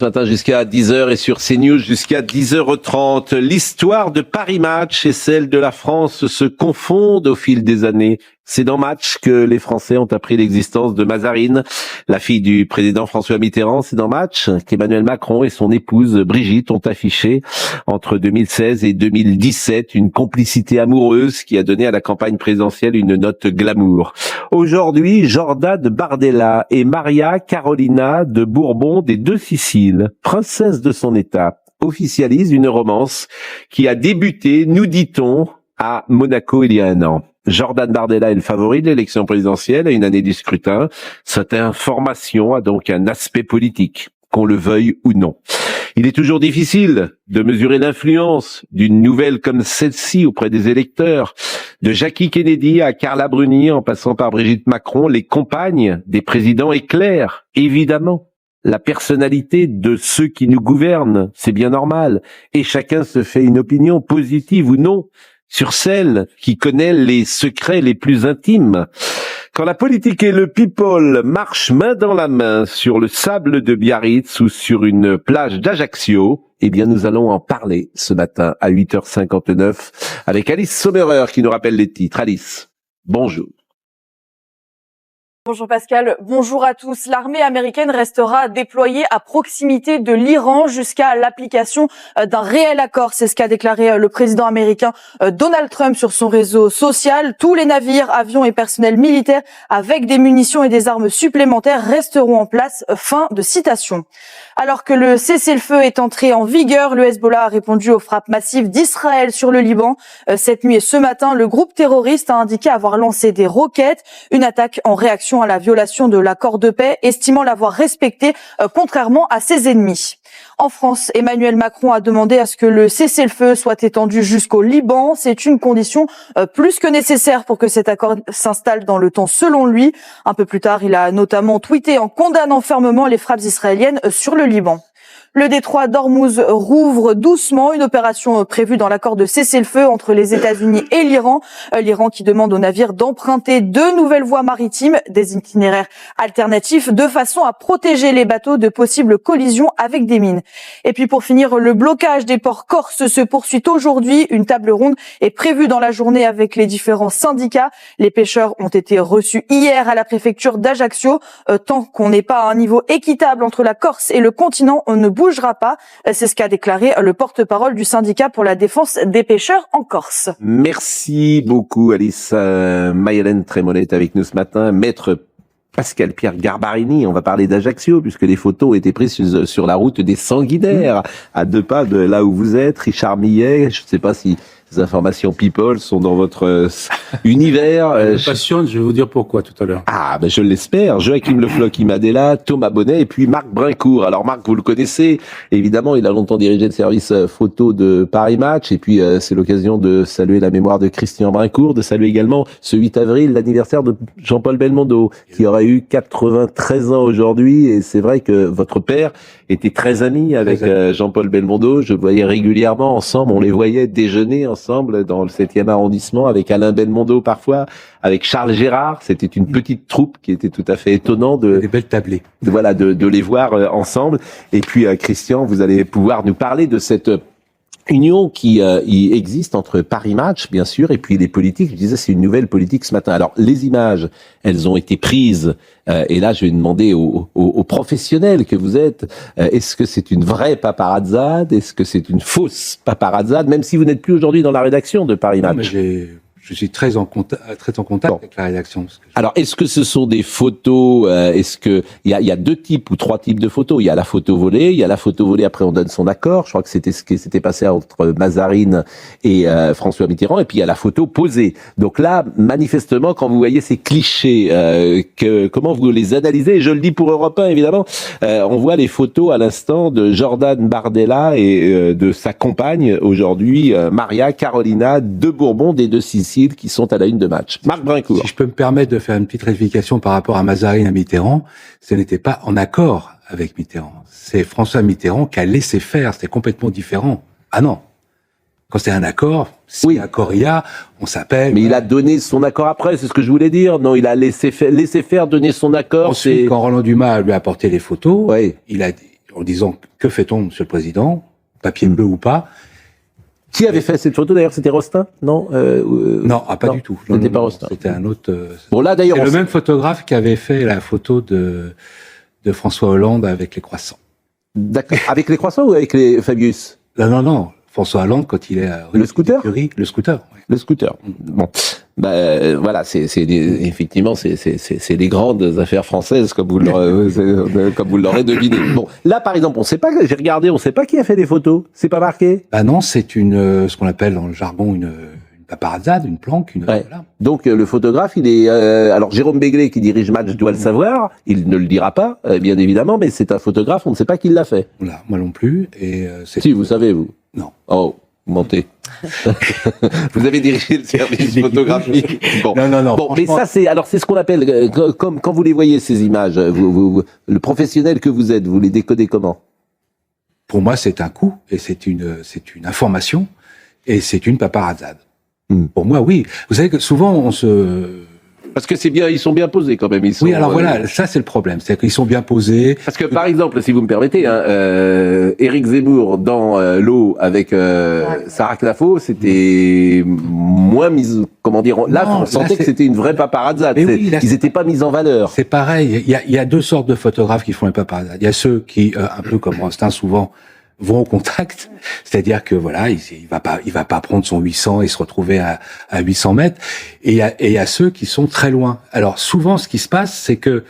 Ce matin jusqu'à 10h et sur CNews jusqu'à 10h30. L'histoire de Paris Match et celle de la France se confondent au fil des années. C'est dans Match que les Français ont appris l'existence de Mazarine, la fille du président François Mitterrand. C'est dans Match qu'Emmanuel Macron et son épouse Brigitte ont affiché entre 2016 et 2017 une complicité amoureuse qui a donné à la campagne présidentielle une note glamour. Aujourd'hui, Jordan Bardella et Maria Carolina de Bourbon des Deux Siciles, princesse de son état, officialisent une romance qui a débuté, nous dit-on, à Monaco il y a un an. Jordan Bardella est le favori de l'élection présidentielle à une année du scrutin. Cette information a donc un aspect politique, qu'on le veuille ou non. Il est toujours difficile de mesurer l'influence d'une nouvelle comme celle-ci auprès des électeurs. De Jackie Kennedy à Carla Bruni, en passant par Brigitte Macron, les compagnes des présidents éclairent, évidemment, la personnalité de ceux qui nous gouvernent. C'est bien normal. Et chacun se fait une opinion positive ou non sur celle qui connaît les secrets les plus intimes. Quand la politique et le people marchent main dans la main sur le sable de Biarritz ou sur une plage d'Ajaccio, eh bien nous allons en parler ce matin à 8h59 avec Alice Sommerer qui nous rappelle les titres. Alice, bonjour. Bonjour Pascal, bonjour à tous. L'armée américaine restera déployée à proximité de l'Iran jusqu'à l'application d'un réel accord. C'est ce qu'a déclaré le président américain Donald Trump sur son réseau social. Tous les navires, avions et personnels militaires avec des munitions et des armes supplémentaires resteront en place. Fin de citation. Alors que le cessez-le-feu est entré en vigueur, le Hezbollah a répondu aux frappes massives d'Israël sur le Liban. Cette nuit et ce matin, le groupe terroriste a indiqué avoir lancé des roquettes, une attaque en réaction à la violation de l'accord de paix, estimant l'avoir respecté contrairement à ses ennemis. En France, Emmanuel Macron a demandé à ce que le cessez-le-feu soit étendu jusqu'au Liban. C'est une condition plus que nécessaire pour que cet accord s'installe dans le temps selon lui. Un peu plus tard, il a notamment tweeté en condamnant fermement les frappes israéliennes sur le Liban. Le détroit d'Ormuz rouvre doucement, une opération prévue dans l'accord de cessez-le-feu entre les États-Unis et l'Iran. L'Iran qui demande aux navires d'emprunter deux nouvelles voies maritimes, des itinéraires alternatifs, de façon à protéger les bateaux de possibles collisions avec des mines. Et puis pour finir, le blocage des ports corses se poursuit aujourd'hui. Une table ronde est prévue dans la journée avec les différents syndicats. Les pêcheurs ont été reçus hier à la préfecture d'Ajaccio. Tant qu'on n'est pas à un niveau équitable entre la Corse et le continent, on ne bougera pas. C'est ce qu'a déclaré le porte-parole du syndicat pour la défense des pêcheurs en Corse. Merci beaucoup Alice. Mayhélène Trémollet est avec nous ce matin. Maître Pascal-Pierre Garbarini, on va parler d'Ajaccio puisque les photos ont été prises sur la route des Sanguinaires, à 2 pas de là où vous êtes. Richard Millet, je ne sais pas si ces informations people sont dans votre univers. Passionne, je vais vous dire pourquoi tout à l'heure. Ah, ben je l'espère. Joachim Le Floch Imadella, Thomas Bonnet et puis Marc Brincourt. Alors Marc, vous le connaissez, évidemment, il a longtemps dirigé le service photo de Paris Match et puis c'est l'occasion de saluer la mémoire de Christian Brincourt, de saluer également ce 8 avril l'anniversaire de Jean-Paul Belmondo qui aurait eu 93 ans aujourd'hui et c'est vrai que votre père était très ami avec Jean-Paul Belmondo. Je le voyais régulièrement ensemble, on les voyait déjeuner ensemble dans le 7e arrondissement avec Alain Belmondo parfois, avec Charles Gérard. C'était une petite troupe qui était tout à fait étonnant des belles tablées. De les voir ensemble. Et puis Christian, vous allez pouvoir nous parler de cette union qui existe entre Paris Match, bien sûr, et puis les politiques. Je disais, c'est une nouvelle politique ce matin. Alors, les images, elles ont été prises, et là, je vais demander aux professionnels que vous êtes, est-ce que c'est une vraie paparazzade? Est-ce que c'est une fausse paparazzade? Même si vous n'êtes plus aujourd'hui dans la rédaction de Paris Match. Non, mais je suis très en contact avec la rédaction. Alors, est-ce que ce sont des photos, est-ce que il y a 2 types ou 3 types de photos? Il y a la photo volée, après on donne son accord. Je crois que c'était ce qui s'était passé entre Mazarine et François Mitterrand, et puis il y a la photo posée. Donc là, manifestement, quand vous voyez ces clichés, comment vous les analysez? Et je le dis pour Europe 1, évidemment, on voit les photos à l'instant de Jordan Bardella et de sa compagne aujourd'hui, Maria Carolina de Bourbon des Deux Siciles, qui sont à la une de Match. Marc Brincourt. Si je peux me permettre de faire une petite rectification par rapport à Mazarine et Mitterrand, ce n'était pas en accord avec Mitterrand. C'est François Mitterrand qui a laissé faire, c'était complètement différent. Ah non. Quand c'est un accord, si accord il y a, on s'appelle... Mais il a donné son accord après, c'est ce que je voulais dire. Non, il a laissé faire donner son accord. Ensuite, quand Roland Dumas lui a apporté les photos, il a dit... en disant que fait-on, Monsieur le Président, papier bleu ou pas. Qui avait fait cette photo d'ailleurs? C'était Rostin? Non, Non, pas non, du tout. c'était pas Non, Rostin. C'était un autre. Bon là d'ailleurs, C'est le même photographe qui avait fait la photo de François Hollande avec les croissants. d'accord. Avec les croissants ou avec les Fabius? Non. François Hollande quand il est à rue Le scooter? Curie, le scooter. Oui. Le scooter. Bon, voilà, effectivement, c'est les grandes affaires françaises comme vous l'aurez deviné. Bon, là par exemple, on sait pas. J'ai regardé, on sait pas qui a fait les photos. C'est pas marqué. Bah non, c'est ce qu'on appelle dans le jargon une paparazzade, une planque, Ouais. voilà. Donc le photographe, il est alors Jérôme Béglé qui dirige Match doit le savoir. Il ne le dira pas, bien évidemment, mais c'est un photographe. On ne sait pas qui l'a fait. Voilà, moi non plus. Et Si vous savez vous. Non. Oh. Vous mentez. Vous avez dirigé le service photographique. Bon, Non. bon, mais ça c'est ce qu'on appelle comme quand vous les voyez ces images, le professionnel que vous êtes, vous les décodez comment? Pour moi, c'est un coup et c'est une information et c'est une paparazzade. Pour moi, oui. Vous savez que souvent Parce que c'est bien, ils sont bien posés quand même. Oui, alors voilà, ça c'est le problème, c'est qu'ils sont bien posés. Parce que par exemple, si vous me permettez, Éric Zemmour dans l'eau avec Sarah Knafo, c'était moins mis, comment dire, là Non, on sentait que c'était une vraie paparazzade. Mais oui, là, ils n'étaient pas mis en valeur. C'est pareil, il y a deux sortes de photographes qui font les paparazzades. Il y a ceux qui, un peu comme Rostin souvent, vont au contact, c'est-à-dire que voilà, il va pas prendre son 800 et se retrouver à 800 mètres. Et il y a ceux qui sont très loin. Alors souvent, ce qui se passe, c'est que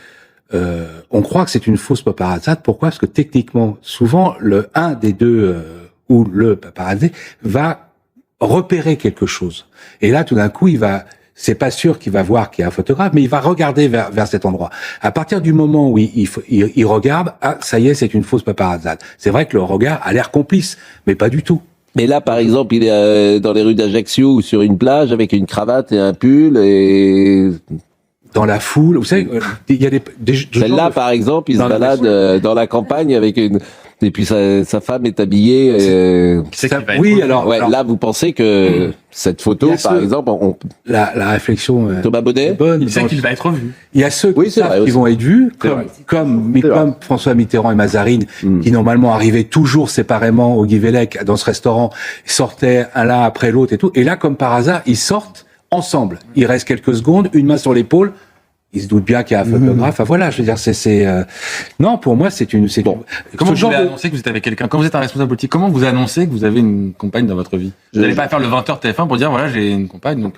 on croit que c'est une fausse paparazzade. Pourquoi? Parce que techniquement, souvent, un des deux ou le paparazzé va repérer quelque chose. Et là, tout d'un coup, c'est pas sûr qu'il va voir qu'il y a un photographe, mais il va regarder vers cet endroit. À partir du moment où il regarde, ça y est, c'est une fausse paparazzade. C'est vrai que le regard a l'air complice, mais pas du tout. Mais là, par exemple, il est dans les rues d'Ajaccio ou sur une plage avec une cravate et un pull et Dans la foule, vous savez, il y a des celle-là, par exemple, il se dans la balade dans la campagne avec et puis sa femme est habillée. oui, alors, Ouais, là, vous pensez que cette photo, Il y a par ceux- exemple, la réflexion Thomas Bonnet, est bonne. Il sait qu'il va être vu. Il y a ceux Oui, qui c'est vrai savent qu'ils aussi. vont être vus, C'est vrai. comme François Mitterrand et Mazarine, qui normalement arrivaient toujours séparément au Guy Vélec, dans ce restaurant, sortaient l'un après l'autre et tout. Et là, comme par hasard, ils sortent ensemble. Il reste quelques secondes, une main sur l'épaule. Ils se doutent bien qu'il y a un photographe. Enfin, voilà, je veux dire, non, pour moi, c'est Bon. Comment ce vous genre voulez de- annoncer que vous êtes avec quelqu'un? Quand vous êtes un responsable politique, comment vous annoncez que vous avez une compagne dans votre vie? Vous n'allez pas faire le 20h TF1 pour dire, voilà, j'ai une compagne. Donc,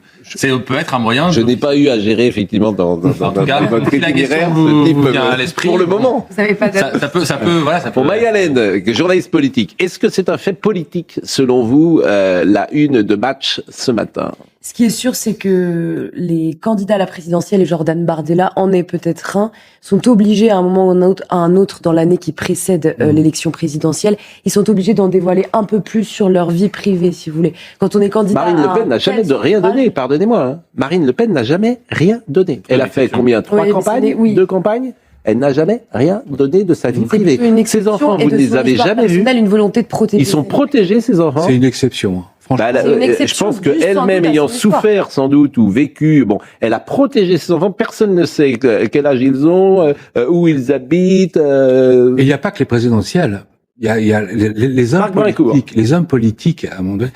peut être un moyen. je n'ai pas eu à gérer effectivement dans En tout cas, votre si la itinéraire question ce type, vous vient à l'esprit, pour le moment. Vous avez pas de... ça peut, voilà, ça peut. Pour Maï-Hélène, journaliste politique, est-ce que c'est un fait politique selon vous la une de Match ce matin? Ce qui est sûr, c'est que les candidats à la présidentielle, et Jordan Bardella en est peut-être un, sont obligés à un moment ou à un autre dans l'année qui précède l'élection présidentielle, ils sont obligés d'en dévoiler un peu plus sur leur vie privée, si vous voulez. Quand on est candidat Marine à Le Pen un n'a jamais tel rien suffrage- donné, pardonnez-moi. Hein. Marine Le Pen n'a jamais rien donné. Elle a fait combien? 3 Oui, mais campagnes? c'est- oui. 2 campagnes? Elle n'a jamais rien donné de sa vie C'est privée. plutôt une Ses exception enfants, et vous de ne les son avez histoire jamais vus. personnelle, une volonté de protéger. Ils sont protégés, ces enfants? C'est une exception. Hein. Franchement, Bah, C'est une je exception pense juste sans qu'elle-même doute à ayant son histoire. souffert sans doute ou vécu, bon, elle a protégé ses enfants. Personne ne sait quel âge ils ont, où ils habitent. et il n'y a pas que les présidentielles. Il y a les hommes Marc Brincourt. politiques. Les hommes politiques, à un moment donné,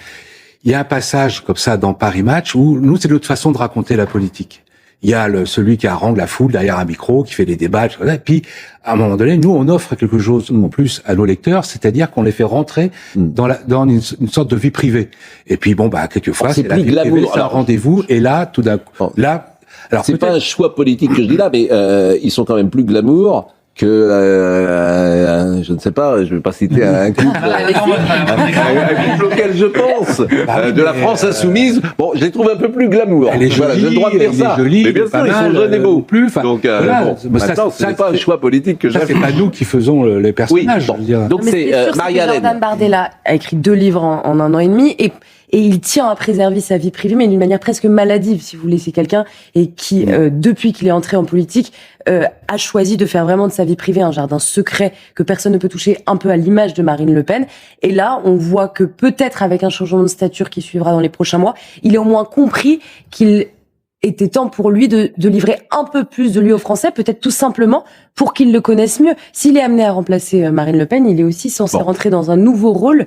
il y a un passage comme ça dans Paris Match où nous, c'est notre façon de raconter la politique. Il y a celui qui harangue la foule derrière un micro, qui fait des débats, et puis à un moment donné, nous on offre quelque chose en plus à nos lecteurs, c'est-à-dire qu'on les fait rentrer dans une sorte de vie privée. Et puis bon, bah quelquefois C'est c'est la plus vie privée, glamour. c'est un Alors, rendez-vous, et là tout d'un coup, Bon. là, alors C'est pas un peut-être choix politique que je dis là, mais ils sont quand même plus glamour que, je ne sais pas, je vais pas citer un couple, un couple auquel je pense, de la France insoumise. Bon, je les trouve un peu plus glamour. Elle est Voilà, j'ai le droit de dire jolie, ça. elle est jolie, mais bien pas sûr, ils sont mal, jeunes et beaux. plus, enfin, Donc, voilà. bon, Mais ça, maintenant, ce ça, n'est pas un c'est- choix politique que ça c'est j'affiche. pas nous qui faisons les personnages. bon. je veux dire. Donc Mais ce qui c'est est sûr, c'est que Marie-Hélène. Jordan Bardella a écrit 2 livres en 1 an et demi et il tient à préserver sa vie privée, mais d'une manière presque maladive, si vous voulez. C'est quelqu'un et qui, depuis qu'il est entré en politique, a choisi de faire vraiment de sa vie privée un jardin secret que personne ne peut toucher, un peu à l'image de Marine Le Pen. Et là, on voit que peut-être avec un changement de stature qui suivra dans les prochains mois, il est au moins compris qu'il était temps pour lui de livrer un peu plus de lui aux Français, peut-être tout simplement pour qu'ils le connaissent mieux. S'il est amené à remplacer Marine Le Pen, il est aussi censé rentrer dans un nouveau rôle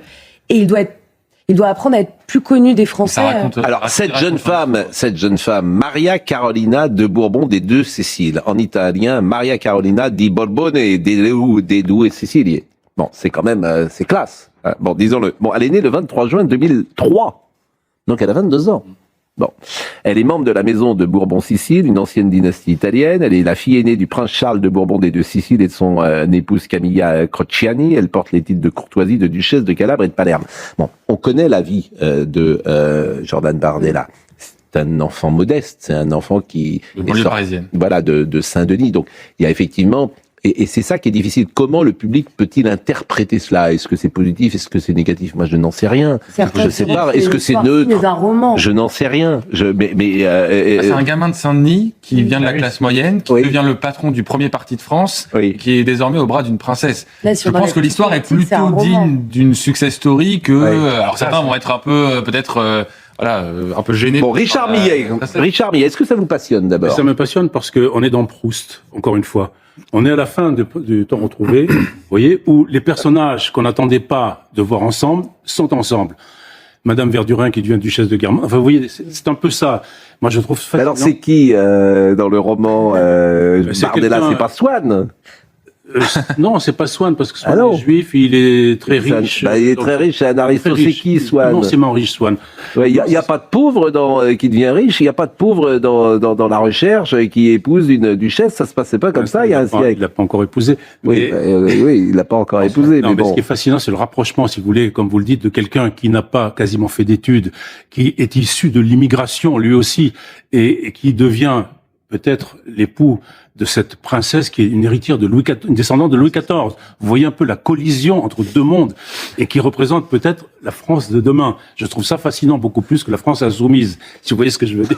et il doit apprendre à être plus connu des Français. Alors, cette jeune femme, Maria Carolina de Bourbon des Deux Siciles. En italien, Maria Carolina di Borbone dei Due Sicilie. Bon, c'est quand même, c'est classe. Bon, disons-le. Bon, elle est née le 23 juin 2003. Donc, elle a 22 ans. Bon. Elle est membre de la maison de Bourbon-Sicile, une ancienne dynastie italienne. Elle est la fille aînée du prince Charles de Bourbon des Deux Siciles et de son épouse Camilla Crociani. Elle porte les titres de courtoisie de duchesse de Calabre et de Palerme. Bon, on connaît la vie de Jordan Bardella. C'est un enfant modeste, c'est un enfant qui est parisienne. Voilà, de Saint-Denis. Donc, il y a effectivement... Et c'est ça qui est difficile. Comment le public peut-il interpréter cela? Est-ce que c'est positif? Est-ce que c'est négatif? Moi, je n'en sais rien. Je sais pas. Est-ce que c'est neutre? Je n'en sais rien. C'est un gamin de Saint-Denis qui vient de la classe moyenne, qui devient le patron du premier parti de France, qui est désormais au bras d'une princesse. Là, je pense que l'histoire est plutôt digne d'une success story que. Alors certains vont être un peu peut-être. Un peu gêné. Bon, Richard Millet, est-ce que ça vous passionne d'abord? Ça me passionne parce que on est dans Proust, encore une fois. On est à la fin du temps retrouvé, vous voyez, où les personnages qu'on n'attendait pas de voir ensemble sont ensemble. Madame Verdurin qui devient duchesse de Guermantes. Enfin, vous voyez, c'est un peu ça. Moi, je trouve fascinant. Alors, c'est qui dans le roman Bardella? C'est pas Swann? Non, c'est pas Swann, parce que Swann est juif, il est très riche. Il est très riche, c'est un aristocrate. C'est qui, Swann? Immensément riche, Swann. Il y a pas de pauvre qui devient riche, il y a pas de pauvre dans la recherche qui épouse une duchesse, ça se passait pas comme ça il y a un siècle. Il l'a pas encore épousé. Oui, il l'a pas encore épousé. Non, mais ce qui est fascinant, c'est le rapprochement, si vous voulez, comme vous le dites, de quelqu'un qui n'a pas quasiment fait d'études, qui est issu de l'immigration, lui aussi, et qui devient peut-être l'époux de cette princesse qui est une héritière de Louis XIV, une descendante de Louis XIV. Vous voyez un peu la collision entre deux mondes et qui représente peut-être la France de demain. Je trouve ça fascinant beaucoup plus que la France insoumise, si vous voyez ce que je veux dire.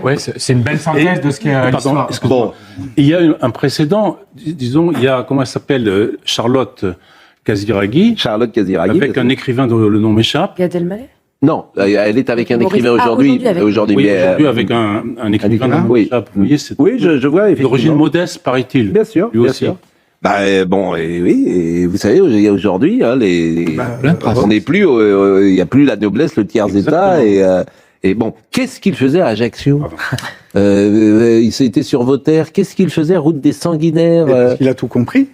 Ouais, c'est une belle synthèse de ce qu'est l'histoire. Bon, il y a un précédent, disons, il y a, comment elle s'appelle, Charlotte Casiraghi. Avec un écrivain dont le nom m'échappe. Gad Elmaleh. Non, elle est avec un écrivain aujourd'hui. Aujourd'hui, avec un écrivain. Oui, je vois. D'origine modeste, paraît-il. Bien sûr, bien sûr. Et vous savez, aujourd'hui, on n'est plus, il n'y a plus la noblesse, le tiers état, et bon, qu'est-ce qu'il faisait à Ajaccio? Il s'était sur vos terres. Qu'est-ce qu'il faisait, route des Sanguinaires? Il a tout compris.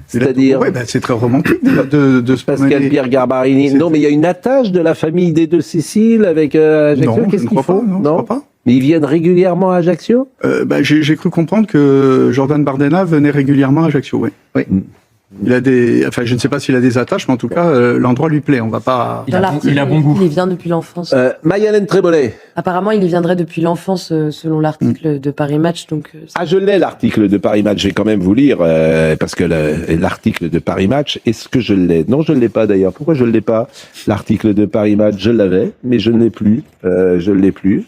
C'est-à-dire, c'est très romantique de se Pascal Pierre Garbarini. Non, mais il y a une attache de la famille des Deux Siciles avec Ajaccio. Qu'est-ce qu'il faut? Non, je crois pas. Mais ils viennent régulièrement à Ajaccio? J'ai cru comprendre que Jordan Bardella venait régulièrement à Ajaccio, oui. Il a je ne sais pas s'il a des attaches, mais en tout cas, l'endroit lui plaît. On va pas. Il a bon goût. Il y vient depuis l'enfance. Maï-Hélène Trémolet. Apparemment, il y viendrait depuis l'enfance, selon l'article de Paris Match. Donc. Je l'ai, l'article de Paris Match. Je vais quand même vous lire parce que l'article de Paris Match. Est-ce que je l'ai? Non, je ne l'ai pas d'ailleurs. Pourquoi je ne l'ai pas? L'article de Paris Match, je l'avais, mais je ne l'ai plus. Je ne l'ai plus,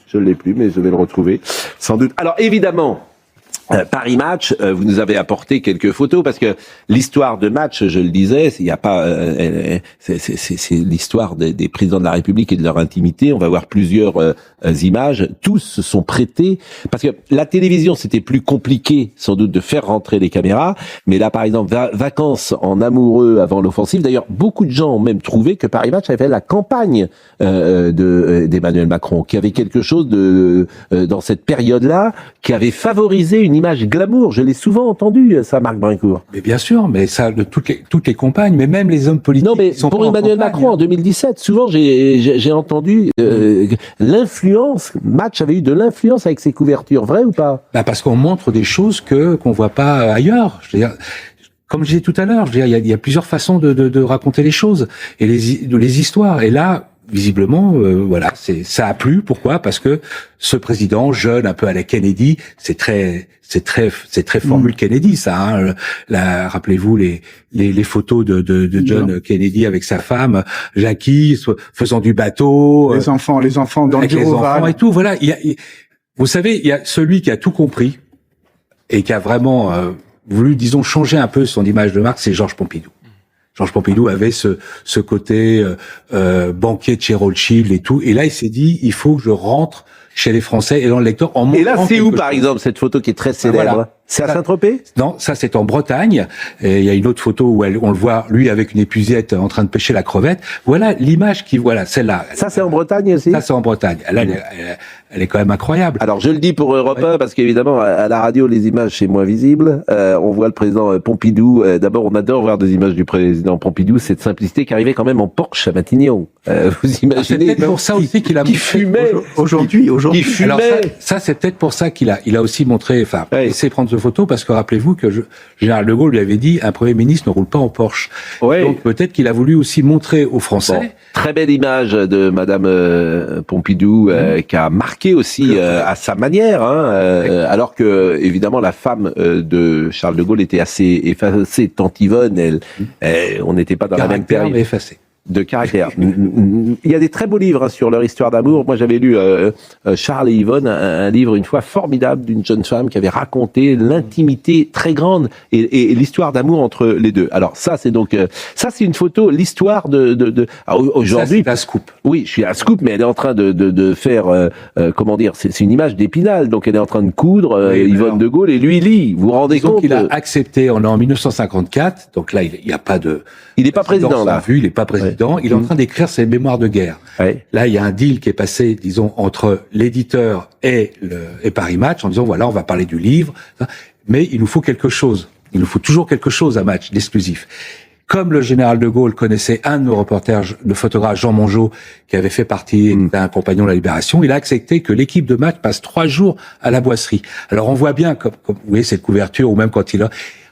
mais je vais le retrouver sans doute. Alors évidemment. Paris Match, vous nous avez apporté quelques photos parce que l'histoire de Match, je le disais, il y a pas, c'est l'histoire des présidents de la République et de leur intimité. On va voir plusieurs images. Tous se sont prêtés parce que la télévision c'était plus compliqué sans doute de faire rentrer les caméras, mais là par exemple vacances en amoureux avant l'offensive. D'ailleurs, beaucoup de gens ont même trouvé que Paris Match avait fait la campagne d'Emmanuel Macron, qui avait quelque chose dans cette période-là qui avait favorisé une image glamour. Je l'ai souvent entendu, ça, Marc Brincourt. Mais bien sûr, mais ça, toutes les campagnes, mais même les hommes politiques. Non, mais pour Emmanuel Macron en 2017, souvent j'ai entendu l'influence. Match avait eu de l'influence avec ses couvertures, vrai ou pas? Parce qu'on montre des choses qu'on voit pas ailleurs. Je veux dire, comme je disais tout à l'heure, je veux dire, il y a plusieurs façons de raconter les choses et les histoires. Et là, visiblement, ça a plu. Pourquoi? Parce que ce président jeune, un peu à la Kennedy, c'est très formule Kennedy, ça. Hein. Rappelez-vous les photos de John Kennedy avec sa femme Jackie, faisant du bateau. Les enfants dans avec le les bureau enfants et tout. Voilà. Vous savez, il y a celui qui a tout compris et qui a vraiment voulu, disons, changer un peu son image de marque, c'est Georges Pompidou. Georges Pompidou avait ce côté banquier de chez Rothschild et tout. Et là, il s'est dit, il faut que je rentre chez les Français et dans le lecteur. Et là, c'est où, par exemple, cette photo qui est très célèbre? Voilà. C'est à Saint-Tropez? Non, ça c'est en Bretagne. Et il y a une autre photo où on le voit, lui, avec une épuisette en train de pêcher la crevette. Voilà l'image voilà, celle-là. Ça, c'est en Bretagne aussi? Ça, c'est en Bretagne. Elle est quand même incroyable. Alors, je le dis pour Europe 1, parce qu'évidemment, à la radio, les images, c'est moins visible. On voit le président Pompidou. D'abord, on adore voir des images du président Pompidou. Cette simplicité qui arrivait quand même en Porsche à Matignon. Vous imaginez? C'est peut-être pour ça aussi qu'il a qui fumait. Aujourd'hui. Qui fumait. Alors ça c'est peut-être pour ça qu'il a aussi montré, essayé de prendre cette photo, parce que rappelez-vous que Général de Gaulle lui avait dit, un Premier ministre ne roule pas en Porsche. Ouais. Donc peut-être qu'il a voulu aussi montrer aux Français. Bon, très belle image de Madame Pompidou, qui a marqué aussi à sa manière, alors que évidemment la femme de Charles de Gaulle était assez effacée, tante Yvonne, on n'était pas dans la même période. Mais effacé. De caractère. Il y a des très beaux livres sur leur histoire d'amour. Moi, j'avais lu Charles et Yvonne, un livre une fois formidable d'une jeune femme qui avait raconté l'intimité très grande et l'histoire d'amour entre les deux. Alors ça, c'est donc ça, c'est une photo, l'histoire de aujourd'hui. C'est un scoop. Oui, je suis à scoop, mais elle est en train de faire comment dire, c'est une image d'Épinal, donc elle est en train de coudre Yvonne de Gaulle et lui lit. Vous vous rendez compte? Il a accepté, on est en 1954, donc là il n'y a pas de. Il n'est pas président là. Il n'est pas président. Il est en train d'écrire ses mémoires de guerre. Ouais. Là, il y a un deal qui est passé, disons, entre l'éditeur et Paris Match, en disant voilà, on va parler du livre, mais il nous faut quelque chose. Il nous faut toujours quelque chose à Match, d'exclusif. Comme le général de Gaulle connaissait un de nos reporters, le photographe Jean Mongeau, qui avait fait partie d'un compagnon de la Libération, il a accepté que l'équipe de Match passe 3 jours à la Boisserie. Alors on voit bien, comme vous voyez cette couverture, ou même quand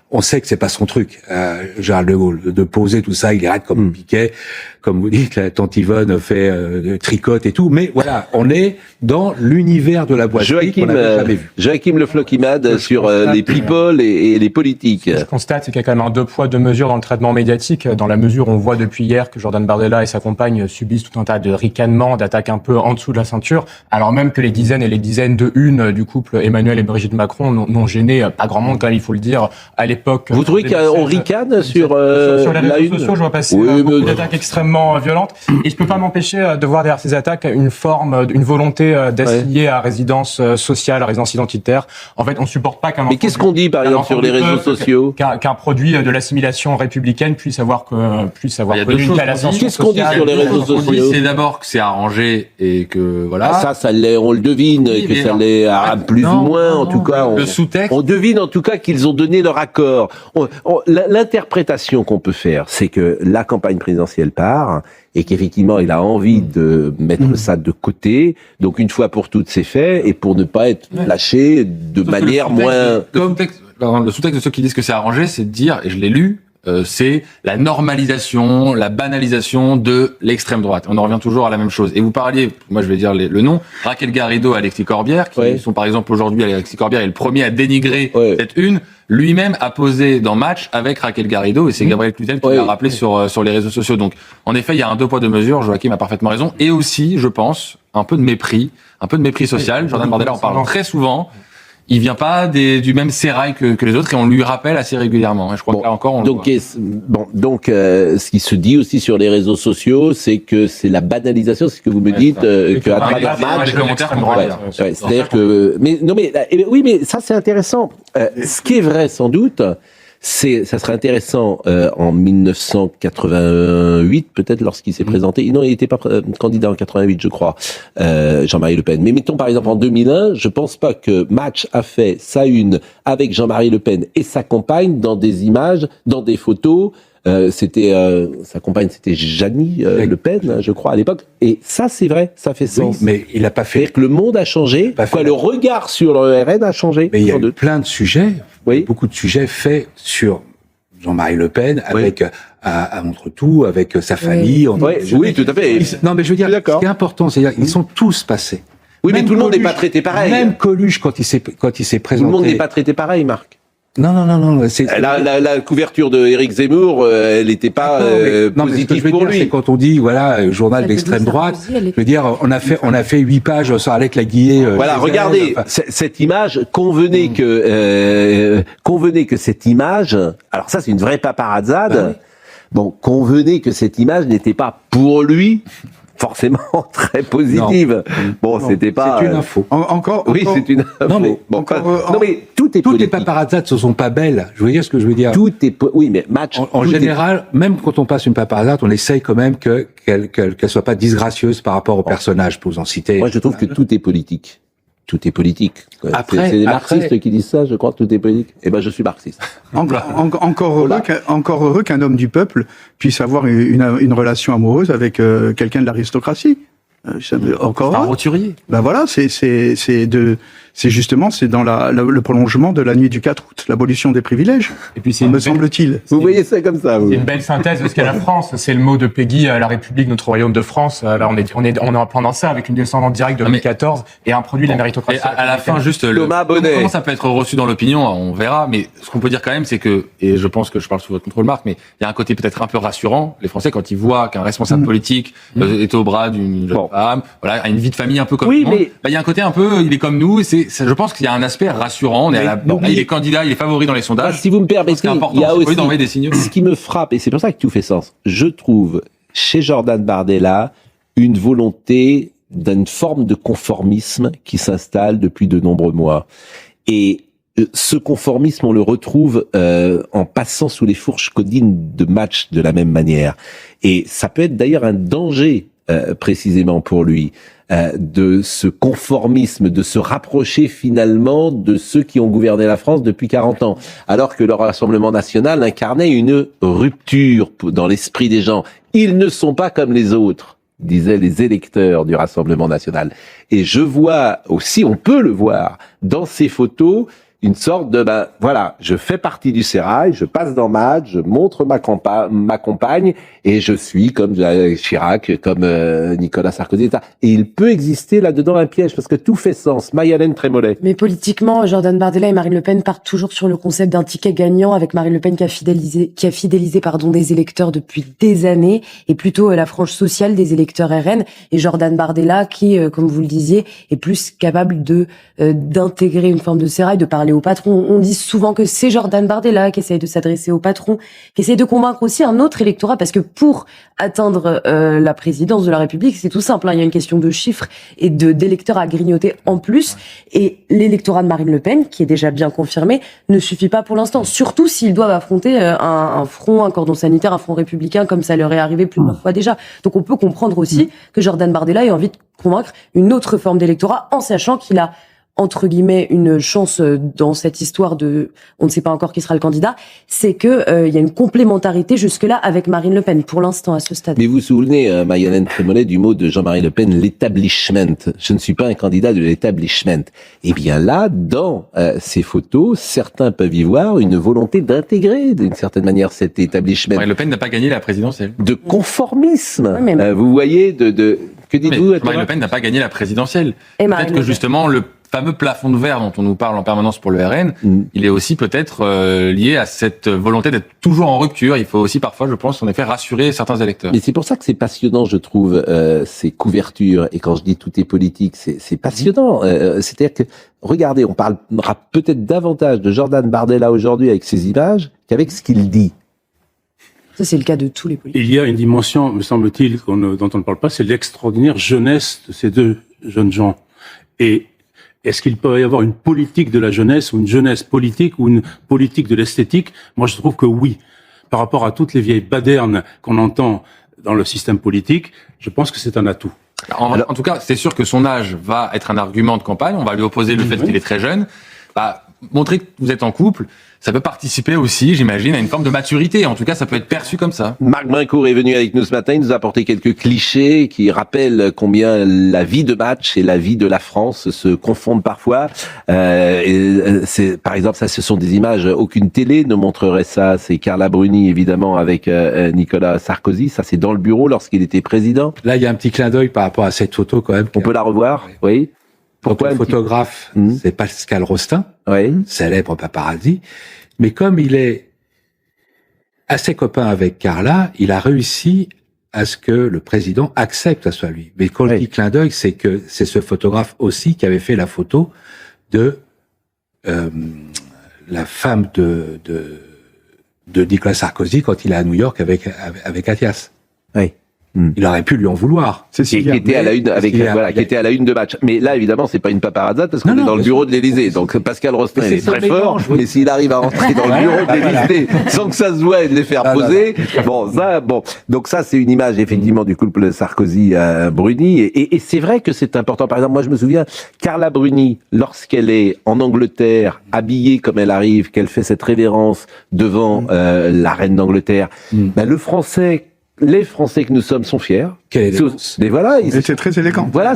on sait que c'est pas son truc, Charles de Gaulle, de poser tout ça, il est raide comme Piquet, comme vous dites, la tante Yvonne fait tricote et tout, mais voilà, on est dans l'univers de la boîterie qu'on n'avait jamais vu. Joachim Le Floquimade sur les people et les politiques. Ce que je constate, c'est qu'il y a quand même un 2 poids 2 mesures dans le traitement médiatique, dans la mesure où on voit depuis hier que Jordan Bardella et sa compagne subissent tout un tas de ricanements, d'attaques un peu en dessous de la ceinture, alors même que les dizaines et les dizaines de unes du couple Emmanuel et Brigitte Macron n'ont gêné pas grand monde, quand même, il faut le dire, à l'époque. Vous trouvez qu'on ricane sur les la réseaux une sociaux, je vois passer beaucoup d'attaques extrêmement violentes, et je peux pas m'empêcher de voir derrière ces attaques une volonté d'assigner à résidence sociale, à résidence identitaire. En fait, on supporte pas qu'un Mais qu'est-ce qu'on dit, par exemple, sur les réseaux sociaux? Qu'un produit de l'assimilation républicaine puisse avoir connu une telle ascension. Qu'est-ce qu'on dit sur les réseaux sociaux? C'est d'abord que c'est arrangé et que voilà. Ça l'est, on le devine, Oui, que ça l'est plus ou moins, en tout cas. Le sous-texte. On devine en tout cas qu'ils ont donné leur accord. L'interprétation qu'on peut faire, c'est que la campagne présidentielle part et qu'effectivement il a envie de mettre ça de côté. Donc une fois pour toutes c'est fait, et pour ne pas être lâché de manière moins. Le sous-texte de ceux qui disent que c'est arrangé, c'est de dire, et je l'ai lu, c'est la normalisation, la banalisation de l'extrême droite. On en revient toujours à la même chose. Et vous parliez, moi je vais dire le nom, Raquel Garrido, Alexis Corbière, qui sont par exemple aujourd'hui, Alexis Corbière est le premier à dénigrer cette une. Lui-même a posé dans Match avec Raquel Garrido, et c'est Gabriel Cluzel qui l'a rappelé sur les réseaux sociaux. Donc, en effet, il y a un 2 poids 2 mesures. Joachim a parfaitement raison. Et aussi, je pense, un peu de mépris social. Jordan Bardella en parle très souvent. Il vient pas du même sérail que les autres, et on lui rappelle assez régulièrement. Je crois que là encore, on donc, ce qui se dit aussi sur les réseaux sociaux, c'est que c'est la banalisation, c'est ce que vous me dites, qu'à travers Match, c'est-à-dire que, oui, mais ça c'est intéressant. Ce qui est vrai sans doute, ça serait intéressant en 1988 peut-être, lorsqu'il s'est présenté. Non, il n'était pas candidat en 88, je crois, Jean-Marie Le Pen. Mais mettons par exemple en 2001, je pense pas que Match a fait sa une avec Jean-Marie Le Pen et sa compagne dans des images, dans des photos. C'était sa compagne, c'était Jeannie Le Pen, je crois, à l'époque. Et ça, c'est vrai, ça fait sens. Oui, mais il n'a pas fait. C'est-à-dire que le monde a changé. Le regard sur le RN a changé. Mais il y a eu plein de sujets, beaucoup de sujets faits sur Jean-Marie Le Pen, avec à Montretout, avec sa famille. Oui, tout à fait. Non, mais je veux dire, ce qui est important, c'est-à-dire ils sont tous passés. Oui, mais tout le monde n'est pas traité pareil. Même Coluche, quand il s'est présenté. Tout le monde n'est pas traité pareil, Marc. Non. La couverture de Éric Zemmour, elle n'était pas positive pour lui. C'est quand on dit journal d'extrême droite, je veux dire, on a fait 8 pages sur Alec Laguillet. Regardez cette image. Convenez que cette image. Alors ça, c'est une vraie paparazzade. Bon, convenez que cette image n'était pas pour lui. forcément très positive. Bon, Non, c'était pas. C'est une info. Oui, c'est une. Non, mais non, mais tout est Toutes les politique. paparazzades ne sont pas belles. Je veux dire ce que je veux dire. Tout est. Oui, mais match. En tout est- général, même quand on passe une paparazzade, on essaye quand même qu'elle soit pas disgracieuse par rapport au personnage, pour vous en citer. Moi, je trouve que tout est politique. Tout est politique. Après- C'est les après- marxistes qui disent ça, je crois que tout est politique. Eh ben, je suis marxiste. Encore heureux qu'un homme du peuple puisse avoir une relation amoureuse avec quelqu'un de l'aristocratie. Encore Un heureux. roturier. Ben voilà, c'est justement dans le prolongement de la nuit du 4 août, l'abolition des privilèges, Et puis c'est me une, belle, semble-t-il. Vous voyez ça comme ça, vous? c'est une belle synthèse de ce qu'est la France. C'est le mot de Peggy, la République, notre royaume de France. Là, on est en plein ça avec une descendante directe de Non, mais- Louis XIV et un produit de la méritocratie. Et à la fin, juste Thomas Bonnet. comment ça peut être reçu dans l'opinion, on verra. Mais ce qu'on peut dire quand même, c'est que, et je pense que je parle sous votre contrôle, Marc, mais il y a un côté peut-être un peu rassurant. Les Français, quand ils voient qu'un responsable politique est au bras d'une jeune Bon. femme, voilà, a une vie de famille un peu comme Oui, tout le monde, mais- bah, il y a un côté un peu, il est comme nous. Et je pense qu'il y a un aspect rassurant. On est Mais bon, là, il est candidat, il est favori dans les Ah, sondages. si vous me C'est permettez, important, il y a c'est aussi d'envoyer des signaux. ce qui me frappe, et c'est pour ça que tout fait sens. Je trouve chez Jordan Bardella une volonté d'une forme de conformisme qui s'installe depuis de nombreux mois. Et ce conformisme, on le retrouve en passant sous les fourches codines de matchs de la même manière. Et ça peut être d'ailleurs un danger précisément pour lui. De ce conformisme, de se rapprocher finalement de ceux qui ont gouverné la France depuis 40 ans, alors que le Rassemblement national incarnait une rupture dans l'esprit des gens. Ils ne sont pas comme les autres, disaient les électeurs du Rassemblement national. Et je vois aussi, on peut le voir, dans ces photos, une sorte de, voilà, je fais partie du sérail, je passe dans match, je montre ma compagne, et je suis comme Chirac, comme Nicolas Sarkozy, etc. Et il peut exister là-dedans un piège, parce que tout fait sens. Marie-Hélène Trémollet. Mais politiquement, Jordan Bardella et Marine Le Pen partent toujours sur le concept d'un ticket gagnant, avec Marine Le Pen qui a fidélisé des électeurs depuis des années, et plutôt la frange sociale des électeurs RN, et Jordan Bardella qui, comme vous le disiez, est plus capable d'intégrer une forme de sérail, de parler au patron. On dit souvent que c'est Jordan Bardella qui essaye de s'adresser au patron, qui essaye de convaincre aussi un autre électorat, parce que pour atteindre la présidence de la République, c'est tout simple, hein, il y a une question de chiffres et d'électeurs à grignoter en plus, et l'électorat de Marine Le Pen, qui est déjà bien confirmé, ne suffit pas pour l'instant, surtout s'ils doivent affronter un front, un cordon sanitaire, un front républicain, comme ça leur est arrivé plusieurs fois déjà. Donc on peut comprendre aussi que Jordan Bardella ait envie de convaincre une autre forme d'électorat, en sachant qu'il a entre guillemets une chance dans cette histoire de on ne sait pas encore qui sera le candidat, c'est que il y a une complémentarité jusque-là avec Marine LePen pour l'instant à ce stade. Mais vous vous souvenez, Marie-Hélène Trémollet, du mot de Jean-Marie Le Pen, l'établissement. Je ne suis pas un candidat de l'établissement. Eh bien là, dans ces photos, certains peuvent y voir une volonté d'intégrer d'une certaine manière cet établissement. Marine Le Pen n'a pas gagné la présidentielle. De conformisme. Oui, mais- Vous voyez, que dites-vous? Mais Marine Le Pen n'a pas gagné la présidentielle. Et Peut-être Marine que Le Pen. justement le fameux plafond de verre dont on nous parle en permanence pour le RN, il est aussi peut-être lié à cette volonté d'être toujours en rupture. Il faut aussi parfois, je pense, en effet, rassurer certains électeurs. Mais c'est pour ça que c'est passionnant, je trouve, ces couvertures. Et quand je dis tout est politique, c'est passionnant. C'est-à-dire que, regardez, on parlera peut-être davantage de Jordan Bardella aujourd'hui avec ses images qu'avec ce qu'il dit. Ça, c'est le cas de tous les politiques. Il y a une dimension, me semble-t-il, dont on ne parle pas, c'est l'extraordinaire jeunesse de ces deux jeunes gens. Et est-ce qu'il peut y avoir une politique de la jeunesse, ou une jeunesse politique, ou une politique de l'esthétique? Moi, je trouve que oui. Par rapport à toutes les vieilles badernes qu'on entend dans le système politique, je pense que c'est un atout. En tout cas, c'est sûr que son âge va être un argument de campagne. On va lui opposer le fait qu'il est très jeune. Montrer que vous êtes en couple, ça peut participer aussi, j'imagine, à une forme de maturité. En tout cas, ça peut être perçu comme ça. Marc Brincourt est venu avec nous ce matin, il nous a apporté quelques clichés qui rappellent combien la vie de match et la vie de la France se confondent parfois. Par exemple, ça, ce sont des images, aucune télé ne montrerait ça. C'est Carla Bruni, évidemment, avec Nicolas Sarkozy. Ça, c'est dans le bureau lorsqu'il était président. Là, il y a un petit clin d'œil par rapport à cette photo quand même. On peut la revoir, oui. Pourquoi Le un petit- photographe, c'est Pascal Rostin, Oui. célèbre paparazzi. Mais comme il est assez copain avec Carla, il a réussi à ce que le président accepte que ce soit lui. Mais quand je dis clin d'œil, c'est que c'est ce photographe aussi qui avait fait la photo de la femme de Nicolas Sarkozy quand il est à New York avec Athias. Oui. Il aurait pu lui en vouloir. C'est qui était à la une avec qui était à la une de match. Mais là, évidemment, c'est pas une paparazzi parce qu'on est dans le bureau de l'Élysée. Donc Pascal Rosner est très fort, mais s'il arrive à rentrer dans le bureau de l'Élysée sans que ça se voit et de les faire poser, bon. Donc ça, c'est une image effectivement du couple Sarkozy-Bruni. Et c'est vrai que c'est important. Par exemple, moi, je me souviens, Carla Bruni, lorsqu'elle est en Angleterre, habillée comme elle arrive, qu'elle fait cette révérence devant la reine d'Angleterre, les Français que nous sommes sont fiers. Quelle élégance. Mais voilà, c'est très élégant. Voilà,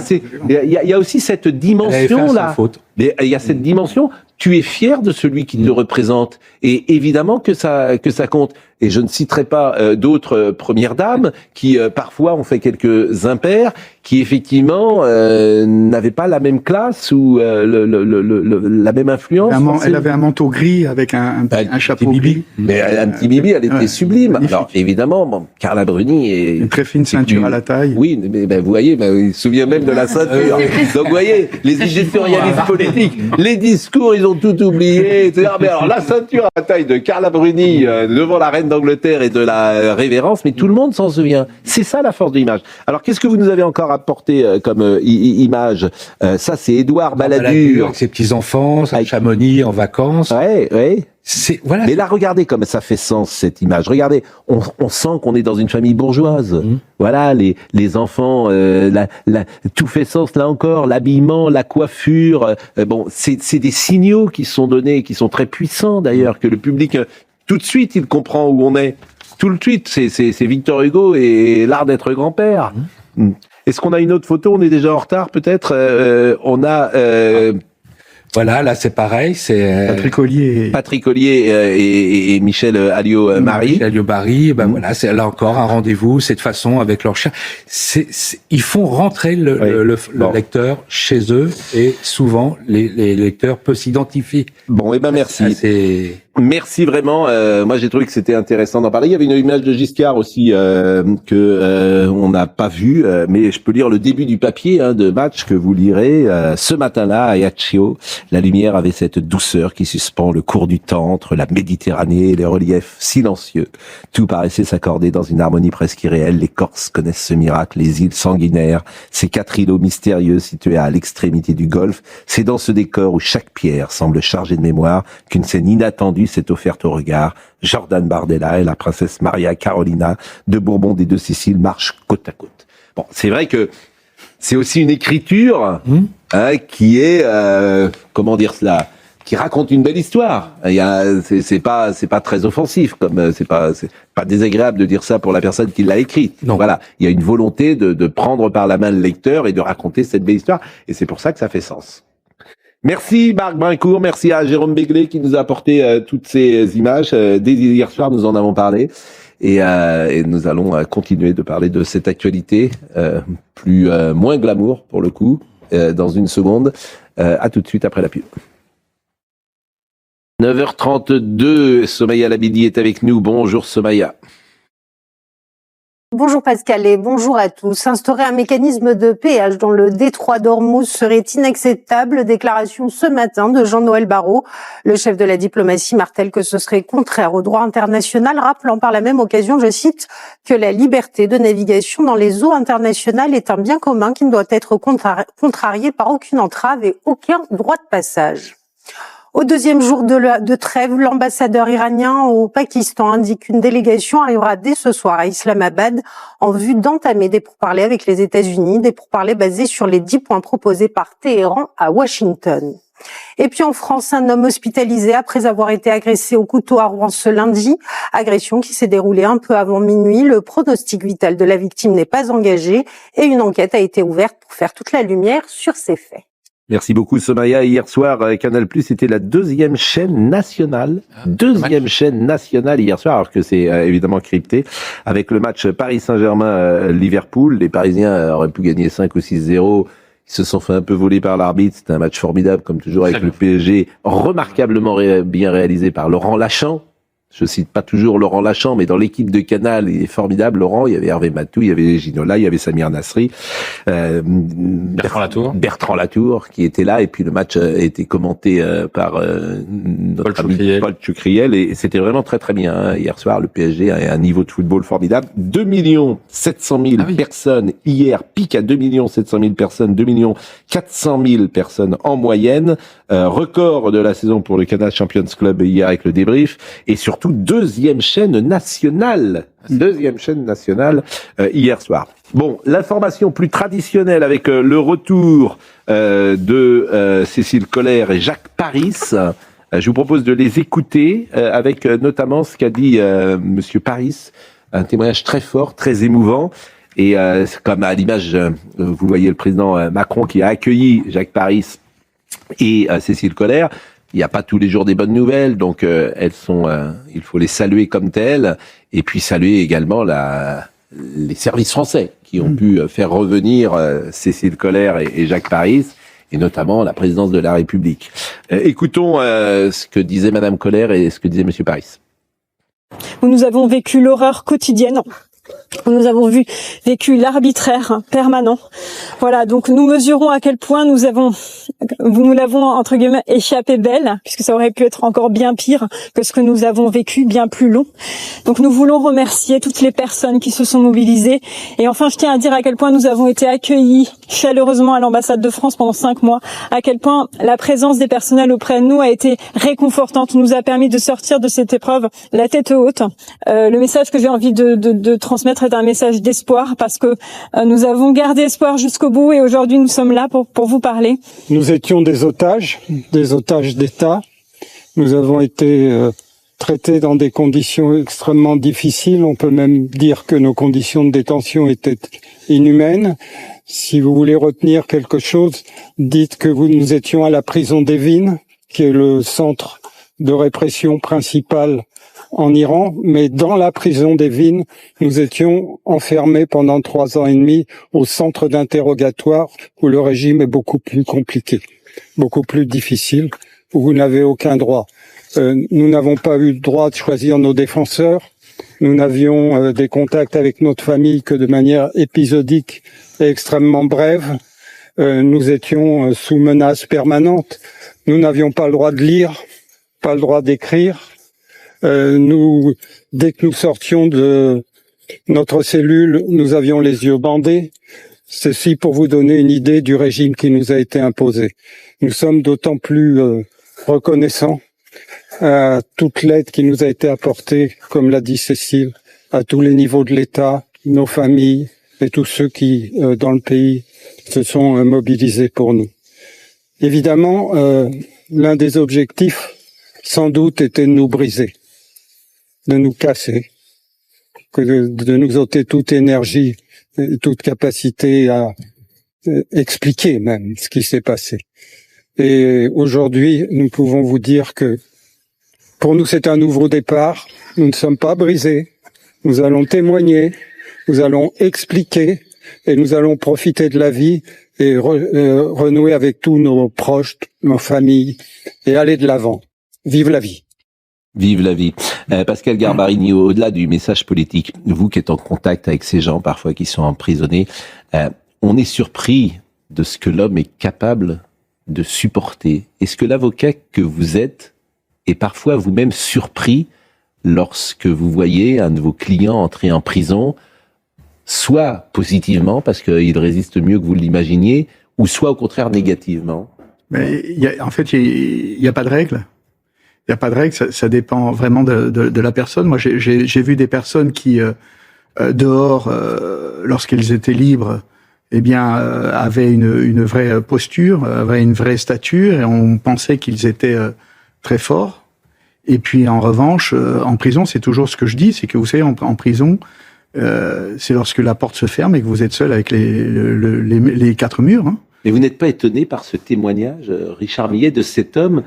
il y a aussi cette dimension là. Mais il y a cette dimension. Tu es fier de celui qui te représente, et évidemment que ça compte. Et je ne citerai pas d'autres premières dames qui parfois ont fait quelques impairs, qui effectivement n'avaient pas la même classe ou la même influence. Elle avait un manteau gris avec un chapeau gris. Mais un petit bibi, elle était sublime. Magnifique. Alors évidemment, Carla Bruni est une très fine ceinture à la taille. Oui, mais vous voyez, il se souvient même de la ceinture. Donc vous voyez, les éditorialistes politiques, les discours, ils ont tout oublié. C'est-à-dire, mais alors la ceinture à la taille de Carla Bruni devant la reine d'Angleterre et de la révérence, mais tout le monde s'en souvient. C'est ça la force de l'image. Alors qu'est-ce que vous nous avez encore apporté comme image? Ça, c'est Édouard Balladur avec ses petits-enfants, à Chamonix en vacances. Ouais. Voilà. Mais là, regardez comme ça fait sens, cette image. Regardez, on sent qu'on est dans une famille bourgeoise. Voilà, les enfants, tout fait sens là encore, l'habillement, la coiffure. C'est des signaux qui sont donnés, qui sont très puissants d'ailleurs, que le public, tout de suite, il comprend où on est. Tout de suite, c'est Victor Hugo et l'art d'être grand-père. Est-ce qu'on a une autre photo? On est déjà en retard, peut-être. On a... Voilà, là c'est pareil, c'est Patrick Ollier et Michel Alliot-Marie. Michel Alliot-Marie, voilà, c'est là encore un rendez-vous, cette façon avec leur chien. Ils font rentrer le lecteur chez eux et souvent les lecteurs peuvent s'identifier. Bon, merci. Merci vraiment. Moi, j'ai trouvé que c'était intéressant d'en parler. Il y avait une image de Giscard aussi que on n'a pas vue, mais je peux lire le début du papier de match que vous lirez ce matin-là à Ajaccio. La lumière avait cette douceur qui suspend le cours du temps entre la Méditerranée et les reliefs silencieux. Tout paraissait s'accorder dans une harmonie presque irréelle. Les Corses connaissent ce miracle, les îles sanguinaires, ces 4 îlots mystérieux situés à l'extrémité du Golfe. C'est dans ce décor où chaque pierre semble chargée de mémoire qu'une scène inattendue s'est offerte au regard. Jordan Bardella et la princesse Maria Carolina de Bourbon des Deux-Siciles marchent côte à côte. Bon, c'est vrai que c'est aussi une écriture qui est, comment dire cela, qui raconte une belle histoire. C'est pas très offensif, comme c'est pas désagréable de dire ça pour la personne qui l'a écrite. Non. Voilà, il y a une volonté de prendre par la main le lecteur et de raconter cette belle histoire, et c'est pour ça que ça fait sens. Merci Marc Brincourt, merci à Jérôme Béglé qui nous a apporté toutes ces images. Dès hier soir, nous en avons parlé. Et nous allons continuer de parler de cette actualité moins glamour pour le coup dans une seconde. À tout de suite après la pub. 9h32, Somaya Labidi est avec nous. Bonjour Somaya. Bonjour Pascal et bonjour à tous. Instaurer un mécanisme de péage dans le détroit d'Ormuz serait inacceptable. Déclaration ce matin de Jean-Noël Barrot. Le chef de la diplomatie martèle que ce serait contraire au droit international, rappelant par la même occasion, je cite, que la liberté de navigation dans les eaux internationales est un bien commun qui ne doit être contrarié par aucune entrave et aucun droit de passage. Au deuxième jour de trêve, l'ambassadeur iranien au Pakistan indique qu'une délégation arrivera dès ce soir à Islamabad en vue d'entamer des pourparlers avec les États-Unis, des pourparlers basés sur les 10 points proposés par Téhéran à Washington. Et puis en France, un homme hospitalisé après avoir été agressé au couteau à Rouen ce lundi, agression qui s'est déroulée un peu avant minuit. Le pronostic vital de la victime n'est pas engagé et une enquête a été ouverte pour faire toute la lumière sur ces faits. Merci beaucoup Somaya. Hier soir, Canal+ était la deuxième chaîne nationale hier soir, alors que c'est évidemment crypté, avec le match Paris Saint-Germain-Liverpool. Les Parisiens auraient pu gagner 5 ou 6-0. Ils se sont fait un peu voler par l'arbitre. C'était un match formidable, comme toujours avec le PSG, remarquablement bien réalisé par Laurent Lachant. Je cite pas toujours Laurent Lachamp, mais dans l'équipe de Canal, il est formidable, Laurent. Il y avait Hervé Matou, il y avait Ginola, il y avait Samir Nasri, Bertrand Latour qui était là. Et puis le match a été commenté par notre ami Paul Tchoucriel, et c'était vraiment très très bien. Hein. Hier soir, le PSG a un niveau de football formidable. 2 700 000 personnes hier, pique à 2 700 000 personnes, 2 400 000 personnes en moyenne. Record de la saison pour le Canal Champions Club hier avec le débrief, et surtout deuxième chaîne nationale hier soir. Bon, l'information plus traditionnelle avec le retour de Cécile Coller et Jacques Paris. Je vous propose de les écouter avec notamment ce qu'a dit Monsieur Paris, un témoignage très fort, très émouvant. Et comme à l'image, vous voyez le président Macron qui a accueilli Jacques Paris et Cécile Coller. Il n'y a pas tous les jours des bonnes nouvelles, donc elles sont, il faut les saluer comme telles, et puis saluer également les services français qui ont pu faire revenir Cécile Coller et Jacques Paris, et notamment la présidence de la République. Écoutons ce que disait Madame Coller et ce que disait Monsieur Paris. Nous avons vécu l'horreur quotidienne. Nous avons vécu l'arbitraire permanent. Voilà, donc nous mesurons à quel point nous l'avons entre guillemets échappé belle, puisque ça aurait pu être encore bien pire que ce que nous avons vécu, bien plus long. Donc nous voulons remercier toutes les personnes qui se sont mobilisées. Et enfin, je tiens à dire à quel point nous avons été accueillis chaleureusement à l'ambassade de France pendant 5 mois, à quel point la présence des personnels auprès de nous a été réconfortante, nous a permis de sortir de cette épreuve la tête haute. Le message que j'ai envie de transmettre est un message d'espoir, parce que nous avons gardé espoir jusqu'au bout, et aujourd'hui nous sommes là pour vous parler. Nous étions des otages d'État. Nous avons été traités dans des conditions extrêmement difficiles. On peut même dire que nos conditions de détention étaient inhumaines. Si vous voulez retenir quelque chose, dites que nous étions à la prison d'Evin, qui est le centre de répression principal en Iran, mais dans la prison d'Evin, nous étions enfermés pendant 3 ans et demi au centre d'interrogatoire, où le régime est beaucoup plus compliqué, beaucoup plus difficile, où vous n'avez aucun droit. Nous n'avons pas eu le droit de choisir nos défenseurs. Nous n'avions des contacts avec notre famille que de manière épisodique et extrêmement brève. Nous étions sous menace permanente. Nous n'avions pas le droit de lire, pas le droit d'écrire. Dès que nous sortions de notre cellule, nous avions les yeux bandés. Ceci pour vous donner une idée du régime qui nous a été imposé. Nous sommes d'autant plus reconnaissants à toute l'aide qui nous a été apportée, comme l'a dit Cécile, à tous les niveaux de l'État, nos familles et tous ceux qui, dans le pays, se sont mobilisés pour nous. Évidemment, l'un des objectifs, sans doute, était de nous briser, de nous casser, de nous ôter toute énergie, toute capacité à expliquer même ce qui s'est passé. Et aujourd'hui, nous pouvons vous dire que pour nous, c'est un nouveau départ. Nous ne sommes pas brisés. Nous allons témoigner, nous allons expliquer, et nous allons profiter de la vie et renouer avec tous nos proches, nos familles, et aller de l'avant. Vive la vie. Vive la vie. Pascal Garbarini, au-delà du message politique, vous qui êtes en contact avec ces gens parfois qui sont emprisonnés, on est surpris de ce que l'homme est capable de supporter. Est-ce que l'avocat que vous êtes est parfois vous-même surpris lorsque vous voyez un de vos clients entrer en prison, soit positivement parce qu'il résiste mieux que vous l'imaginiez, ou soit au contraire négativement? Mais en fait, il n'y a pas de règle. Il n'y a pas de règle, ça dépend vraiment de la personne. Moi, j'ai vu des personnes qui, dehors, lorsqu'ils étaient libres, eh bien, avaient une vraie posture, avaient une vraie stature, et on pensait qu'ils étaient très forts. Et puis, en revanche, en prison, c'est toujours ce que je dis, c'est que vous savez, en prison, c'est lorsque la porte se ferme et que vous êtes seul avec les 4 murs. Hein. Mais vous n'êtes pas étonné par ce témoignage, Richard Millet, de cet homme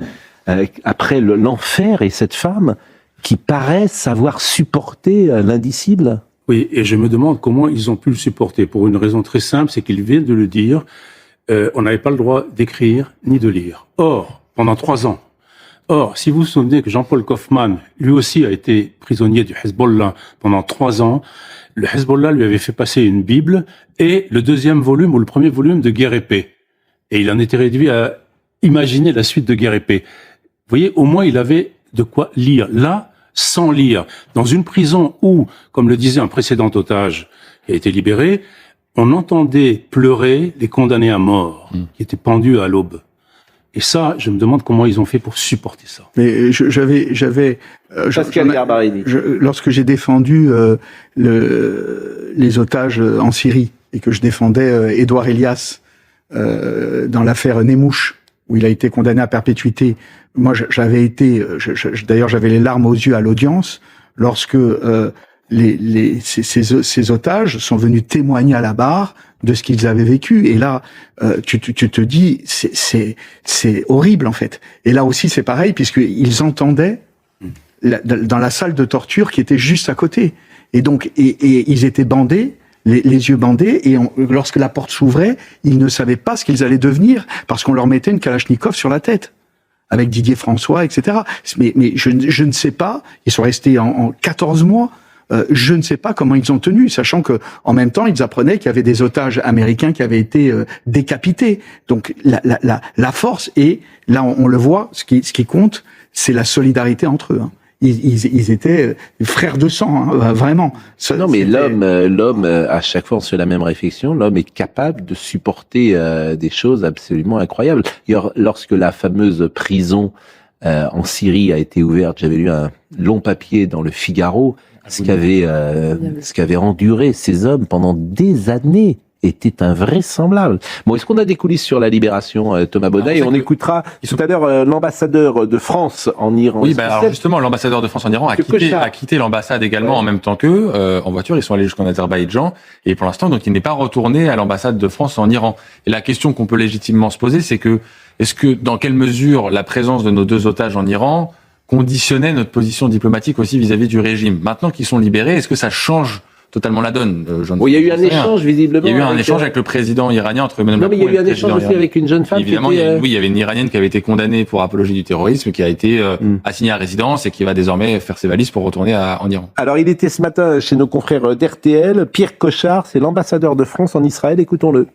après l'enfer et cette femme qui paraissent savoir supporter l'indicible? Oui, et je me demande comment ils ont pu le supporter. Pour une raison très simple, c'est qu'ils viennent de le dire, on n'avait pas le droit d'écrire ni de lire. Or, pendant 3 ans, Or, si vous vous souvenez que Jean-Paul Kaufmann, lui aussi a été prisonnier du Hezbollah pendant 3 ans, le Hezbollah lui avait fait passer une Bible et le 2e volume ou le 1er volume de Guerre et Paix. Et il en était réduit à imaginer la suite de Guerre et Paix. Vous voyez, au moins il avait de quoi lire. Là, sans lire, dans une prison où, comme le disait un précédent otage qui a été libéré, on entendait pleurer les condamnés à mort, qui étaient pendus à l'aube. Et ça, je me demande comment ils ont fait pour supporter ça. Mais Pascal Garbarini. Lorsque j'ai défendu les otages en Syrie et que je défendais Édouard Elias dans l'affaire Nemouche, où il a été condamné à perpétuité, moi j'avais été, d'ailleurs j'avais les larmes aux yeux à l'audience lorsque ces otages sont venus témoigner à la barre de ce qu'ils avaient vécu. Et là, tu te dis, c'est horrible en fait. Et là aussi, c'est pareil, puisqu'ils entendaient dans la salle de torture qui était juste à côté. Et donc, et ils étaient bandés, les yeux bandés, et lorsque la porte s'ouvrait, ils ne savaient pas ce qu'ils allaient devenir, parce qu'on leur mettait une Kalachnikov sur la tête, avec Didier François, etc. Mais je ne sais pas, ils sont restés en 14 mois, je ne sais pas comment ils ont tenu, sachant que en même temps ils apprenaient qu'il y avait des otages américains qui avaient été décapités. Donc la force, et là on le voit, ce qui compte, c'est la solidarité entre eux. Hein. Ils étaient frères de sang, hein, vraiment. Non, mais l'homme, à chaque fois on se fait la même réflexion, l'homme est capable de supporter des choses absolument incroyables. Lorsque la fameuse prison en Syrie a été ouverte, j'avais lu un long papier dans le Figaro. Ce qu'avaient enduré ces hommes pendant des années était invraisemblable. Bon, est-ce qu'on a des coulisses sur la libération, Thomas Bonnet? Et on écoutera tout à l'heure l'ambassadeur de France en Iran. Oui, alors justement, l'ambassadeur de France en Iran a quitté l'ambassade également en même temps qu'eux, en voiture. Ils sont allés jusqu'en Azerbaïdjan. Et pour l'instant, donc, il n'est pas retourné à l'ambassade de France en Iran. Et la question qu'on peut légitimement se poser, c'est dans quelle mesure la présence de nos 2 otages en Iran conditionnait notre position diplomatique aussi vis-à-vis du régime. Maintenant qu'ils sont libérés, est-ce que ça change totalement la donne? Il y a eu un échange, visiblement. Il y a eu un échange avec le président iranien entre Emmanuel Macron. Non, mais il y a eu un échange aussi avec une jeune femme. Évidemment, il y avait une Iranienne qui avait été condamnée pour apologie du terrorisme, qui a été assignée à résidence et qui va désormais faire ses valises pour retourner en Iran. Alors, il était ce matin chez nos confrères d'RTL. Pierre Cochard, c'est l'ambassadeur de France en Israël. Écoutons-le.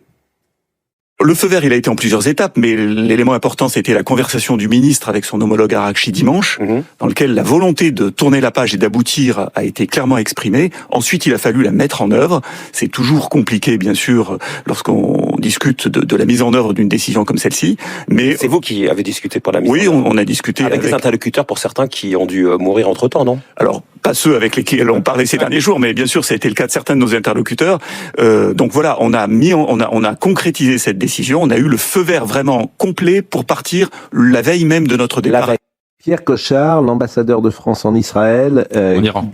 Le feu vert, il a été en plusieurs étapes, mais l'élément important, c'était la conversation du ministre avec son homologue Araghchi dimanche, dans lequel la volonté de tourner la page et d'aboutir a été clairement exprimée. Ensuite, il a fallu la mettre en œuvre. C'est toujours compliqué, bien sûr, lorsqu'on discute de la mise en œuvre d'une décision comme celle-ci. Mais c'est vous qui avez discuté pour la mise en œuvre. Oui, on a discuté avec des interlocuteurs pour certains qui ont dû mourir entre-temps, non? Alors, pas ceux avec lesquels on parlait ces derniers jours, mais bien sûr, ça a été le cas de certains de nos interlocuteurs. Donc voilà, on a concrétisé cette décision. On a eu le feu vert vraiment complet pour partir la veille même de notre départ. Pierre Cochard, l'ambassadeur de France en Israël. En Iran.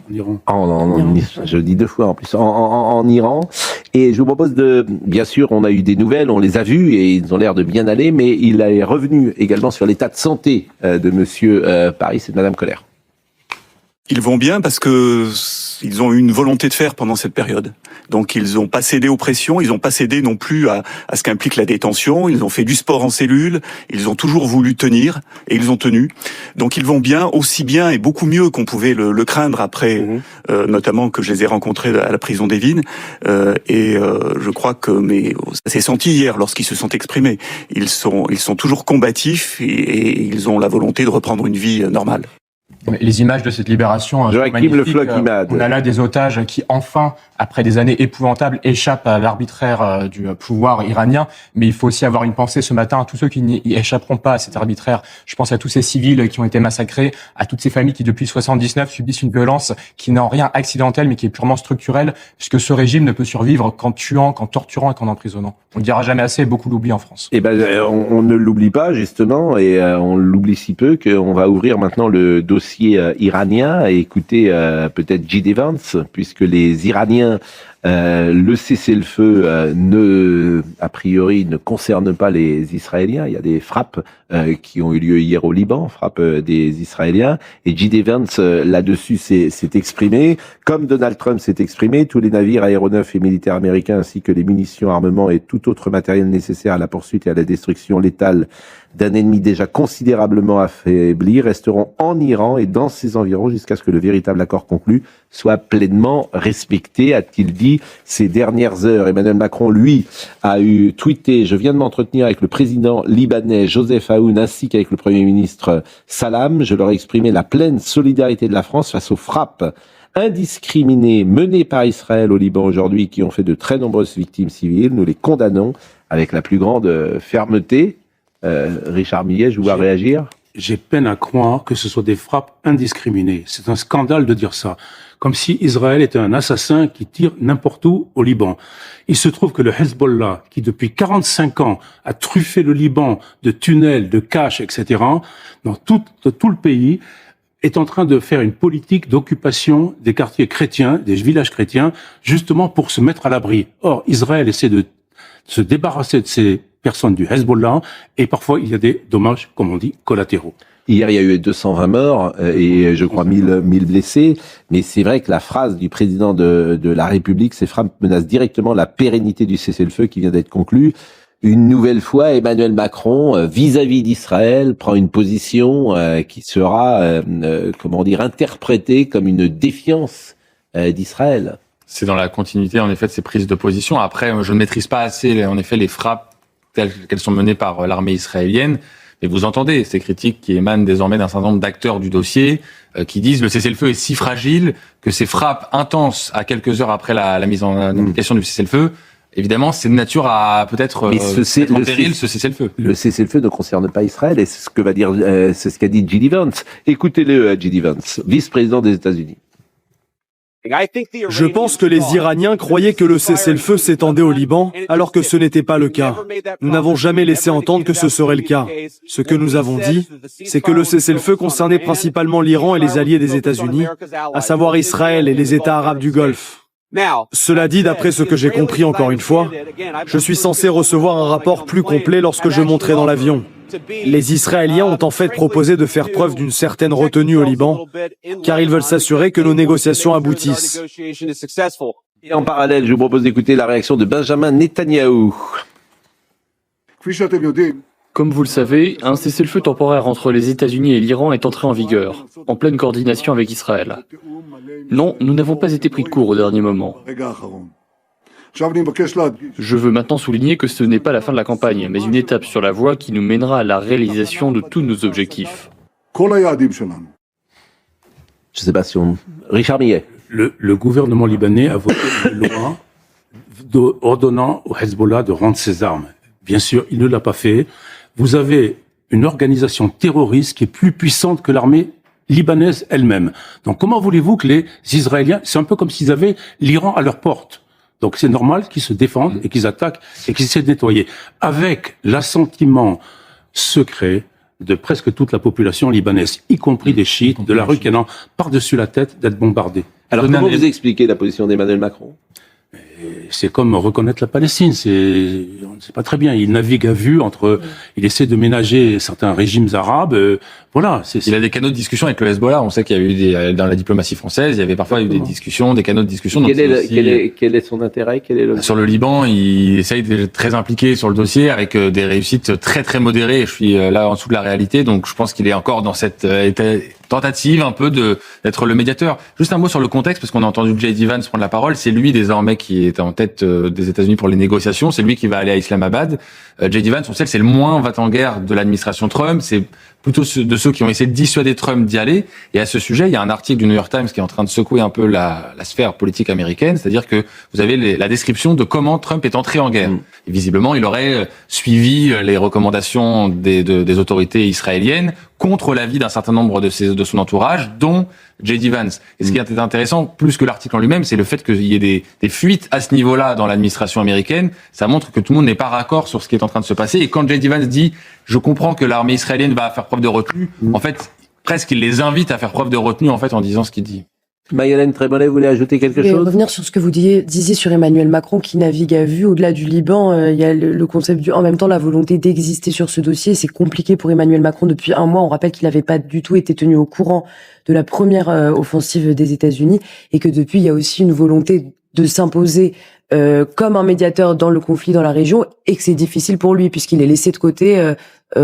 Je le dis 2 fois en plus. En Iran. Et je vous propose bien sûr, on a eu des nouvelles, on les a vues et ils ont l'air de bien aller, mais il est revenu également sur l'état de santé de monsieur Paris et de madame Koller. Ils vont bien parce que ils ont eu une volonté de faire pendant cette période. Donc ils n'ont pas cédé aux pressions, ils n'ont pas cédé non plus à ce qu'implique la détention, ils ont fait du sport en cellule, ils ont toujours voulu tenir, et ils ont tenu. Donc ils vont bien, aussi bien et beaucoup mieux qu'on pouvait le craindre après, notamment que je les ai rencontrés à la prison d'Evin. Je crois que, ça s'est senti hier lorsqu'ils se sont exprimés. Ils sont toujours combatifs et ils ont la volonté de reprendre une vie normale. Les images de cette libération, on a là des otages qui enfin, après des années épouvantables, échappent à l'arbitraire du pouvoir iranien. Mais il faut aussi avoir une pensée ce matin à tous ceux qui n'y échapperont pas à cet arbitraire. Je pense à tous ces civils qui ont été massacrés, à toutes ces familles qui depuis 79 subissent une violence qui n'est en rien accidentelle mais qui est purement structurelle, puisque ce régime ne peut survivre qu'en tuant, qu'en torturant et qu'en emprisonnant. On ne le dira jamais assez, beaucoup l'oublient en France. Eh ben, on ne l'oublie pas justement, et on l'oublie si peu qu'on va ouvrir maintenant le dossier iranien et écouter peut-être J.D. Vance, puisque les Iraniens Le cessez-le-feu a priori ne concerne pas les Israéliens. Il y a des frappes qui ont eu lieu hier au Liban, frappes des Israéliens. Et J.D. Vance là-dessus s'est exprimé. Comme Donald Trump s'est exprimé, tous les navires aéronefs et militaires américains ainsi que les munitions, armements et tout autre matériel nécessaire à la poursuite et à la destruction létale d'un ennemi déjà considérablement affaibli resteront en Iran et dans ses environs jusqu'à ce que le véritable accord conclu soit pleinement respecté, a-t-il dit ces dernières heures. Emmanuel Macron, lui, a tweeté: je viens de m'entretenir avec le président libanais Joseph Aoun ainsi qu'avec le premier ministre Salam. Je leur ai exprimé la pleine solidarité de la France face aux frappes indiscriminées menées par Israël au Liban aujourd'hui qui ont fait de très nombreuses victimes civiles. Nous les condamnons avec la plus grande fermeté. Richard Millet, je vous vois réagir. J'ai peine à croire que ce soit des frappes indiscriminées. C'est un scandale de dire ça. Comme si Israël était un assassin qui tire n'importe où au Liban. Il se trouve que le Hezbollah, qui depuis 45 ans a truffé le Liban de tunnels, de caches, etc., dans tout le pays, est en train de faire une politique d'occupation des quartiers chrétiens, des villages chrétiens, justement pour se mettre à l'abri. Or, Israël essaie de se débarrasser de ces personnes du Hezbollah, et parfois il y a des dommages, comme on dit, collatéraux. Hier, il y a eu 220 morts et je crois 1000 blessés. Mais c'est vrai que la phrase du président de la République, ces frappes menacent directement la pérennité du cessez-le-feu qui vient d'être conclu. Une nouvelle fois, Emmanuel Macron, vis-à-vis d'Israël, prend une position qui sera, interprétée comme une défiance d'Israël. C'est dans la continuité, en effet, de ces prises de position. Après, je ne maîtrise pas assez, en effet, les frappes telles qu'elles sont menées par l'armée israélienne. Mais vous entendez ces critiques qui émanent désormais d'un certain nombre d'acteurs du dossier qui disent le cessez-le-feu est si fragile que ces frappes intenses à quelques heures après la mise en application du cessez-le-feu, évidemment, c'est de nature à peut-être mettre en péril ce cessez-le-feu. Le cessez-le-feu ne concerne pas Israël et c'est ce que va dire, c'est ce qu'a dit J.D. Vance. Écoutez-le, J.D. Vance, vice-président des États-Unis. Je pense que les Iraniens croyaient que le cessez-le-feu s'étendait au Liban, alors que ce n'était pas le cas. Nous n'avons jamais laissé entendre que ce serait le cas. Ce que nous avons dit, c'est que le cessez-le-feu concernait principalement l'Iran et les alliés des États-Unis, à savoir Israël et les États arabes du Golfe. Cela dit, d'après ce que j'ai compris encore une fois, je suis censé recevoir un rapport plus complet lorsque je monterai dans l'avion. Les Israéliens ont en fait proposé de faire preuve d'une certaine retenue au Liban, car ils veulent s'assurer que nos négociations aboutissent. Et en parallèle, je vous propose d'écouter la réaction de Benjamin Netanyahou. Comme vous le savez, un cessez-le-feu temporaire entre les États-Unis et l'Iran est entré en vigueur, en pleine coordination avec Israël. Non, nous n'avons pas été pris de court au dernier moment. Je veux maintenant souligner que ce n'est pas la fin de la campagne, mais une étape sur la voie qui nous mènera à la réalisation de tous nos objectifs. Je ne sais pas si on... Richard Millet. Le gouvernement libanais a voté une loi ordonnant au Hezbollah de rendre ses armes. Bien sûr, il ne l'a pas fait. Vous avez une organisation terroriste qui est plus puissante que l'armée libanaise elle-même. Donc comment voulez-vous que les Israéliens, c'est un peu comme s'ils avaient l'Iran à leur porte. Donc c'est normal qu'ils se défendent et qu'ils attaquent et qu'ils essaient de nettoyer. Avec l'assentiment secret de presque toute la population libanaise, y compris des chiites, de la rue qui en ont par-dessus la tête d'être bombardés. Alors comment vous expliquez la position d'Emmanuel Macron ? C'est comme reconnaître la Palestine, on ne sait pas très bien. Il navigue à vue il essaie de ménager certains régimes arabes, voilà. Il a des canaux de discussion avec le Hezbollah. On sait qu'il y a eu dans la diplomatie française, il y avait parfois eu des discussions, des canaux de discussion. Quel est son intérêt ? Sur le Liban, il essaye d'être très impliqué sur le dossier avec des réussites très très modérées. Je suis là en dessous de la réalité, donc je pense qu'il est encore dans cette tentative un peu d'être le médiateur. Juste un mot sur le contexte, parce qu'on a entendu J.D. Vance prendre la parole. C'est lui désormais qui est en tête des États-Unis pour les négociations. C'est lui qui va aller à Islamabad. J.D. Vance, on sait que c'est le moins va-t-en-guerre de l'administration Trump. C'est plutôt de ceux qui ont essayé de dissuader Trump d'y aller. Et à ce sujet, il y a un article du New York Times qui est en train de secouer un peu la sphère politique américaine. C'est-à-dire que vous avez la description de comment Trump est entré en guerre. Et visiblement, il aurait suivi les recommandations des autorités israéliennes contre l'avis d'un certain nombre de son entourage, dont J.D. Vance. Et ce qui est intéressant, plus que l'article en lui-même, c'est le fait qu'il y ait des fuites à ce niveau-là dans l'administration américaine. Ça montre que tout le monde n'est pas raccord sur ce qui est en train de se passer. Et quand J.D. Vance dit « je comprends que l'armée israélienne va faire preuve de retenue », en fait, presque il les invite à faire preuve de retenue en disant ce qu'il dit. Marie-Hélène Trémolet, vous voulez ajouter quelque Je vais chose? revenir sur ce que vous disiez sur Emmanuel Macron qui navigue à vue. Au-delà du Liban, il y a le concept en même temps, la volonté d'exister sur ce dossier. C'est compliqué pour Emmanuel Macron depuis un mois. On rappelle qu'il n'avait pas du tout été tenu au courant de la première offensive des États-Unis et que depuis, il y a aussi une volonté de s'imposer comme un médiateur dans le conflit dans la région et que c'est difficile pour lui puisqu'il est laissé de côté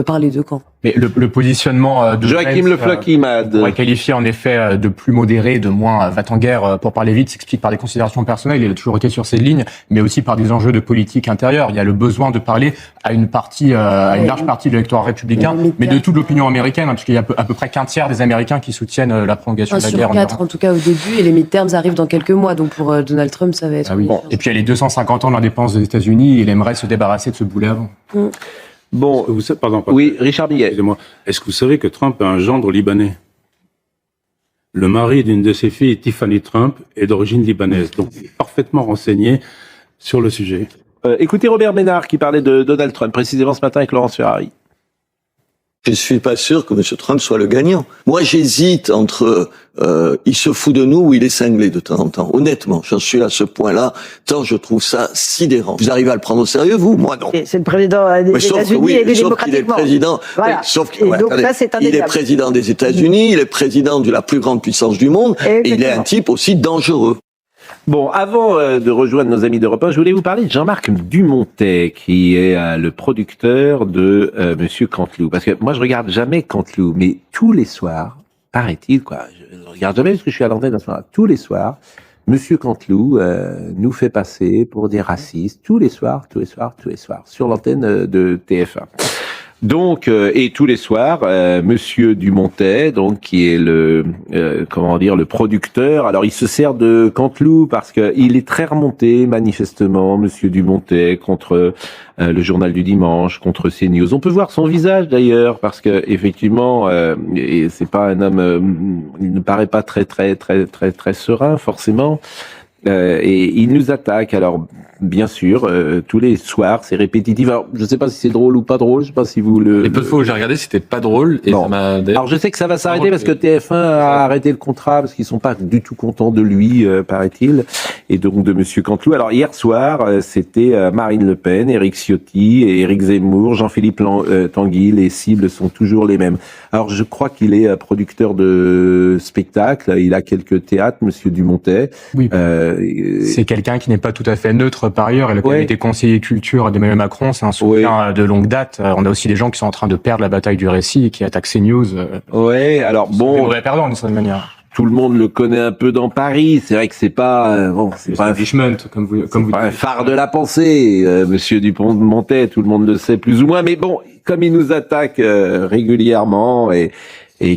par les deux camps. Mais le positionnement de Joachim Le Floch, on pourrait qualifier en effet de plus modéré, de moins va-t-en-guerre, pour parler vite, s'explique par des considérations personnelles, il a toujours été sur ces lignes, mais aussi par des enjeux de politique intérieure. Il y a le besoin de parler à une partie, à une large partie de l'électorat républicain, mais de toute l'opinion américaine, hein, puisqu'il y a à peu près qu'un tiers des Américains qui soutiennent la prolongation de la guerre. 4 en tout cas au début, et les midterms arrivent dans quelques mois, donc pour Donald Trump, ça va être... Bon. Et puis il y a les 250 ans de l'indépendance des États-Unis, il aimerait se débarrasser de ce boulet avant. Bon, oui, Richard Millet. Excusez-moi. Est-ce que vous savez que Trump a un gendre libanais? Le mari d'une de ses filles, Tiffany Trump, est d'origine libanaise. Donc, il est parfaitement renseigné sur le sujet. Écoutez Robert Ménard qui parlait de Donald Trump précisément ce matin avec Laurence Ferrari. Je ne suis pas sûr que M. Trump soit le gagnant. Moi, j'hésite entre il se fout de nous ou il est cinglé de temps en temps. Honnêtement, j'en suis à ce point-là, tant je trouve ça sidérant. Vous arrivez à le prendre au sérieux, vous? Moi, non. C'est le président des États-Unis élu démocratiquement. Voilà. Sauf qu'il est donc ça, c'est il est président des États-Unis, il est président de la plus grande puissance du monde, et il est un type aussi dangereux. Bon, avant de rejoindre nos amis d'Europe 1, je voulais vous parler de Jean-Marc Dumontet, qui est le producteur de Monsieur Canteloup. Parce que moi, je regarde jamais Canteloup, mais tous les soirs, paraît-il, je ne regarde jamais parce que je suis à l'antenne à ce moment-là, tous les soirs, Monsieur Canteloup nous fait passer pour des racistes, tous les soirs, sur l'antenne de TF1. Donc, et tous les soirs, Monsieur Dumontet, donc qui est le producteur. Alors, il se sert de Canteloup parce que il est très remonté, manifestement, Monsieur Dumontet, contre le Journal du Dimanche, contre CNews. On peut voir son visage d'ailleurs parce que effectivement, et c'est pas un homme, il ne paraît pas très serein forcément. Et il nous attaque. Alors, bien sûr, tous les soirs, c'est répétitif. Alors, je sais pas si c'est drôle ou pas drôle. Je sais pas si vous le... Les peu de fois où j'ai regardé, c'était pas drôle. Et ça m'a... Alors, je sais que ça va s'arrêter parce que TF1 a arrêté le contrat parce qu'ils sont pas du tout contents de lui, paraît-il, et donc de Monsieur Canteloup. Alors, hier soir, c'était Marine Le Pen, Éric Ciotti, Éric Zemmour, Jean-Philippe Tanguy. Les cibles sont toujours les mêmes. Alors, je crois qu'il est producteur de spectacles. Il a quelques théâtres, Monsieur Dumontet. Oui. C'est quelqu'un qui n'est pas tout à fait neutre par ailleurs. Il a quand même été conseiller culture d'Emmanuel Macron. C'est un soutien de longue date. On a aussi des gens qui sont en train de perdre la bataille du récit et qui attaquent CNews. Alors bon. Des mauvais perdants d'une certaine manière. Tout le monde le connaît un peu dans Paris. C'est vrai que c'est pas c'est pas un phare de la pensée, Monsieur Dumontet. Tout le monde le sait plus ou moins. Mais bon, comme il nous attaque régulièrement et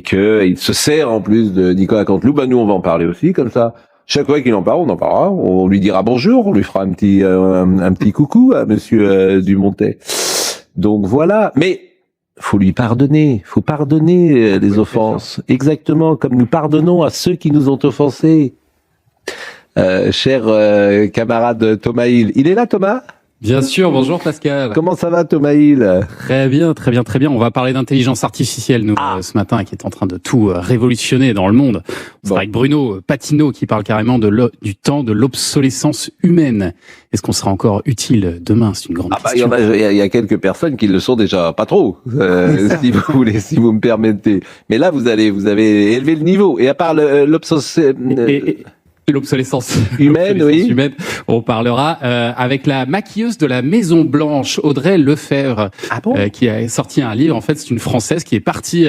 que il se sert en plus de Nicolas Canteloup, nous on va en parler aussi comme ça. Chaque fois qu'il en parle, on en parlera. On lui dira bonjour, on lui fera un petit coucou à Monsieur Dumontet. Donc voilà. Mais faut lui pardonner. Faut pardonner les offenses. Exactement comme nous pardonnons à ceux qui nous ont offensés. Cher camarade Thomas Hill. Il est là, Thomas? Bien sûr, bonjour Pascal. Comment ça va Thomas Hill? Très bien. On va parler d'intelligence artificielle nous ce matin, qui est en train de tout révolutionner dans le monde. C'est avec Bruno Patino qui parle carrément du temps de l'obsolescence humaine. Est-ce qu'on sera encore utile demain? C'est une grande question. Il y a quelques personnes qui le sont déjà pas trop, si vous voulez, si vous me permettez. Mais là, vous avez élevé le niveau. Et à part l'obsolescence humaine, humaine. On parlera avec la maquilleuse de la Maison Blanche, Audrey Lefebvre, qui a sorti un livre. En fait, c'est une Française qui est partie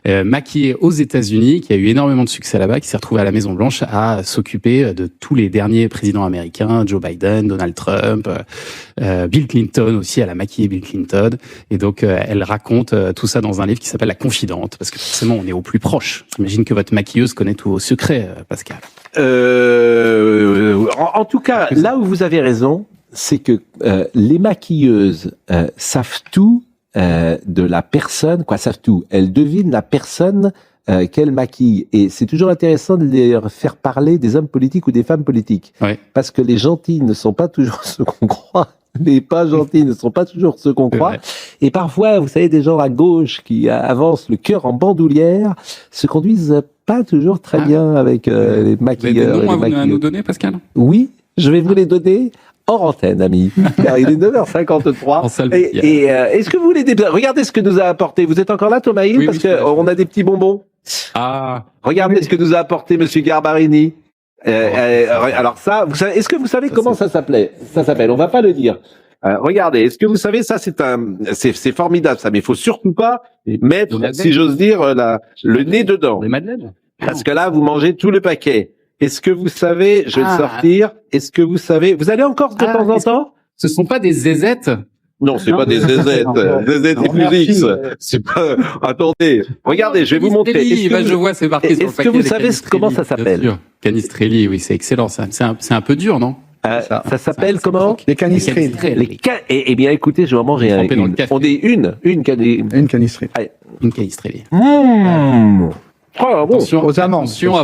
maquiller aux États-Unis, qui a eu énormément de succès là-bas, qui s'est retrouvée à la Maison Blanche à s'occuper de tous les derniers présidents américains, Joe Biden, Donald Trump, Bill Clinton aussi. Elle a maquillé Bill Clinton, et donc elle raconte tout ça dans un livre qui s'appelle La Confidente, parce que forcément on est au plus proche. J'imagine que votre maquilleuse connaît tous vos secrets, Pascal. En tout cas, là où vous avez raison, c'est que les maquilleuses savent tout de la personne, savent tout. Elles devinent la personne qu'elles maquillent. Et c'est toujours intéressant de les faire parler des hommes politiques ou des femmes politiques. Parce que les gentils ne sont pas toujours ceux qu'on croit. Les pas gentils ne sont pas toujours ceux qu'on croit. Et parfois, vous savez, des gens à gauche qui avancent le cœur en bandoulière se conduisent pas toujours très bien avec les maquilleurs. Vous avez des noms et les à nous donner, Pascal? Oui, je vais vous les donner hors antenne, amis. Car il est 9h53. Et est-ce que vous voulez regardez ce que nous a apporté. Vous êtes encore là, Thomas Hill? Parce que on a des petits bonbons. Ah. Regardez ce que nous a apporté Monsieur Garbarini. Alors ça, est-ce que vous savez comment ça s'appelait? Ça s'appelle, on va pas le dire. Regardez, est-ce que vous savez, ça c'est formidable ça, mais il faut surtout pas mettre, si j'ose dire, le nez dedans. Des madeleines. Parce que là, vous mangez tout le paquet. Est-ce que vous savez, je vais le sortir, est-ce que vous savez, vous allez encore de temps en temps? Ce sont pas des zézettes? Non, c'est pas des zézettes. Zézettes et plus X. C'est pas, attendez. Regardez, je vais vous montrer. Je vois, c'est marqué sur le paquet. Est-ce que vous savez comment ça s'appelle? Canistrelli, oui, c'est excellent, ça. C'est un peu dur, non? Ça s'appelle comment? Les canistrines. Eh bien, écoutez, je vais en manger une. On dit une canistrine. Une canistrine. Une canistrelli. Oh, bon. Attention à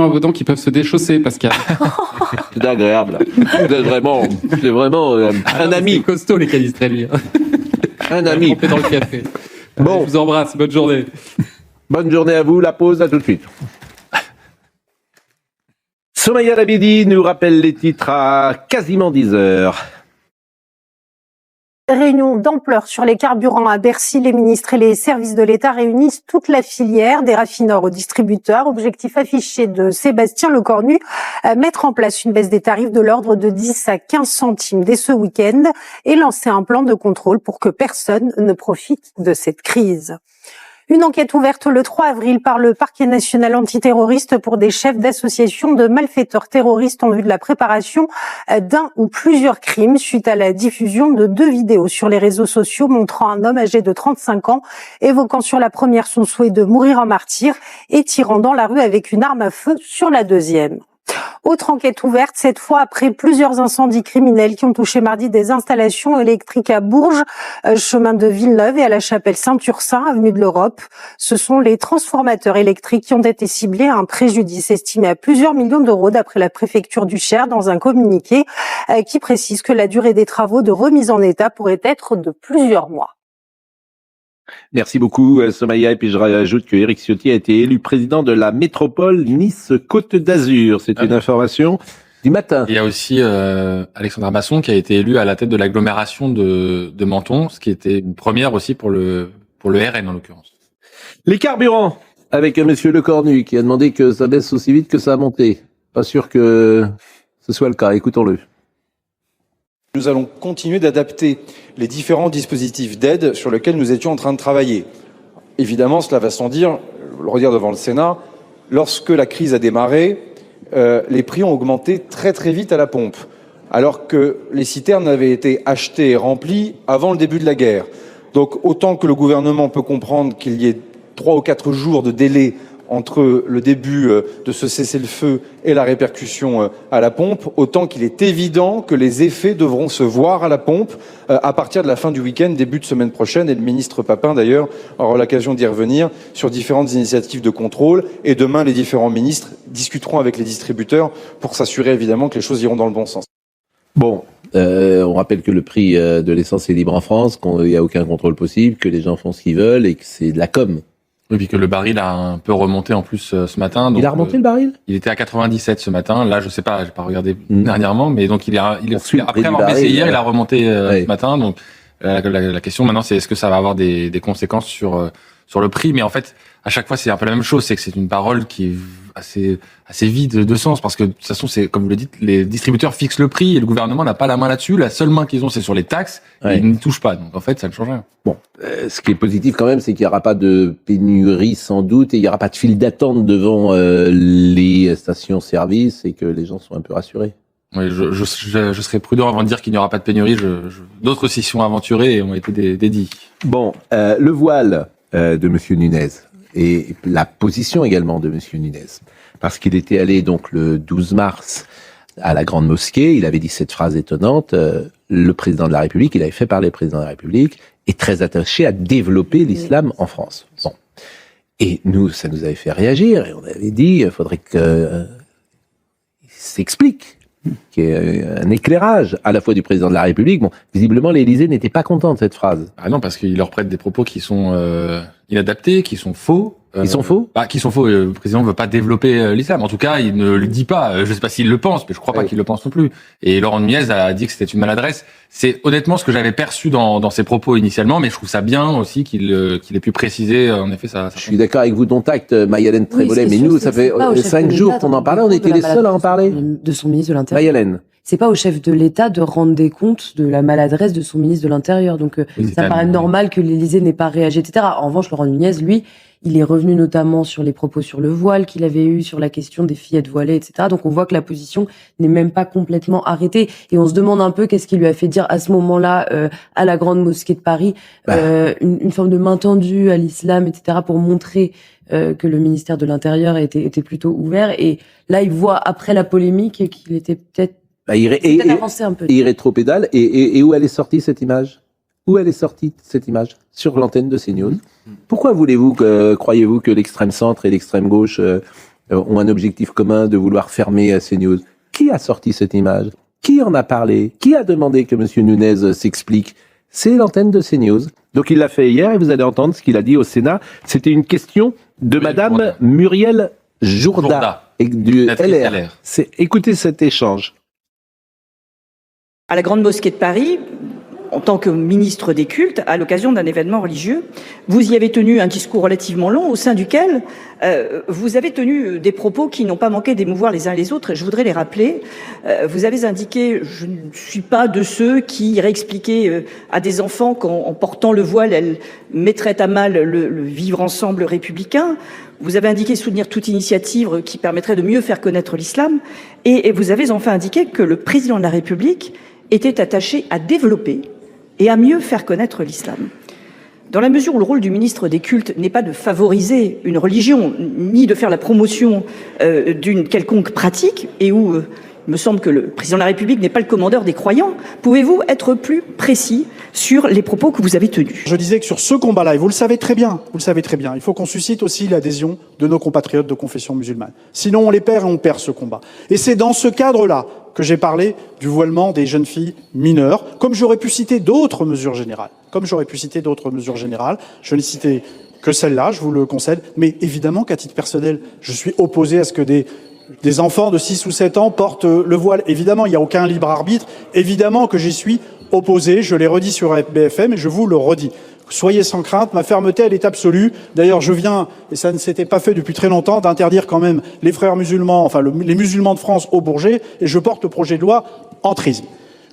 vos dents qui peuvent se déchausser, Pascal. C'est agréable. C'est vraiment un ami. C'est costaud, les canistrelli. Un ami. Trempé dans le café. Bon. Je vous embrasse. Bonne journée. Bonne journée à vous. La pause, à tout de suite. Somaya Labidi nous rappelle les titres à quasiment 10 heures. Réunion d'ampleur sur les carburants à Bercy. Les ministres et les services de l'État réunissent toute la filière, des raffineurs aux distributeurs. Objectif affiché de Sébastien Lecornu, mettre en place une baisse des tarifs de l'ordre de 10 à 15 centimes dès ce week-end et lancer un plan de contrôle pour que personne ne profite de cette crise. Une enquête ouverte le 3 avril par le parquet national antiterroriste pour des chefs d'associations de malfaiteurs terroristes en vue de la préparation d'un ou plusieurs crimes suite à la diffusion de 2 vidéos sur les réseaux sociaux montrant un homme âgé de 35 ans évoquant sur la première son souhait de mourir en martyr et tirant dans la rue avec une arme à feu sur la deuxième. Autre enquête ouverte, cette fois après plusieurs incendies criminels qui ont touché mardi des installations électriques à Bourges, chemin de Villeneuve et à la chapelle Saint-Ursin, avenue de l'Europe. Ce sont les transformateurs électriques qui ont été ciblés à un préjudice estimé à plusieurs millions d'euros d'après la préfecture du Cher dans un communiqué qui précise que la durée des travaux de remise en état pourrait être de plusieurs mois. Merci beaucoup, Somaya. Et puis je rajoute que Éric Ciotti a été élu président de la métropole Nice-Côte d'Azur. C'est une information du matin. Il y a aussi Alexandre Masson qui a été élu à la tête de l'agglomération de Menton, ce qui était une première aussi pour le RN en l'occurrence. Les carburants, avec Monsieur Lecornu qui a demandé que ça baisse aussi vite que ça a monté. Pas sûr que ce soit le cas. Écoutons-le. Nous allons continuer d'adapter les différents dispositifs d'aide sur lesquels nous étions en train de travailler. Évidemment, cela va sans dire, je le redire devant le Sénat, lorsque la crise a démarré, les prix ont augmenté très très vite à la pompe, alors que les citernes avaient été achetées et remplies avant le début de la guerre. Donc autant que le gouvernement peut comprendre qu'il y ait 3 ou 4 jours de délai entre le début de ce cessez-le-feu et la répercussion à la pompe, autant qu'il est évident que les effets devront se voir à la pompe à partir de la fin du week-end, début de semaine prochaine. Et le ministre Papin, d'ailleurs, aura l'occasion d'y revenir sur différentes initiatives de contrôle. Et demain, les différents ministres discuteront avec les distributeurs pour s'assurer évidemment que les choses iront dans le bon sens. Bon, on rappelle que le prix de l'essence est libre en France, qu'il n'y a aucun contrôle possible, que les gens font ce qu'ils veulent et que c'est de la com. Oui, puis que le baril a un peu remonté en plus ce matin. Donc, il a remonté le baril? Il était à 97 ce matin. Là, je sais pas, j'ai pas regardé dernièrement, mais donc après avoir baissé hier, il a remonté ce matin. Donc la question maintenant, c'est est-ce que ça va avoir des conséquences sur le prix? Mais en fait, à chaque fois, c'est un peu la même chose, c'est que c'est une parole qui est assez vide de sens, parce que de toute façon, c'est comme vous le dites, les distributeurs fixent le prix et le gouvernement n'a pas la main là-dessus. La seule main qu'ils ont, c'est sur les taxes. Et ils n'y touchent pas. Donc en fait, ça ne change rien. Bon, ce qui est positif quand même, c'est qu'il n'y aura pas de pénurie sans doute et il n'y aura pas de file d'attente devant les stations-service et que les gens sont un peu rassurés. Oui, je serais prudent avant de dire qu'il n'y aura pas de pénurie. D'autres s'y sont aventurés et ont été dédits. Bon, le voile de Monsieur Nunez et la position également de Monsieur Nunez, parce qu'il était allé donc le 12 mars à la Grande Mosquée, il avait dit cette phrase étonnante, le président de la République, il avait fait parler le président de la République, est très attaché à développer l'islam en France. Bon. Et nous, ça nous avait fait réagir, et on avait dit, il faudrait que s'explique, qu'il y ait un éclairage à la fois du président de la République. Bon, visiblement, l'Élysée n'était pas content de cette phrase. Ah non, parce qu'il leur prête des propos qui sont inadaptés, qui sont faux, Ils sont faux? Qui sont faux. Le président ne veut pas développer l'islam. En tout cas, il ne le dit pas. Je ne sais pas s'il le pense, mais je ne crois pas qu'il le pense non plus. Et Laurent Nunez a dit que c'était une maladresse. C'est honnêtement ce que j'avais perçu dans ses propos initialement, mais je trouve ça bien aussi qu'il ait pu préciser en effet ça. Je suis d'accord avec vous, dont acte, Mayalène Trémolet, mais nous, ça fait 5 jours qu'on en parlait, on était les seuls à en parler. De son ministre de l'Intérieur. Mayalène. C'est pas au chef de l'État de rendre des comptes de la maladresse de son ministre de l'Intérieur. Donc, ça paraît normal que l'Élysée n'ait pas réagi, etc. En revanche, Laurent Nunez, lui, il est revenu notamment sur les propos sur le voile qu'il avait eu, sur la question des fillettes voilées, etc. Donc, on voit que la position n'est même pas complètement arrêtée. Et on se demande un peu qu'est-ce qui lui a fait dire à ce moment-là, à la Grande Mosquée de Paris, une forme de main tendue à l'islam, etc., pour montrer que le ministère de l'Intérieur était plutôt ouvert. Et là, il voit, après la polémique, qu'il était peut-être avancé un peu. Il rétropédale. Et où elle est sortie cette image? Où elle est sortie cette image? Sur l'antenne de CNews. Pourquoi croyez-vous que l'extrême centre et l'extrême gauche ont un objectif commun de vouloir fermer CNews? Qui a sorti cette image? Qui en a parlé? Qui a demandé que M. Nunez s'explique? C'est l'antenne de CNews. Donc il l'a fait hier et vous allez entendre ce qu'il a dit au Sénat. C'était une question de Madame Muriel Jourda du LR. Écoutez cet échange. À la Grande Mosquée de Paris, en tant que ministre des Cultes, à l'occasion d'un événement religieux, vous y avez tenu un discours relativement long, au sein duquel vous avez tenu des propos qui n'ont pas manqué d'émouvoir les uns les autres, et je voudrais les rappeler. Vous avez indiqué « Je ne suis pas de ceux qui iraient expliquer à des enfants qu'en portant le voile, elles mettraient à mal le vivre ensemble républicain ». Vous avez indiqué soutenir toute initiative qui permettrait de mieux faire connaître l'islam, et vous avez enfin indiqué que le président de la République était attaché à développer et à mieux faire connaître l'islam. Dans la mesure où le rôle du ministre des Cultes n'est pas de favoriser une religion, ni de faire la promotion d'une quelconque pratique, et où il me semble que le président de la République n'est pas le commandeur des croyants, pouvez-vous être plus précis sur les propos que vous avez tenus? Je disais que sur ce combat-là, et vous le savez très bien, il faut qu'on suscite aussi l'adhésion de nos compatriotes de confession musulmane. Sinon, on les perd et on perd ce combat. Et c'est dans ce cadre-là que j'ai parlé du voilement des jeunes filles mineures, comme j'aurais pu citer d'autres mesures générales. Je n'ai cité que celle-là, je vous le concède, mais évidemment qu'à titre personnel, je suis opposé à ce que des enfants de 6 ou 7 ans portent le voile. Évidemment, il n'y a aucun libre arbitre. Évidemment que j'y suis opposé. Je l'ai redit sur BFM et je vous le redis. Soyez sans crainte, ma fermeté, elle est absolue. D'ailleurs, je viens, et ça ne s'était pas fait depuis très longtemps, d'interdire quand même les frères musulmans, les musulmans de France au Bourget, et je porte le projet de loi entrisme.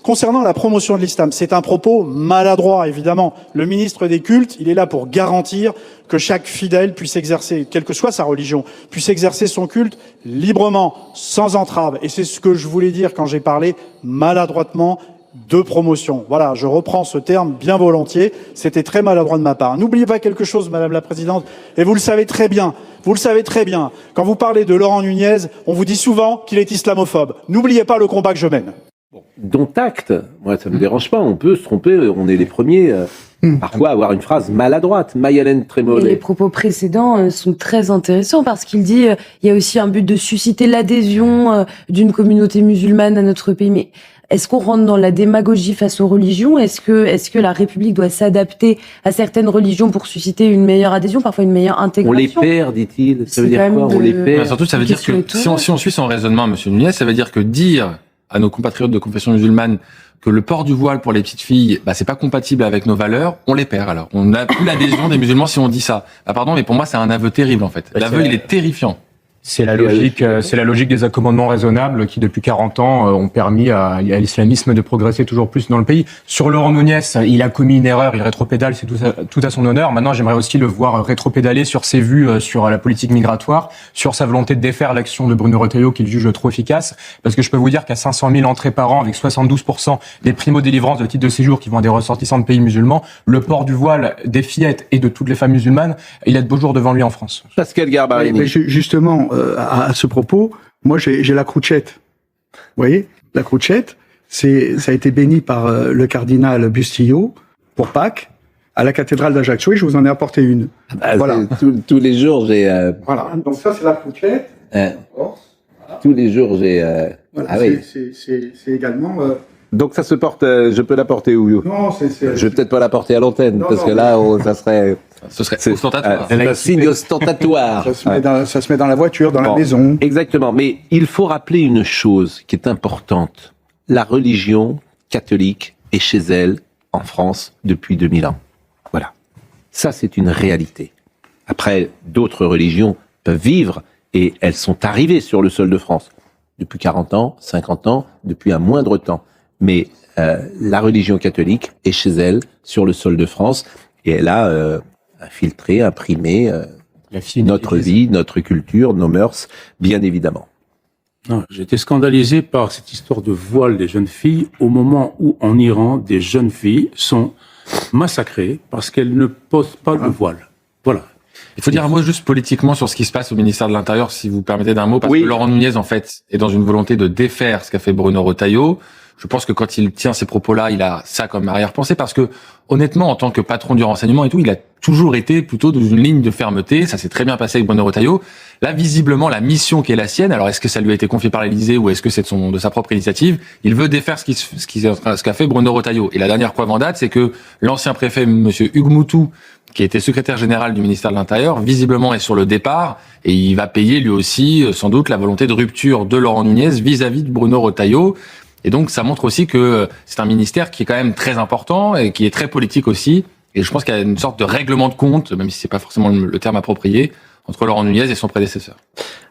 Concernant la promotion de l'islam, c'est un propos maladroit, évidemment. Le ministre des Cultes, il est là pour garantir que chaque fidèle puisse exercer, quelle que soit sa religion, puisse exercer son culte librement, sans entrave. Et c'est ce que je voulais dire quand j'ai parlé maladroitement de promotion. Voilà, je reprends ce terme bien volontiers. C'était très maladroit de ma part. N'oubliez pas quelque chose, Madame la Présidente, et vous le savez très bien. Quand vous parlez de Laurent Nunez, on vous dit souvent qu'il est islamophobe. N'oubliez pas le combat que je mène. Dont acte, moi ça me dérange pas, on peut se tromper, on est les premiers parfois à avoir une phrase maladroite. Mayalène Trémolet. Les propos précédents sont très intéressants parce qu'il dit il y a aussi un but de susciter l'adhésion d'une communauté musulmane à notre pays. Mais est-ce qu'on rentre dans la démagogie face aux religions? Est-ce que la République doit s'adapter à certaines religions pour susciter une meilleure adhésion, parfois une meilleure intégration? On les perd, dit-il. Ça veut dire quoi? On les perd. Surtout, ça veut dire que si on suit son raisonnement, Monsieur Nunez, ça veut dire que dire à nos compatriotes de confession musulmane que le port du voile pour les petites filles, c'est pas compatible avec nos valeurs, on les perd alors. On n'a plus l'adhésion des musulmans si on dit ça. Pardon, mais pour moi, c'est un aveu terrible en fait. L'aveu, il est terrifiant. C'est la logique des accommodements raisonnables qui, depuis 40 ans, ont permis à l'islamisme de progresser toujours plus dans le pays. Sur Laurent Nunez, il a commis une erreur, il rétropédale, c'est tout à son honneur. Maintenant, j'aimerais aussi le voir rétropédaler sur ses vues sur la politique migratoire, sur sa volonté de défaire l'action de Bruno Retailleau qu'il juge trop efficace. Parce que je peux vous dire qu'à 500 000 entrées par an, avec 72% des primo-délivrances de titres de séjour qui vont à des ressortissants de pays musulmans, le port du voile des fillettes et de toutes les femmes musulmanes, il a de beaux jours devant lui en France. Pascal Garbarini. Mais justement, à ce propos, moi j'ai la Crouchette. Vous voyez, la Crouchette, ça a été béni par le cardinal Bustillo pour Pâques à la cathédrale d'Ajaccio et je vous en ai apporté une. Voilà. Tous les jours j'ai. Voilà. Donc ça c'est la Crouchette. Tous les jours j'ai. Voilà. Ah oui. C'est également. Donc ça se porte. Je peux la porter où? Non, Je vais peut-être pas la porter à l'antenne parce que là, ça serait. Ce serait ostentatoire. C'est un signe ostentatoire. Ça se met dans la voiture, dans la maison. Exactement. Mais il faut rappeler une chose qui est importante. La religion catholique est chez elle, en France, depuis 2000 ans. Voilà. Ça, c'est une réalité. Après, d'autres religions peuvent vivre et elles sont arrivées sur le sol de France. Depuis 40 ans, 50 ans, depuis un moindre temps. Mais la religion catholique est chez elle, sur le sol de France, et elle a infiltré, imprimé notre vie, notre culture, nos mœurs, bien évidemment. J'étais scandalisé par cette histoire de voile des jeunes filles au moment où, en Iran, des jeunes filles sont massacrées parce qu'elles ne posent pas le voile. Voilà. Il faut dire un mot juste politiquement sur ce qui se passe au ministère de l'Intérieur, si vous permettez d'un mot, parce que Laurent Nunez, en fait, est dans une volonté de défaire ce qu'a fait Bruno Retailleau. Je pense que quand il tient ces propos-là, il a ça comme arrière-pensée, parce que, honnêtement, en tant que patron du renseignement et tout, il a toujours été plutôt dans une ligne de fermeté. Ça s'est très bien passé avec Bruno Retailleau. Là, visiblement, la mission qui est la sienne, alors est-ce que ça lui a été confié par l'Élysée ou est-ce que c'est de sa propre initiative? Il veut défaire ce qu'a fait Bruno Retailleau. Et la dernière preuve en date, c'est que l'ancien préfet, monsieur Hugues Moutou, qui était secrétaire général du ministère de l'Intérieur, visiblement est sur le départ et il va payer lui aussi, sans doute, la volonté de rupture de Laurent Nunez vis-à-vis de Bruno Retailleau. Et donc, ça montre aussi que c'est un ministère qui est quand même très important et qui est très politique aussi. Et je pense qu'il y a une sorte de règlement de compte, même si c'est pas forcément le terme approprié, entre Laurent Nunez et son prédécesseur.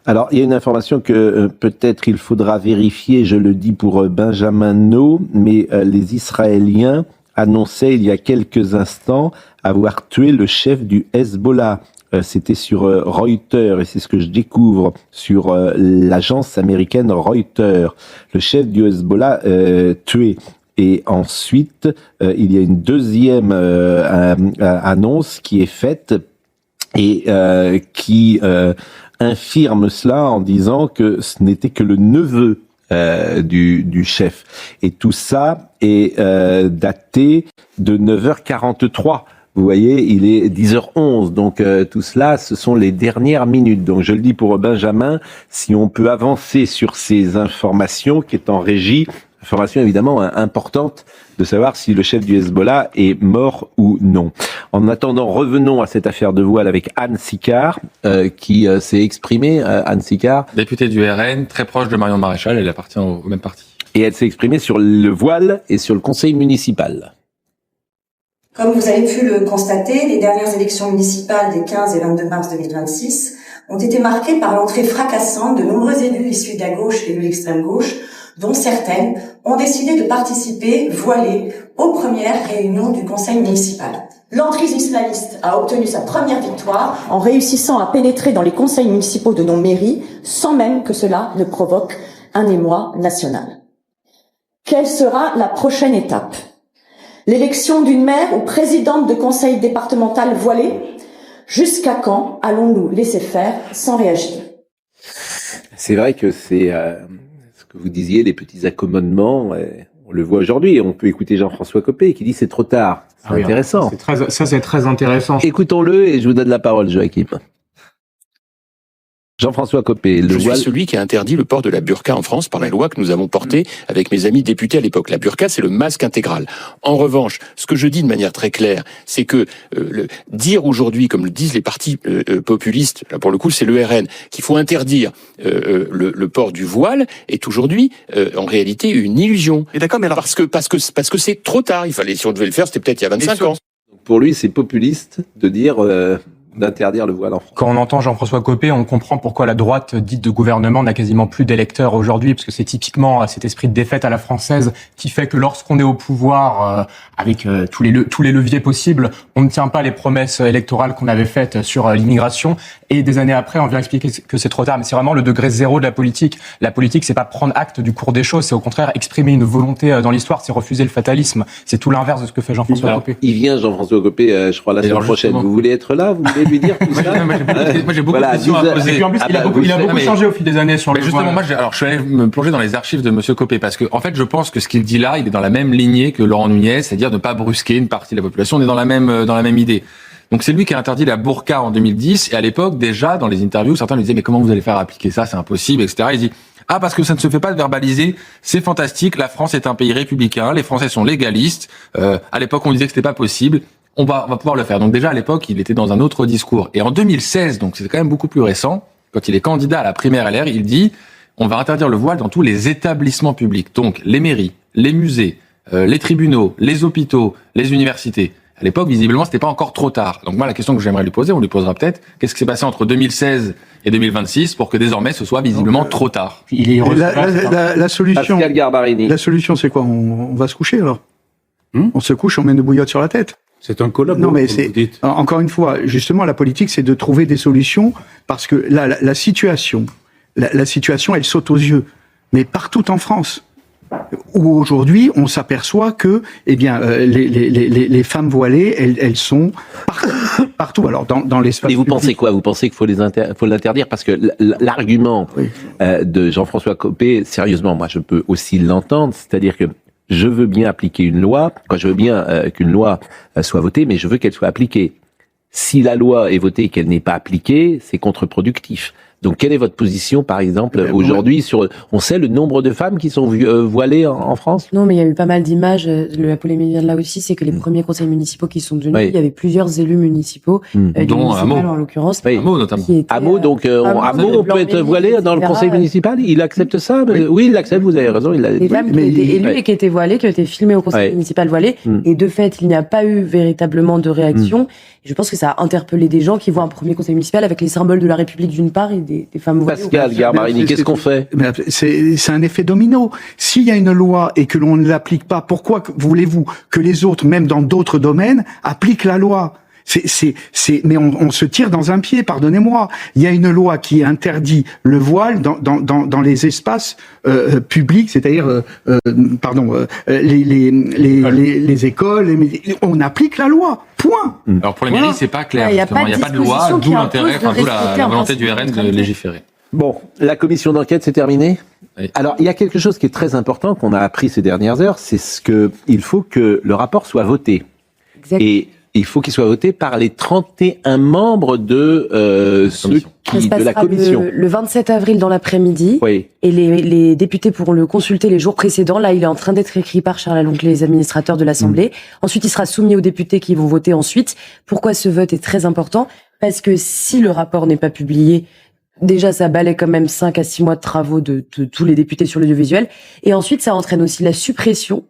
Alors, il y a une information que peut-être il faudra vérifier, je le dis pour Benjamin No, mais les Israéliens annonçaient il y a quelques instants avoir tué le chef du Hezbollah. C'était sur Reuters, et c'est ce que je découvre sur l'agence américaine Reuters. Le chef du Hezbollah tué. Et ensuite, il y a une deuxième annonce qui est faite et qui infirme cela en disant que ce n'était que le neveu du chef. Et tout ça est daté de 9h43. Vous voyez, il est 10h11, donc tout cela, ce sont les dernières minutes. Donc je le dis pour Benjamin, si on peut avancer sur ces informations qui est en régie, information évidemment importante de savoir si le chef du Hezbollah est mort ou non. En attendant, revenons à cette affaire de voile avec Anne Sicard, qui s'est exprimée. Anne Sicard, députée du RN, très proche de Marion Maréchal, elle appartient au même parti. Et elle s'est exprimée sur le voile et sur le conseil municipal. Comme vous avez pu le constater, les dernières élections municipales des 15 et 22 mars 2026 ont été marquées par l'entrée fracassante de nombreux élus issus de la gauche et de l'extrême gauche, dont certaines ont décidé de participer voilées aux premières réunions du conseil municipal. L'entrise islamiste a obtenu sa première victoire en réussissant à pénétrer dans les conseils municipaux de nos mairies sans même que cela ne provoque un émoi national. Quelle sera la prochaine étape ? L'élection d'une maire ou présidente de conseil départemental voilé? Jusqu'à quand allons-nous laisser faire sans réagir? C'est vrai que c'est ce que vous disiez, les petits accommodements, on le voit aujourd'hui. On peut écouter Jean-François Copé qui dit c'est trop tard. C'est intéressant. C'est très intéressant. Écoutons-le et je vous donne la parole, Joachim. Jean-François Copé, je suis celui qui a interdit le port de la burqa en France par la loi que nous avons portée avec mes amis députés à l'époque. La burqa, c'est le masque intégral. En revanche, ce que je dis de manière très claire, c'est que dire aujourd'hui, comme le disent les partis populistes, là pour le coup c'est le RN, qu'il faut interdire le port du voile est aujourd'hui en réalité une illusion. Et d'accord, mais alors parce que c'est trop tard. Il fallait, si on devait le faire, c'était peut-être il y a 25 ans. Pour lui, c'est populiste de dire d'interdire le voile en France. Quand on entend Jean-François Copé, on comprend pourquoi la droite dite de gouvernement n'a quasiment plus d'électeurs aujourd'hui, parce que c'est typiquement cet esprit de défaite à la française qui fait que lorsqu'on est au pouvoir, avec tous les leviers possibles, on ne tient pas les promesses électorales qu'on avait faites sur l'immigration, et des années après, on vient expliquer que c'est trop tard. Mais c'est vraiment le degré zéro de la politique. La politique, c'est pas prendre acte du cours des choses, c'est au contraire exprimer une volonté dans l'histoire, c'est refuser le fatalisme. C'est tout l'inverse de ce que fait Jean-François Copé. Il vient, Jean-François Copé, je crois, la semaine prochaine. Vous voulez être là? Vous voulez lui dire tout ça? Moi, j'ai beaucoup de questions à poser. Et puis en plus, il a beaucoup changé au fil des années sur le justement, moi, je suis allé me plonger dans les archives de Monsieur Copé, parce que, en fait, je pense que ce qu'il dit là, il est dans la même lignée que Laurent Nunez, c'est-à-dire ne pas brusquer une partie de la population. On est dans la même idée. Donc c'est lui qui a interdit la burqa en 2010, et à l'époque, déjà, dans les interviews, certains lui disaient, mais comment vous allez faire appliquer ça? C'est impossible, etc. Il dit, parce que ça ne se fait pas de verbaliser, c'est fantastique, la France est un pays républicain, les Français sont légalistes, à l'époque on disait que c'était pas possible, on va pouvoir le faire. Donc déjà, à l'époque, il était dans un autre discours. Et en 2016, donc c'est quand même beaucoup plus récent, quand il est candidat à la primaire LR, il dit on va interdire le voile dans tous les établissements publics. Donc les mairies, les musées, les tribunaux, les hôpitaux, les universités. À l'époque, visiblement, c'était pas encore trop tard. Donc moi, la question que j'aimerais lui poser, on lui posera peut-être, qu'est-ce qui s'est passé entre 2016 et 2026 pour que désormais ce soit visiblement trop tard? La solution, Pascal Garbarini. La solution, c'est quoi? On va se coucher alors. On se couche, on met une bouillotte sur la tête. C'est un collab. Non, mais c'est encore une fois, justement, la politique, c'est de trouver des solutions parce que là, la situation, elle saute aux yeux, mais partout en France, où aujourd'hui, on s'aperçoit que, eh bien, les femmes voilées, elles sont partout. Alors, dans l'espace. Et vous pensez quoi? Vous pensez qu'il faut l'interdire? Parce que l'argument de Jean-François Copé, sérieusement, moi, je peux aussi l'entendre, c'est-à-dire que je veux bien appliquer une loi, je veux bien qu'une loi soit votée, mais je veux qu'elle soit appliquée. Si la loi est votée et qu'elle n'est pas appliquée, c'est contre-productif. Donc, quelle est votre position, par exemple, aujourd'hui sur, on sait le nombre de femmes qui sont voilées en France? Non, mais il y a eu pas mal d'images. La polémique vient de là aussi, c'est que les premiers conseils municipaux qui sont devenus, il y avait plusieurs élus municipaux, dont Hameau en l'occurrence. Hameau notamment. Hameau, donc Hameau, on peut être voilé dans le conseil municipal. Il accepte ça? Oui, il l'accepte. Vous avez raison. Les femmes qui étaient élues et qui étaient voilées, qui ont été filmées au conseil municipal voilé, et de fait, il n'y a pas eu véritablement de réaction. Je pense que ça a interpellé des gens qui voient un premier conseil municipal avec les symboles de la République d'une part et des femmes voilées. Pascal Garbarini, qu'est-ce qu'on fait? C'est un effet domino. S'il y a une loi et que l'on ne l'applique pas, pourquoi voulez-vous que les autres, même dans d'autres domaines, appliquent la loi? Mais on se tire dans un pied, pardonnez-moi. Il y a une loi qui interdit le voile dans les espaces publics, c'est-à-dire, les écoles. On applique la loi. Point. Alors pour les mairies, c'est pas clair. Il n'y a pas de loi, d'où l'intérêt, d'où la volonté du RN de légiférer. Bon, la commission d'enquête, c'est terminé. Oui. Alors, il y a quelque chose qui est très important qu'on a appris ces dernières heures, c'est il faut que le rapport soit voté. Exact. Et il faut qu'il soit voté par les 31 membres de la commission. Le 27 avril dans l'après-midi. Oui. Et les députés pourront le consulter les jours précédents. Là, il est en train d'être écrit par Charles Aloncle, les administrateurs de l'Assemblée. Ensuite, il sera soumis aux députés qui vont voter ensuite. Pourquoi ce vote est très important? Parce que si le rapport n'est pas publié, déjà, ça balaie quand même 5 à 6 mois de travaux de tous les députés sur l'audiovisuel. Et ensuite, ça entraîne aussi la suppression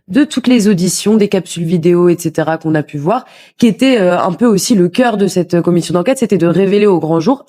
de toutes les auditions, des capsules vidéo, etc. qu'on a pu voir, qui était un peu aussi le cœur de cette commission d'enquête, c'était de révéler au grand jour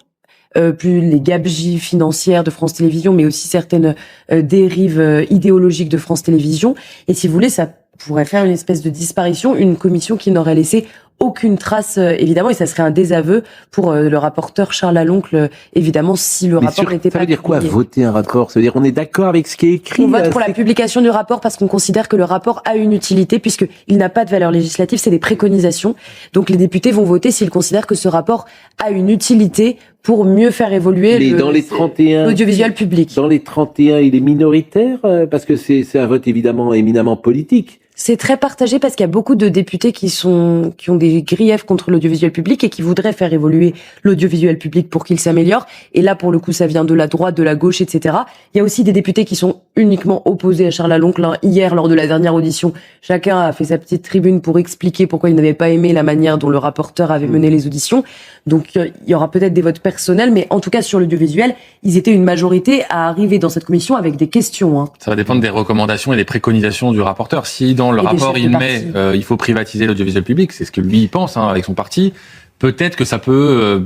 plus les gabegies financières de France Télévisions, mais aussi certaines dérives idéologiques de France Télévisions. Et si vous voulez, ça pourrait faire une espèce de disparition, une commission qui n'aurait laissé aucune trace, évidemment, et ça serait un désaveu pour le rapporteur Charles Aloncle, évidemment, si le rapport n'était pas... Ça veut dire quoi, voter un rapport? Ça veut dire on est d'accord avec ce qui est écrit? On vote pour la publication du rapport parce qu'on considère que le rapport a une utilité, puisqu'il n'a pas de valeur législative, c'est des préconisations. Donc les députés vont voter s'ils considèrent que ce rapport a une utilité pour mieux faire évoluer l'audiovisuel public. Dans les 31, il est minoritaire, parce que c'est un vote évidemment éminemment politique. C'est très partagé parce qu'il y a beaucoup de députés qui ont des griefs contre l'audiovisuel public et qui voudraient faire évoluer l'audiovisuel public pour qu'il s'améliore. Et là, pour le coup, ça vient de la droite, de la gauche, etc. Il y a aussi des députés qui sont uniquement opposés à Charles Aloncle. Hier, lors de la dernière audition, chacun a fait sa petite tribune pour expliquer pourquoi il n'avait pas aimé la manière dont le rapporteur avait mené les auditions. Donc, il y aura peut-être des votes personnels, mais en tout cas, sur l'audiovisuel, ils étaient une majorité à arriver dans cette commission avec des questions. Ça va dépendre des recommandations et des préconisations du rapporteur. Si dans le rapport, il met il faut privatiser l'audiovisuel public, c'est ce que lui pense avec son parti, peut-être que ça peut,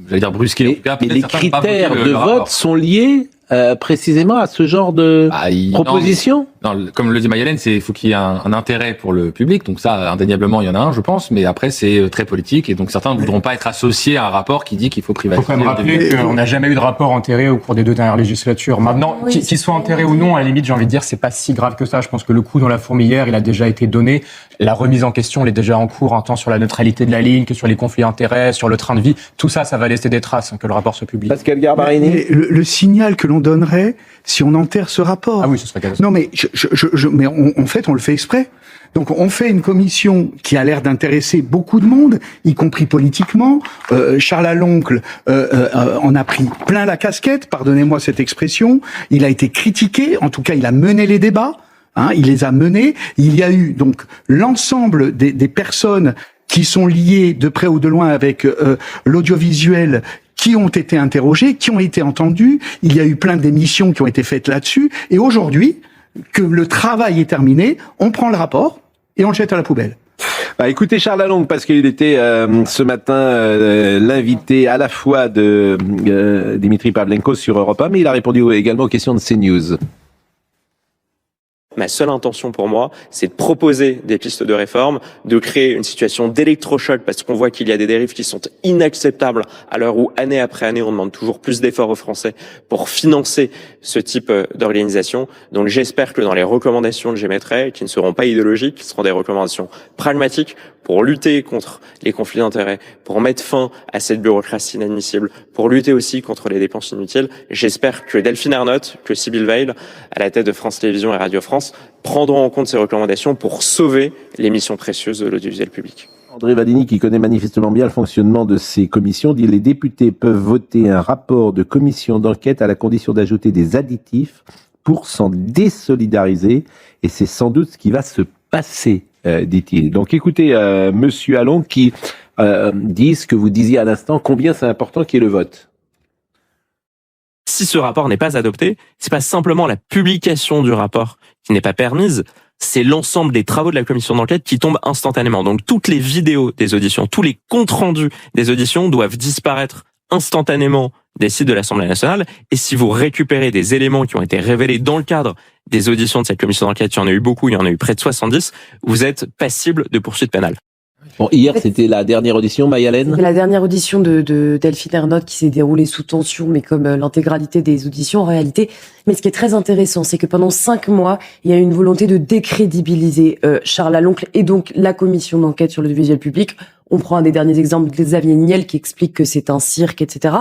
j'allais dire brusquer. En tout cas, mais les critères de vote sont liés précisément à ce genre de proposition? Non, comme le dit Mayalène, il faut qu'il y ait un intérêt pour le public. Donc ça, indéniablement, il y en a un, je pense. Mais après, c'est très politique. Et donc certains ne voudront pas être associés à un rapport qui dit qu'il faut privatiser. Il faut quand même rappeler qu'on n'a jamais eu de rapport enterré au cours des 2 dernières législatures. Maintenant, qu'il soit enterré ou non, à la limite, j'ai envie de dire, c'est pas si grave que ça. Je pense que le coup dans la fourmilière, il a déjà été donné. La remise en question, elle est déjà en cours, tant sur la neutralité de la ligne que sur les conflits d'intérêts, sur le train de vie. Tout ça, ça va laisser des traces, que le rapport se publie. Pascal Garbarini. Mais le signal que l'on donnerait si on enterre ce rapport. Ah oui, ce serait catastrophique. Non, mais mais en fait, on le fait exprès. Donc, on fait une commission qui a l'air d'intéresser beaucoup de monde, y compris politiquement. Charles Aloncle en a pris plein la casquette, pardonnez-moi cette expression. Il a été critiqué, en tout cas, il a mené les débats. Il les a menés. Il y a eu donc l'ensemble des personnes qui sont liés de près ou de loin avec l'audiovisuel, qui ont été interrogés, qui ont été entendus. Il y a eu plein d'émissions qui ont été faites là-dessus. Et aujourd'hui, que le travail est terminé, on prend le rapport et on le jette à la poubelle. Bah, écoutez Charles Lalonde, parce qu'il était ce matin l'invité à la fois de Dimitri Pavlenko sur Europe 1, mais il a répondu également aux questions de CNews. Ma seule intention pour moi, c'est de proposer des pistes de réforme, de créer une situation d'électrochoc, parce qu'on voit qu'il y a des dérives qui sont inacceptables à l'heure où, année après année, on demande toujours plus d'efforts aux Français pour financer ce type d'organisation. Donc j'espère que dans les recommandations que j'émettrai, qui ne seront pas idéologiques, qui seront des recommandations pragmatiques, pour lutter contre les conflits d'intérêts, pour mettre fin à cette bureaucratie inadmissible, pour lutter aussi contre les dépenses inutiles. J'espère que Delphine Ernotte, que Sybille Veil, à la tête de France Télévisions et Radio France, prendront en compte ces recommandations pour sauver les missions précieuses de l'audiovisuel public. André Vadini, qui connaît manifestement bien le fonctionnement de ces commissions, dit: les députés peuvent voter un rapport de commission d'enquête à la condition d'ajouter des additifs pour s'en désolidariser, et c'est sans doute ce qui va se passer, dit-il. Donc écoutez, Monsieur Allon, qui dit ce que vous disiez à l'instant, combien c'est important qu'il y ait le vote. Si ce rapport n'est pas adopté, c'est pas simplement la publication du rapport qui n'est pas permise, c'est l'ensemble des travaux de la commission d'enquête qui tombent instantanément. Donc toutes les vidéos des auditions, tous les comptes rendus des auditions doivent disparaître instantanément des sites de l'Assemblée nationale. Et si vous récupérez des éléments qui ont été révélés dans le cadre des auditions de cette commission d'enquête, il y en a eu beaucoup, il y en a eu près de 70, vous êtes passible de poursuites pénales. Bon, hier, c'était la dernière audition, Mayalène. C'était la dernière audition de Delphine Ernotte qui s'est déroulée sous tension, mais comme l'intégralité des auditions en réalité. Mais ce qui est très intéressant, c'est que pendant 5 mois, il y a eu une volonté de décrédibiliser Charles Laloncle et donc la commission d'enquête sur l'audiovisuel public. On prend un des derniers exemples de Xavier Niel qui explique que c'est un cirque, etc.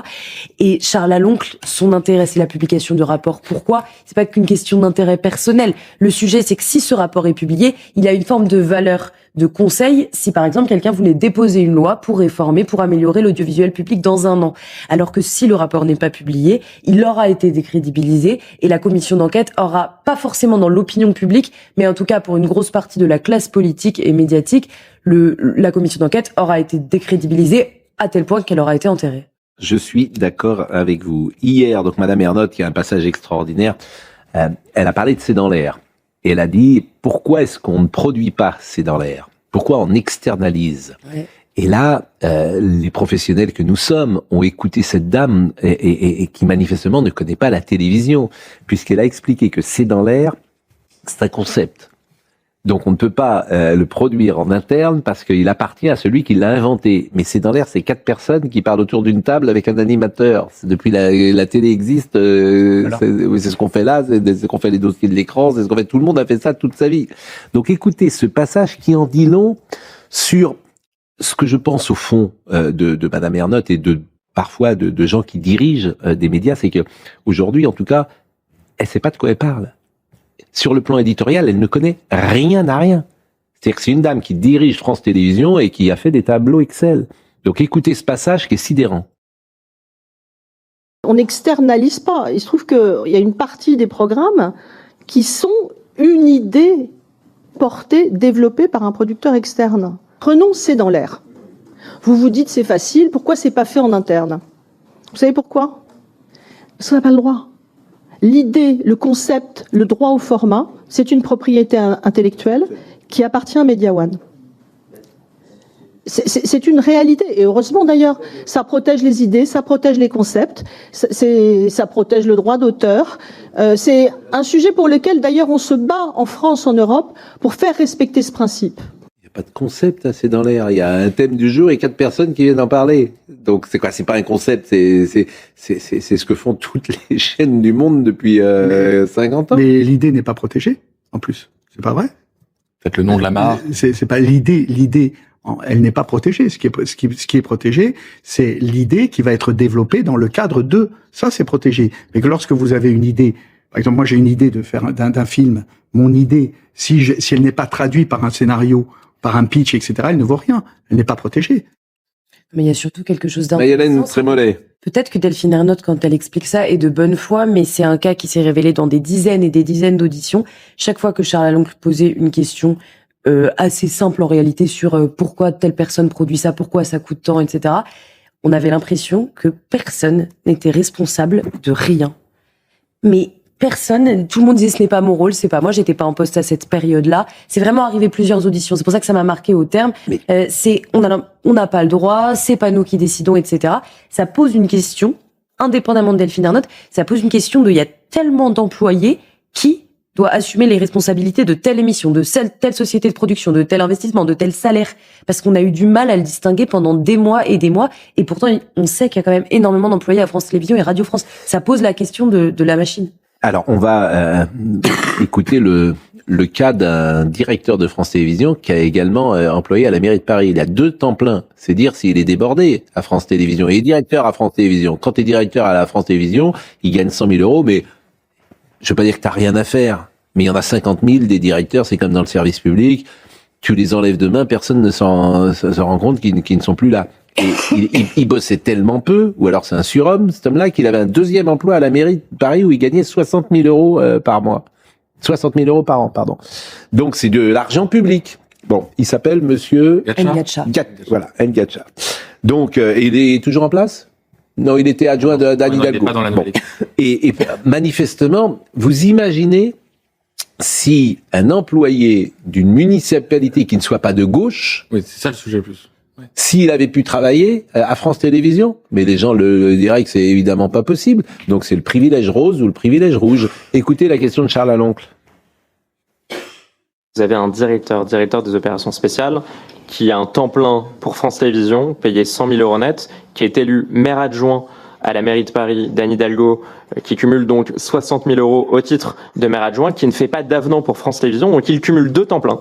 Et Charles Laloncle, son intérêt, c'est la publication du rapport. Pourquoi ? C'est pas qu'une question d'intérêt personnel. Le sujet, c'est que si ce rapport est publié, il a une forme de valeur de conseil si par exemple quelqu'un voulait déposer une loi pour réformer, pour améliorer l'audiovisuel public dans 1 an. Alors que si le rapport n'est pas publié, il aura été décrédibilisé et la commission d'enquête aura, pas forcément dans l'opinion publique, mais en tout cas pour une grosse partie de la classe politique et médiatique, la commission d'enquête aura été décrédibilisée à tel point qu'elle aura été enterrée. Je suis d'accord avec vous. Hier, donc Madame Ernotte, qui a un passage extraordinaire, elle a parlé de C'est dans l'air. Et elle a dit, pourquoi est-ce qu'on ne produit pas C'est dans l'air ? Pourquoi on externalise ? Ouais. Et là, les professionnels que nous sommes ont écouté cette dame et qui manifestement ne connaît pas la télévision, puisqu'elle a expliqué que C'est dans l'air, c'est un concept. Donc on ne peut pas le produire en interne parce qu'il appartient à celui qui l'a inventé. Mais C'est dans l'air, c'est 4 personnes qui parlent autour d'une table avec un animateur. Depuis la télé existe, voilà. C'est ce qu'on fait là, c'est ce qu'on fait les dossiers de l'écran, c'est ce qu'on fait. Tout le monde a fait ça toute sa vie. Donc écoutez ce passage qui en dit long sur ce que je pense au fond de Madame Ernotte et parfois de gens qui dirigent des médias, c'est que aujourd'hui, en tout cas, elle sait pas de quoi elle parle. Sur le plan éditorial, elle ne connaît rien à rien. C'est-à-dire que c'est une dame qui dirige France Télévisions et qui a fait des tableaux Excel. Donc écoutez ce passage qui est sidérant. On n'externalise pas. Il se trouve qu'il y a une partie des programmes qui sont une idée portée, développée par un producteur externe. Prenons C'est dans l'air. Vous vous dites c'est facile, pourquoi c'est pas fait en interne ? Vous savez pourquoi ? Parce qu'on n'a pas le droit. L'idée, le concept, le droit au format, c'est une propriété intellectuelle qui appartient à Media One. C'est une réalité, et heureusement d'ailleurs, ça protège les idées, ça protège les concepts, ça protège le droit d'auteur. C'est un sujet pour lequel d'ailleurs on se bat en France, en Europe, pour faire respecter ce principe. Il n'y a pas de concept, C'est dans l'air. Il y a un thème du jour et 4 personnes qui viennent en parler. Donc c'est quoi ? C'est pas un concept, c'est ce que font toutes les chaînes du monde depuis 50 ans. Mais l'idée n'est pas protégée, en plus. C'est pas vrai ? Peut-être le nom de la mare. C'est pas l'idée. L'idée, elle n'est pas protégée. Ce qui est protégé, c'est l'idée qui va être développée dans le cadre de. Ça, c'est protégé. Mais que lorsque vous avez une idée, par exemple, moi j'ai une idée de faire d'un film. Mon idée, si elle n'est pas traduite par un scénario, par un pitch, etc., elle ne vaut rien. Elle n'est pas protégée. Mais il y a surtout quelque chose d'intéressant. Peut-être que Delphine Ernotte, quand elle explique ça, est de bonne foi, mais c'est un cas qui s'est révélé dans des dizaines et des dizaines d'auditions. Chaque fois que Charles Laloncle posait une question assez simple en réalité sur pourquoi telle personne produit ça, pourquoi ça coûte tant, etc. On avait l'impression que personne n'était responsable de rien. Mais personne, tout le monde disait ce n'est pas mon rôle, c'est pas moi, j'étais pas en poste à cette période-là. C'est vraiment arrivé plusieurs auditions, c'est pour ça que ça m'a marqué au terme. On n'a pas le droit, c'est pas nous qui décidons, etc. Ça pose une question, indépendamment de Delphine Ernotte, ça pose une question il y a tellement d'employés qui doit assumer les responsabilités de telle émission, de telle société de production, de tel investissement, de tel salaire, parce qu'on a eu du mal à le distinguer pendant des mois, et pourtant on sait qu'il y a quand même énormément d'employés à France Télévisions et Radio France. Ça pose la question de la machine. Alors, on va écouter le cas d'un directeur de France Télévisions qui a également employé à la mairie de Paris. Il a 2 temps pleins. C'est dire s'il est débordé à France Télévisions. Il est directeur à France Télévisions. Quand tu es directeur à la France Télévisions, il gagne 100 000 euros, mais je veux pas dire que t'as rien à faire. Mais il y en a 50 000 des directeurs, c'est comme dans le service public. Tu les enlèves demain, personne ne s'en rend compte qu'ils ne sont plus là. Et il bossait tellement peu, ou alors c'est un surhomme, cet homme-là, qu'il avait un 2e emploi à la mairie de Paris où il gagnait 60 000 euros par mois. 60 000 euros par an, pardon. Donc c'est de l'argent public. Bon, il s'appelle monsieur Ngacha. Voilà, Ngacha. Donc, il est toujours en place? Non, il était adjoint d'Anne Hidalgo. Bon. Et manifestement, vous imaginez si un employé d'une municipalité qui ne soit pas de gauche, oui, c'est ça le sujet plus. Ouais. S'il avait pu travailler à France Télévisions, mais les gens le diraient que c'est évidemment pas possible. Donc c'est le privilège rose ou le privilège rouge. Écoutez la question de Charles Aloncle. Vous avez un directeur des opérations spéciales qui a un temps plein pour France Télévisions, payé 100 000 euros net, qui est élu maire adjoint à la mairie de Paris d'Anne Hidalgo, qui cumule donc 60 000 euros au titre de maire adjoint, qui ne fait pas d'avenant pour France Télévisions, donc il cumule 2 temps pleins.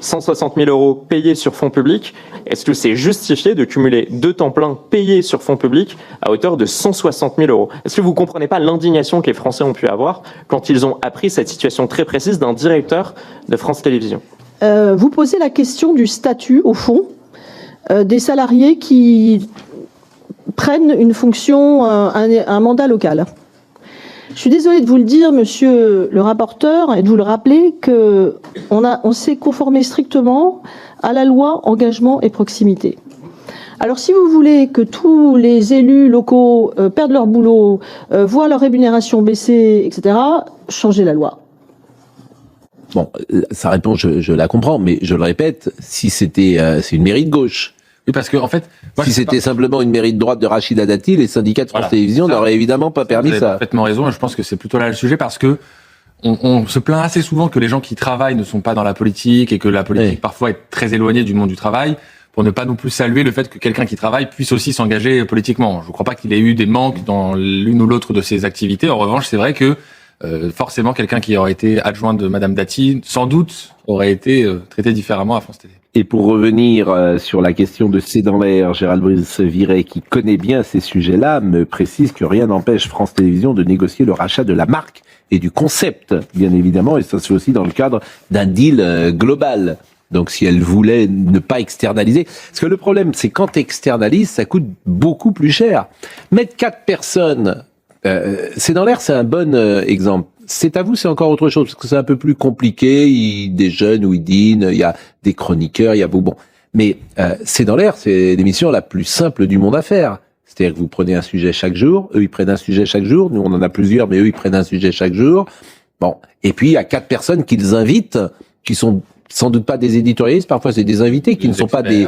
160 000 euros payés sur fonds publics. Est-ce que c'est justifié de cumuler 2 temps pleins payés sur fonds publics à hauteur de 160 000 euros? Est-ce que vous comprenez pas l'indignation que les Français ont pu avoir quand ils ont appris cette situation très précise d'un directeur de France Télévisions? Vous posez la question du statut, au fond, des salariés qui prennent une fonction, un mandat local. Je suis désolée de vous le dire, monsieur le rapporteur, et de vous le rappeler, que on s'est conformé strictement à la loi engagement et proximité. Alors si vous voulez que tous les élus locaux perdent leur boulot, voient leur rémunération baisser, etc., changez la loi. Bon, sa réponse, je la comprends, mais je le répète, si c'était, c'est une mairie de gauche. Oui, parce que en fait, si c'était simplement une mairie de droite de Rachida Dati, les syndicats de France Télévisions n'auraient évidemment pas permis ça. Vous avez parfaitement raison, et je pense que c'est plutôt là le sujet, parce que on se plaint assez souvent que les gens qui travaillent ne sont pas dans la politique, et que la politique parfois est très éloignée du monde du travail, pour ne pas non plus saluer le fait que quelqu'un qui travaille puisse aussi s'engager politiquement. Je ne crois pas qu'il ait eu des manques dans l'une ou l'autre de ses activités. En revanche, c'est vrai que forcément, quelqu'un qui aurait été adjoint de Madame Dati, sans doute, aurait été traité différemment à France Télé. Et pour revenir sur la question de C'est dans l'air, Gérald Brice-Viret, qui connaît bien ces sujets-là, me précise que rien n'empêche France Télévisions de négocier le rachat de la marque et du concept, bien évidemment, et ça se fait aussi dans le cadre d'un deal global. Donc si elle voulait ne pas externaliser, parce que le problème, c'est quand tu externalises, ça coûte beaucoup plus cher. Mettre 4 personnes, C'est dans l'air, c'est un bon exemple. C'est à vous, c'est encore autre chose, parce que c'est un peu plus compliqué. Il y a des jeunes où ils dînent, il y a des chroniqueurs, il y a bon. Mais c'est dans l'air, c'est l'émission la plus simple du monde à faire. C'est-à-dire que vous prenez un sujet chaque jour, eux ils prennent un sujet chaque jour, nous on en a plusieurs, mais eux ils prennent un sujet chaque jour. Bon, et puis il y a 4 personnes qu'ils invitent, qui sont sans doute pas des éditorialistes, parfois c'est des invités, qui ne sont pas des,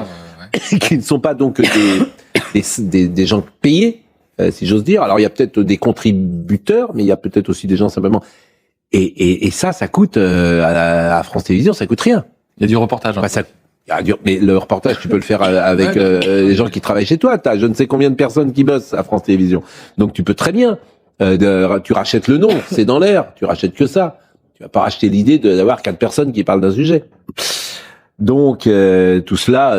qui ne sont pas donc des gens payés, si j'ose dire. Alors il y a peut-être des contributeurs, mais il y a peut-être aussi des gens simplement. Et ça coûte à France Télévisions, ça coûte rien. Il y a du reportage. Enfin, mais le reportage, tu peux le faire avec les gens qui travaillent chez toi. T'as je ne sais combien de personnes qui bossent à France Télévisions. Donc tu peux très bien. Tu rachètes le nom, c'est dans l'air. Tu rachètes que ça. Tu vas pas racheter l'idée d'avoir 4 personnes qui parlent d'un sujet. Donc tout cela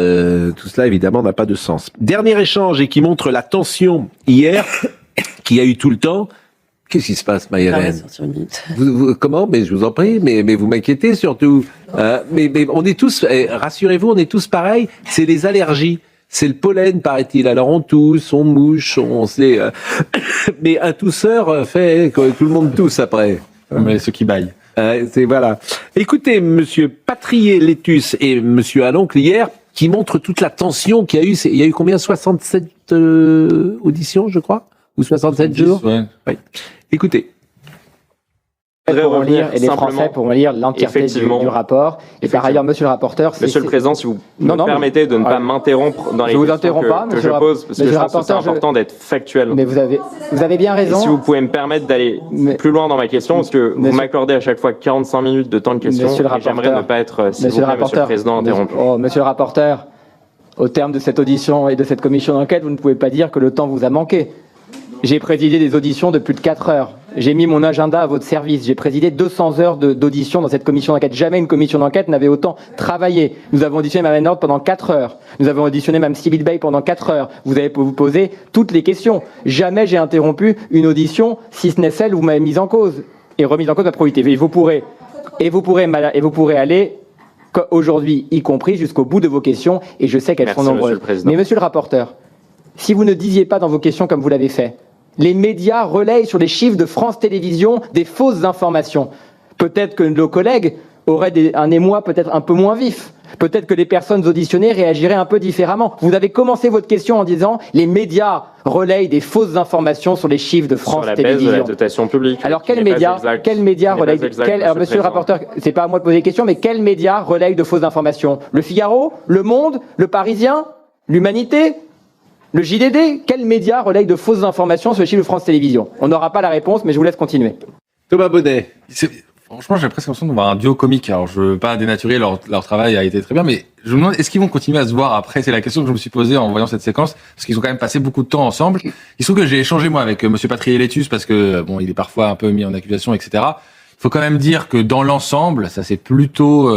évidemment n'a pas de sens. Dernier échange et qui montre la tension hier qu'il y a eu tout le temps. Qu'est-ce qui se passe, Maïrène? Comment? Mais je vous en prie, mais vous m'inquiétez surtout. Mais on est tous, rassurez-vous, on est tous pareils. C'est les allergies, c'est le pollen, paraît-il. Alors on tousse, on mouche, on sait. Mais un tousseur fait que tout le monde tousse après. Mais ceux qui baillent. C'est voilà. Écoutez, monsieur Patrier-Létus et monsieur Aloncle hier, qui montrent toute la tension qu'il y a eu. Il y a eu combien? 67 auditions, je crois? Ou 67 jours? Ouais. Oui. Écoutez. Pourront lire, et les Français pourront lire l'entièreté du rapport. Et par ailleurs, monsieur le rapporteur... Monsieur le Président, si vous me permettez de ne pas m'interrompre dans les questions que je pose, parce que je pense que c'est important d'être factuel. Mais vous avez bien raison. Et si vous pouvez me permettre d'aller plus loin dans ma question, parce que vous m'accordez à chaque fois 45 minutes de temps de question, et j'aimerais ne pas être, s'il vous plaît, monsieur le Président, interrompu. Monsieur le rapporteur, au terme de cette audition et de cette commission d'enquête, vous ne pouvez pas dire que le temps vous a manqué. J'ai présidé des auditions de plus de 4 heures. J'ai mis mon agenda à votre service. J'ai présidé 200 heures d'audition dans cette commission d'enquête. Jamais une commission d'enquête n'avait autant travaillé. Nous avons auditionné Mme Nord pendant 4 heures. Nous avons auditionné Mme Sybille Bay pendant 4 heures. Vous avez vous poser toutes les questions. Jamais j'ai interrompu une audition, si ce n'est celle où vous m'avez mise en cause et remise en cause ma probité. Et vous pourrez aller aujourd'hui, y compris jusqu'au bout de vos questions. Et je sais qu'elles sont nombreuses. Mais monsieur le rapporteur, si vous ne disiez pas dans vos questions comme vous l'avez fait, les médias relayent sur les chiffres de France Télévisions des fausses informations. Peut-être que nos collègues auraient un émoi peut-être un peu moins vif. Peut-être que les personnes auditionnées réagiraient un peu différemment. Vous avez commencé votre question en disant « Les médias relayent des fausses informations sur les chiffres de France Télévisions ». Sur la baisse de la dotation publique. Alors quels médias relayent alors monsieur le rapporteur, c'est pas à moi de poser des questions, mais quels médias relayent de fausses informations? Le Figaro? Le Monde? Le Parisien? L'Humanité? Le JDD? Quels médias relayent de fausses informations sur les chiffres de France Télévisions? On n'aura pas la réponse, mais je vous laisse continuer. Thomas Bonnet. Franchement, j'ai presque l'impression de voir un duo comique. Alors, je veux pas dénaturer, leur travail a été très bien, mais je me demande, est-ce qu'ils vont continuer à se voir après? C'est la question que je me suis posée en voyant cette séquence, parce qu'ils ont quand même passé beaucoup de temps ensemble. Il se trouve que j'ai échangé, moi, avec monsieur Patrier-Létus, parce que, bon, il est parfois un peu mis en accusation, etc. Il faut quand même dire que dans l'ensemble, ça s'est plutôt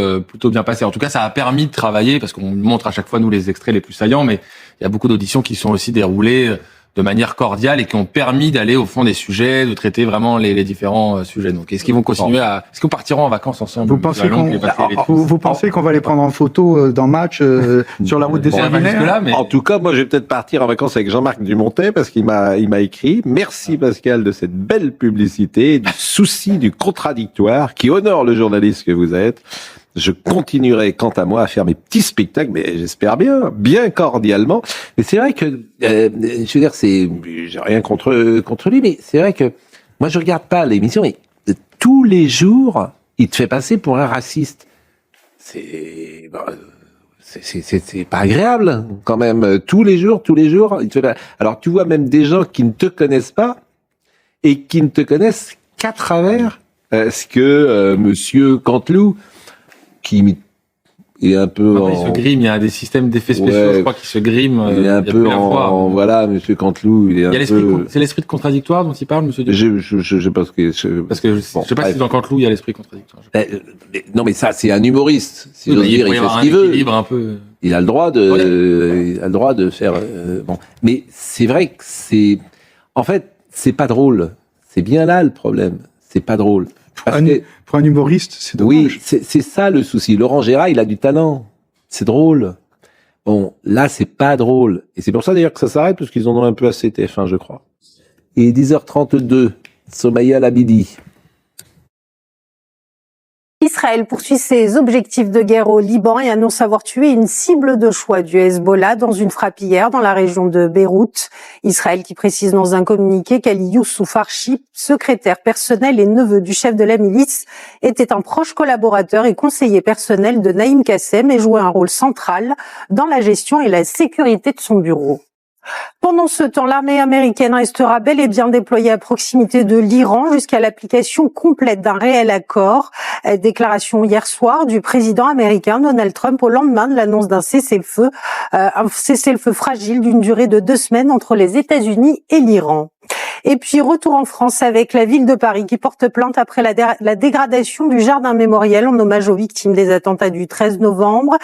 bien passé. En tout cas, ça a permis de travailler, parce qu'on montre à chaque fois, nous, les extraits les plus saillants, mais il y a beaucoup d'auditions qui sont aussi déroulées de manière cordiale et qui ont permis d'aller au fond des sujets, de traiter vraiment les différents sujets. Donc, est-ce qu'ils vont continuer est-ce qu'on partiront en vacances ensemble? Vous pensez qu'on va les prendre en photo dans match sur la route des séminaires? En tout cas, moi, je vais peut-être partir en vacances avec Jean-Marc Dumontet parce qu'il m'a écrit. Merci Pascal de cette belle publicité, du souci du contradictoire qui honore le journaliste que vous êtes. Je continuerai, quant à moi, à faire mes petits spectacles, mais j'espère bien cordialement. Mais c'est vrai que, je veux dire, j'ai rien contre lui, mais c'est vrai que moi, je regarde pas l'émission, mais tous les jours, il te fait passer pour un raciste. C'est pas agréable, quand même. Tous les jours, il te fait... Alors, tu vois même des gens qui ne te connaissent pas et qui ne te connaissent qu'à travers ce que monsieur Canteloup, qui est un peu il se grime, il y a des systèmes d'effets spéciaux, je crois qu'il se grime. Il est un peu voilà, monsieur Canteloup, il est un peu... C'est l'esprit de contradictoire dont il parle, monsieur Je sais pas ce que... Parce que je sais pas si dans Canteloup il y a l'esprit contradictoire. Non, mais ça, c'est un humoriste. Si j'ose dire, il fait ce qu'il veut. Un peu. Il a le droit de faire, bon. Mais c'est vrai que en fait, c'est pas drôle. C'est bien là le problème. C'est pas drôle. Pour un humoriste, c'est dommage. Oui, c'est ça le souci. Laurent Gérard, il a du talent. C'est drôle. Bon, là, c'est pas drôle. Et c'est pour ça d'ailleurs que ça s'arrête, parce qu'ils en ont un peu assez TF1, je crois. Et 10h32, Somaya Labidi. Israël poursuit ses objectifs de guerre au Liban et annonce avoir tué une cible de choix du Hezbollah dans une frappe hier dans la région de Beyrouth. Israël qui précise dans un communiqué qu'Ali Youssouf Archip, secrétaire personnel et neveu du chef de la milice, était un proche collaborateur et conseiller personnel de Naïm Kassem et jouait un rôle central dans la gestion et la sécurité de son bureau. Pendant ce temps, l'armée américaine restera bel et bien déployée à proximité de l'Iran jusqu'à l'application complète d'un réel accord. Déclaration hier soir du président américain Donald Trump au lendemain de l'annonce d'un cessez-le-feu, un cessez-le-feu fragile d'une durée de 2 semaines entre les États-Unis et l'Iran. Et puis, retour en France avec la ville de Paris qui porte plainte après la dégradation du jardin mémoriel en hommage aux victimes des attentats du 13 novembre.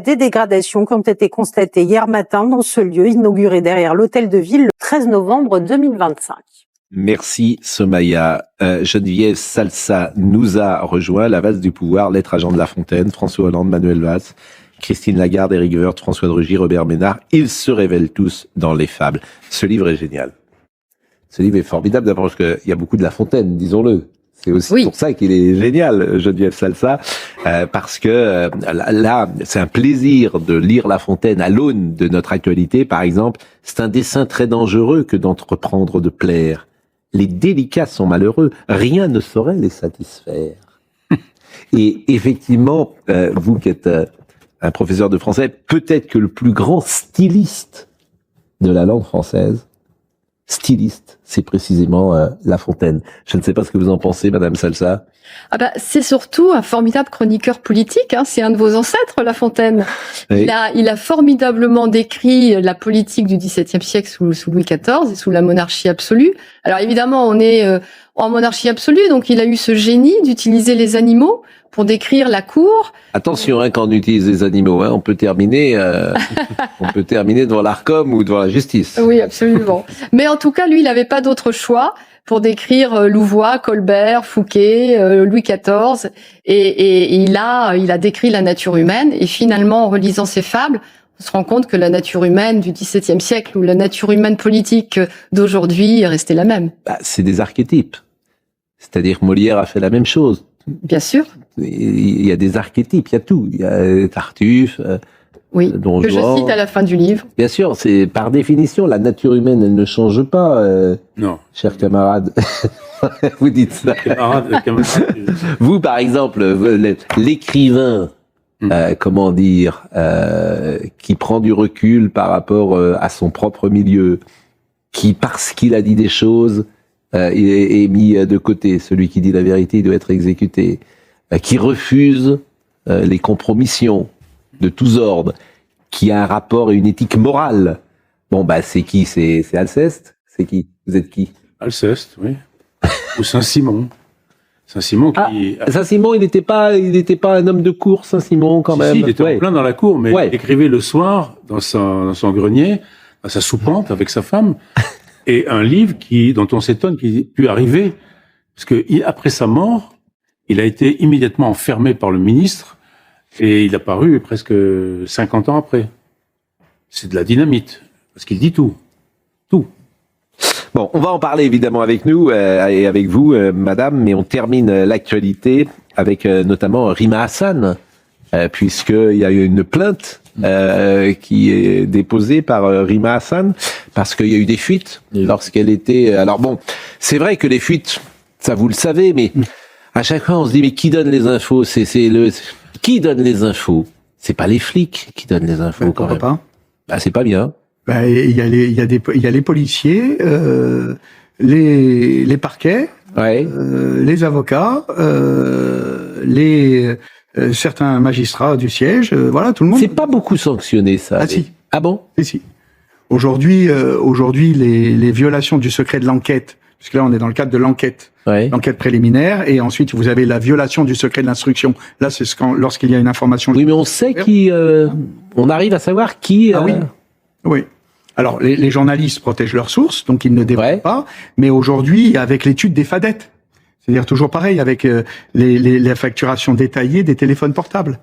Des dégradations qui ont été constatées hier matin dans ce lieu inauguré derrière l'hôtel de ville le 13 novembre 2025. Merci Somaya. Geneviève Salsa nous a rejoint. La vase du pouvoir, lettre à Jean de La Fontaine, François Hollande, Manuel Valls, Christine Lagarde, Éric Woerth, François de Rugy, Robert Ménard. Ils se révèlent tous dans les fables. Ce livre est génial. Ce livre est formidable d'abord parce qu'il y a beaucoup de La Fontaine, disons-le. C'est aussi pour ça qu'il est génial, Geneviève Salsa, parce que là, c'est un plaisir de lire La Fontaine à l'aune de notre actualité, par exemple. C'est un dessein très dangereux que d'entreprendre de plaire. Les délicats sont malheureux, rien ne saurait les satisfaire. Et effectivement, vous qui êtes un professeur de français, peut-être que le plus grand styliste de la langue française, c'est précisément La Fontaine. Je ne sais pas ce que vous en pensez, Madame Salsa. Ah bah, c'est surtout un formidable chroniqueur politique, hein. C'est un de vos ancêtres, La Fontaine. Oui. Il a formidablement décrit la politique du XVIIe siècle sous Louis XIV et sous la monarchie absolue. Alors évidemment, on est en monarchie absolue, donc il a eu ce génie d'utiliser les animaux pour décrire la cour. Attention, quand on utilise les animaux, on peut terminer devant l'Arcom ou devant la justice. Oui, absolument. Mais en tout cas, lui, il n'avait pas d'autre choix pour décrire Louvois, Colbert, Fouquet, Louis XIV, et il a décrit la nature humaine. Et finalement, en relisant ses fables, on se rend compte que la nature humaine du XVIIe siècle ou la nature humaine politique d'aujourd'hui est restée la même. C'est des archétypes. C'est-à-dire Molière a fait la même chose. Bien sûr. Il y a des archétypes, il y a tout. Il y a Tartuffe, oui, Don que Juan. Je cite à la fin du livre. Bien sûr, c'est par définition, la nature humaine, elle ne change pas, chers camarades. Vous dites ça. Camarades. Vous, par exemple, l'écrivain, qui prend du recul par rapport à son propre milieu, qui, parce qu'il a dit des choses, est mis de côté. Celui qui dit la vérité, il doit être exécuté. Qui refuse les compromissions de tous ordres, qui a un rapport et une éthique morale. Bon, c'est qui? C'est Alceste? C'est qui? Vous êtes qui? Alceste, oui. Ou Saint-Simon. Saint-Simon qui... Saint-Simon, il n'était pas un homme de cour, Saint-Simon, quand même. Si, il était en plein dans la cour, mais il écrivait le soir, dans son grenier, à sa soupente, avec sa femme, et un livre dont on s'étonne qu'il ait pu arriver, parce que après sa mort, il a été immédiatement enfermé par le ministre, et il a paru presque 50 ans après. C'est de la dynamite, parce qu'il dit tout. Tout. Bon, on va en parler évidemment avec nous et avec vous, madame, mais on termine l'actualité avec notamment Rima Hassan, puisqu'il y a eu une plainte qui est déposée par Rima Hassan, parce qu'il y a eu des fuites lorsqu'elle était... Alors bon, c'est vrai que les fuites, ça vous le savez, mais à chaque fois on se dit, mais qui donne les infos? Qui donne les infos? C'est pas les flics qui donnent les infos, quand même. Pas. C'est pas bien. Il y a les policiers, les parquets, les avocats, certains magistrats du siège, voilà, tout le monde. C'est pas beaucoup sanctionné, ça. Ah si. Ah bon? Si. Aujourd'hui, les violations du secret de l'enquête, puisque là on est dans le cadre de l'enquête, l'enquête préliminaire, et ensuite vous avez la violation du secret de l'instruction. Là, c'est lorsqu'il y a une information. Oui, mais on sait on arrive à savoir qui. Ah oui. Oui. Alors, les journalistes protègent leurs sources, donc ils ne dévoilent pas. Mais aujourd'hui, avec l'étude des fadettes, c'est-à-dire toujours pareil, avec la facturation détaillée des téléphones portables.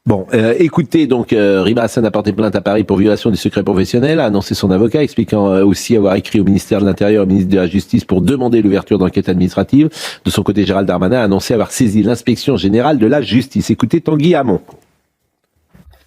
Bon, écoutez, donc Rima Hassan a porté plainte à Paris pour violation du secret professionnel, a annoncé son avocat, expliquant aussi avoir écrit au ministère de l'Intérieur et au ministre de la Justice pour demander l'ouverture d'enquête administrative. De son côté, Gérald Darmanin a annoncé avoir saisi l'inspection générale de la justice. Écoutez Tanguy Hamon.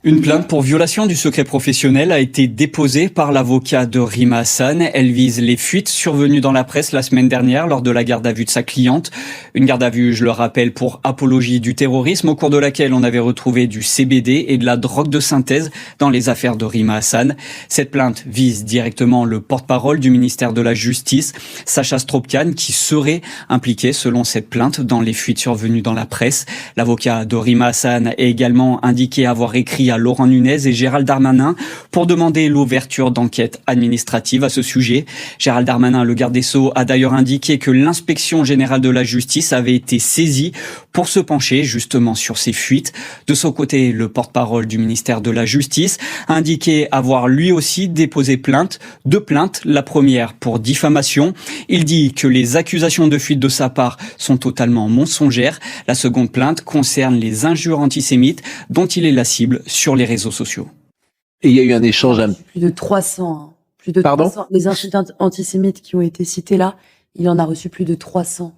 Une plainte pour violation du secret professionnel a été déposée par l'avocat de Rima Hassan. Elle vise les fuites survenues dans la presse la semaine dernière lors de la garde à vue de sa cliente. Une garde à vue, je le rappelle, pour apologie du terrorisme, au cours de laquelle on avait retrouvé du CBD et de la drogue de synthèse dans les affaires de Rima Hassan. Cette plainte vise directement le porte-parole du ministère de la Justice, Sacha Strobkan, qui serait impliqué, selon cette plainte, dans les fuites survenues dans la presse. L'avocat de Rima Hassan a également indiqué avoir écrit à Laurent Nunez et Gérald Darmanin pour demander l'ouverture d'enquêtes administratives à ce sujet. Gérald Darmanin, le garde des Sceaux, a d'ailleurs indiqué que l'inspection générale de la justice avait été saisie pour se pencher justement sur ces fuites. De son côté, le porte-parole du ministère de la Justice a indiqué avoir lui aussi déposé deux plaintes. La première pour diffamation. Il dit que les accusations de fuite de sa part sont totalement mensongères. La seconde plainte concerne les injures antisémites dont il est la cible sur les réseaux sociaux. Et il y a eu un échange... Plus de 300. Plus de 300. Les insultes antisémites qui ont été citées là, il en a reçu plus de 300.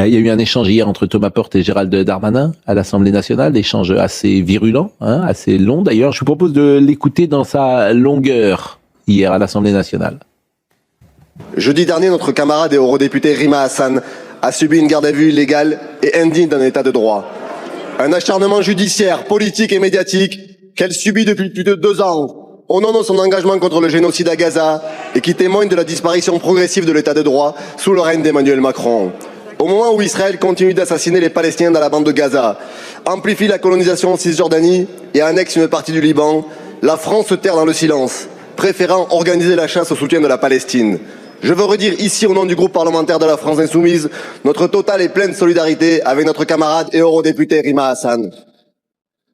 Il y a eu un échange hier entre Thomas Porte et Gérald Darmanin à l'Assemblée nationale, échange assez virulent, assez long d'ailleurs. Je vous propose de l'écouter dans sa longueur hier à l'Assemblée nationale. Jeudi dernier, notre camarade et eurodéputé Rima Hassan a subi une garde à vue illégale et indigne d'un état de droit. Un acharnement judiciaire, politique et médiatique qu'elle subit depuis plus de 2 ans au nom de son engagement contre le génocide à Gaza et qui témoigne de la disparition progressive de l'état de droit sous le règne d'Emmanuel Macron. Au moment où Israël continue d'assassiner les Palestiniens dans la bande de Gaza, amplifie la colonisation en Cisjordanie et annexe une partie du Liban, la France se terre dans le silence, préférant organiser la chasse au soutien de la Palestine. Je veux redire ici, au nom du groupe parlementaire de la France Insoumise, notre totale et pleine solidarité avec notre camarade et eurodéputé Rima Hassan.